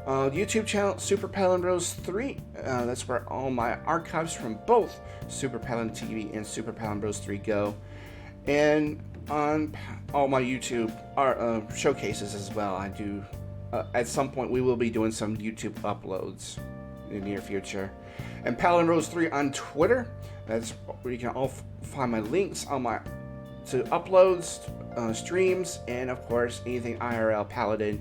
YouTube channel, Super Paladin Bros 3. That's where all my archives from both Super Paladin TV and Super Paladin Bros 3 go. And on all my YouTube showcases as well. I do, at some point, we will be doing some YouTube uploads in the near future. And Paladin Bros 3 on Twitter. That's where you can all find my links on my to uploads, streams, and of course anything IRL, Paladin,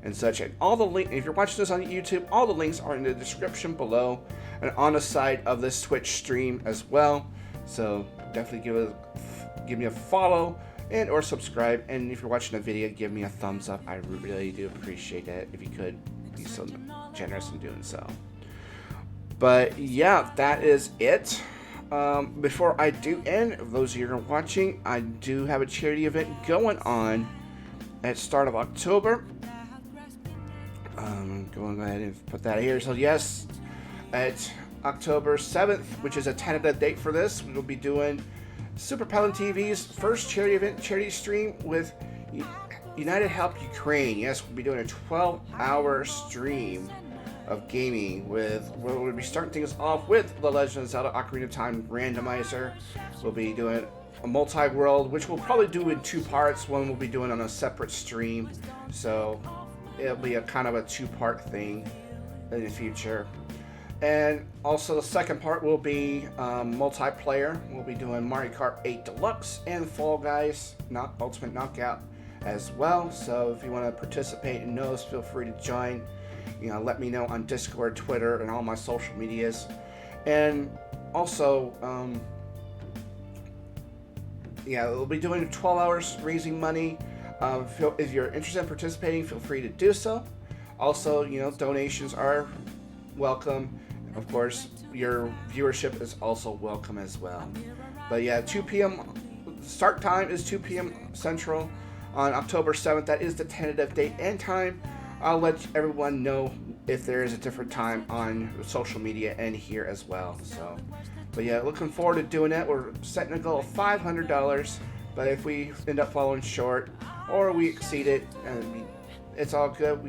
and such. And all the link, if you're watching this on YouTube, all the links are in the description below and on the side of this Twitch stream as well. So definitely give me a follow and or subscribe. And if you're watching the video, give me a thumbs up. I really do appreciate it. If you could be so generous in doing so. But yeah, that is it. Before I do end, for those of you who are watching, I do have a charity event going on at start of October. Go ahead and put that here. So yes, at October 7th, which is a tentative date for this, we will be doing Super Phantom TV's first charity event, charity stream with United Help Ukraine. Yes, we'll be doing a 12-hour stream of gaming with, we'll be starting things off with The Legend of Zelda Ocarina of Time randomizer. We'll be doing a multi-world, which we'll probably do in 2 parts. One we'll be doing on a separate stream, so it'll be a kind of a 2-part thing in the future. And also the second part will be multiplayer. We'll be doing Mario Kart 8 Deluxe and Fall Guys Ultimate Knockout as well. So if you want to participate in those, feel free to join. You know, let me know on Discord, Twitter, and all my social medias. And also, yeah, we'll be doing 12 hours raising money. If you're interested in participating, feel free to do so. Also, you know, donations are welcome. Of course, your viewership is also welcome as well. But yeah, 2 p.m. start time is 2 p.m. Central on October 7th. That is the tentative date and time. I'll let everyone know if there is a different time on social media and here as well. So, but yeah, looking forward to doing that. We're setting a goal of $500, but if we end up falling short or we exceed it, it's all good.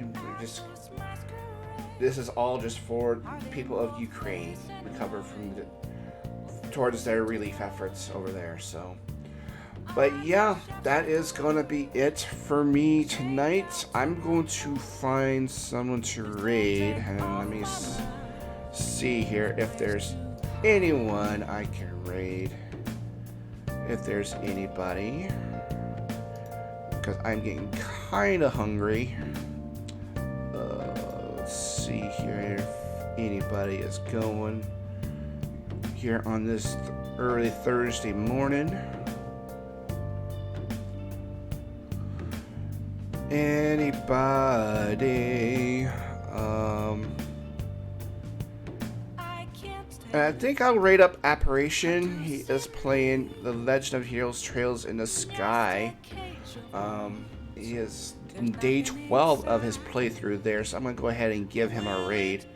This is all just for people of Ukraine recover from towards their relief efforts over there. So, but yeah, that is gonna be it for me tonight. I'm going to find someone to raid, and let me see here if there's anyone I can raid. If there's anybody, because I'm getting kind of hungry. Let's see here if anybody is going here on this early Thursday morning. Anybody? I think I'll rate up Apparition. He is playing The Legend of Heroes Trails in the Sky. He is in day 12 of his playthrough there, so I'm going to go ahead and give him a raid.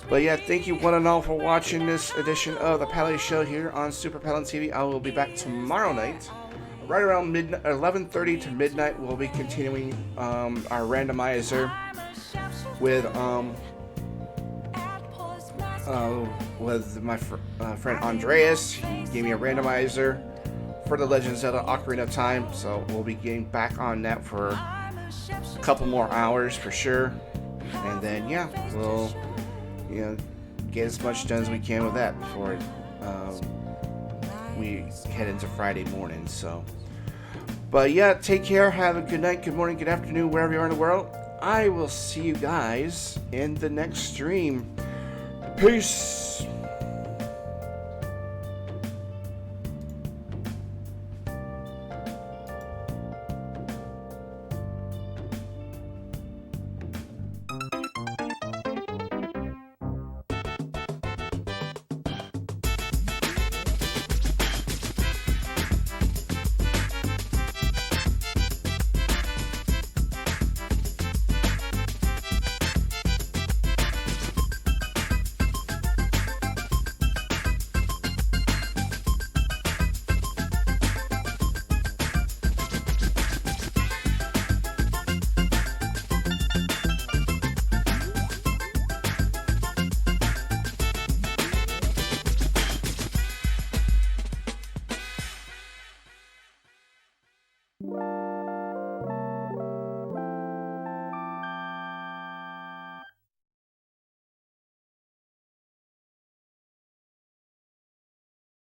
But yeah, thank you one and all for watching this edition of the Pally Show here on Super Pally TV. I will be back tomorrow night. Right around 11:30 to midnight, we'll be continuing our randomizer with my friend Andreas. He gave me a randomizer for The Legend of Zelda Ocarina of Time, so we'll be getting back on that for a couple more hours for sure. And then yeah, we'll get as much done as we can with that before we head into Friday morning. So, but yeah, take care, have a good night, good morning, good afternoon, wherever you are in the world. I will see you guys in the next stream. Peace.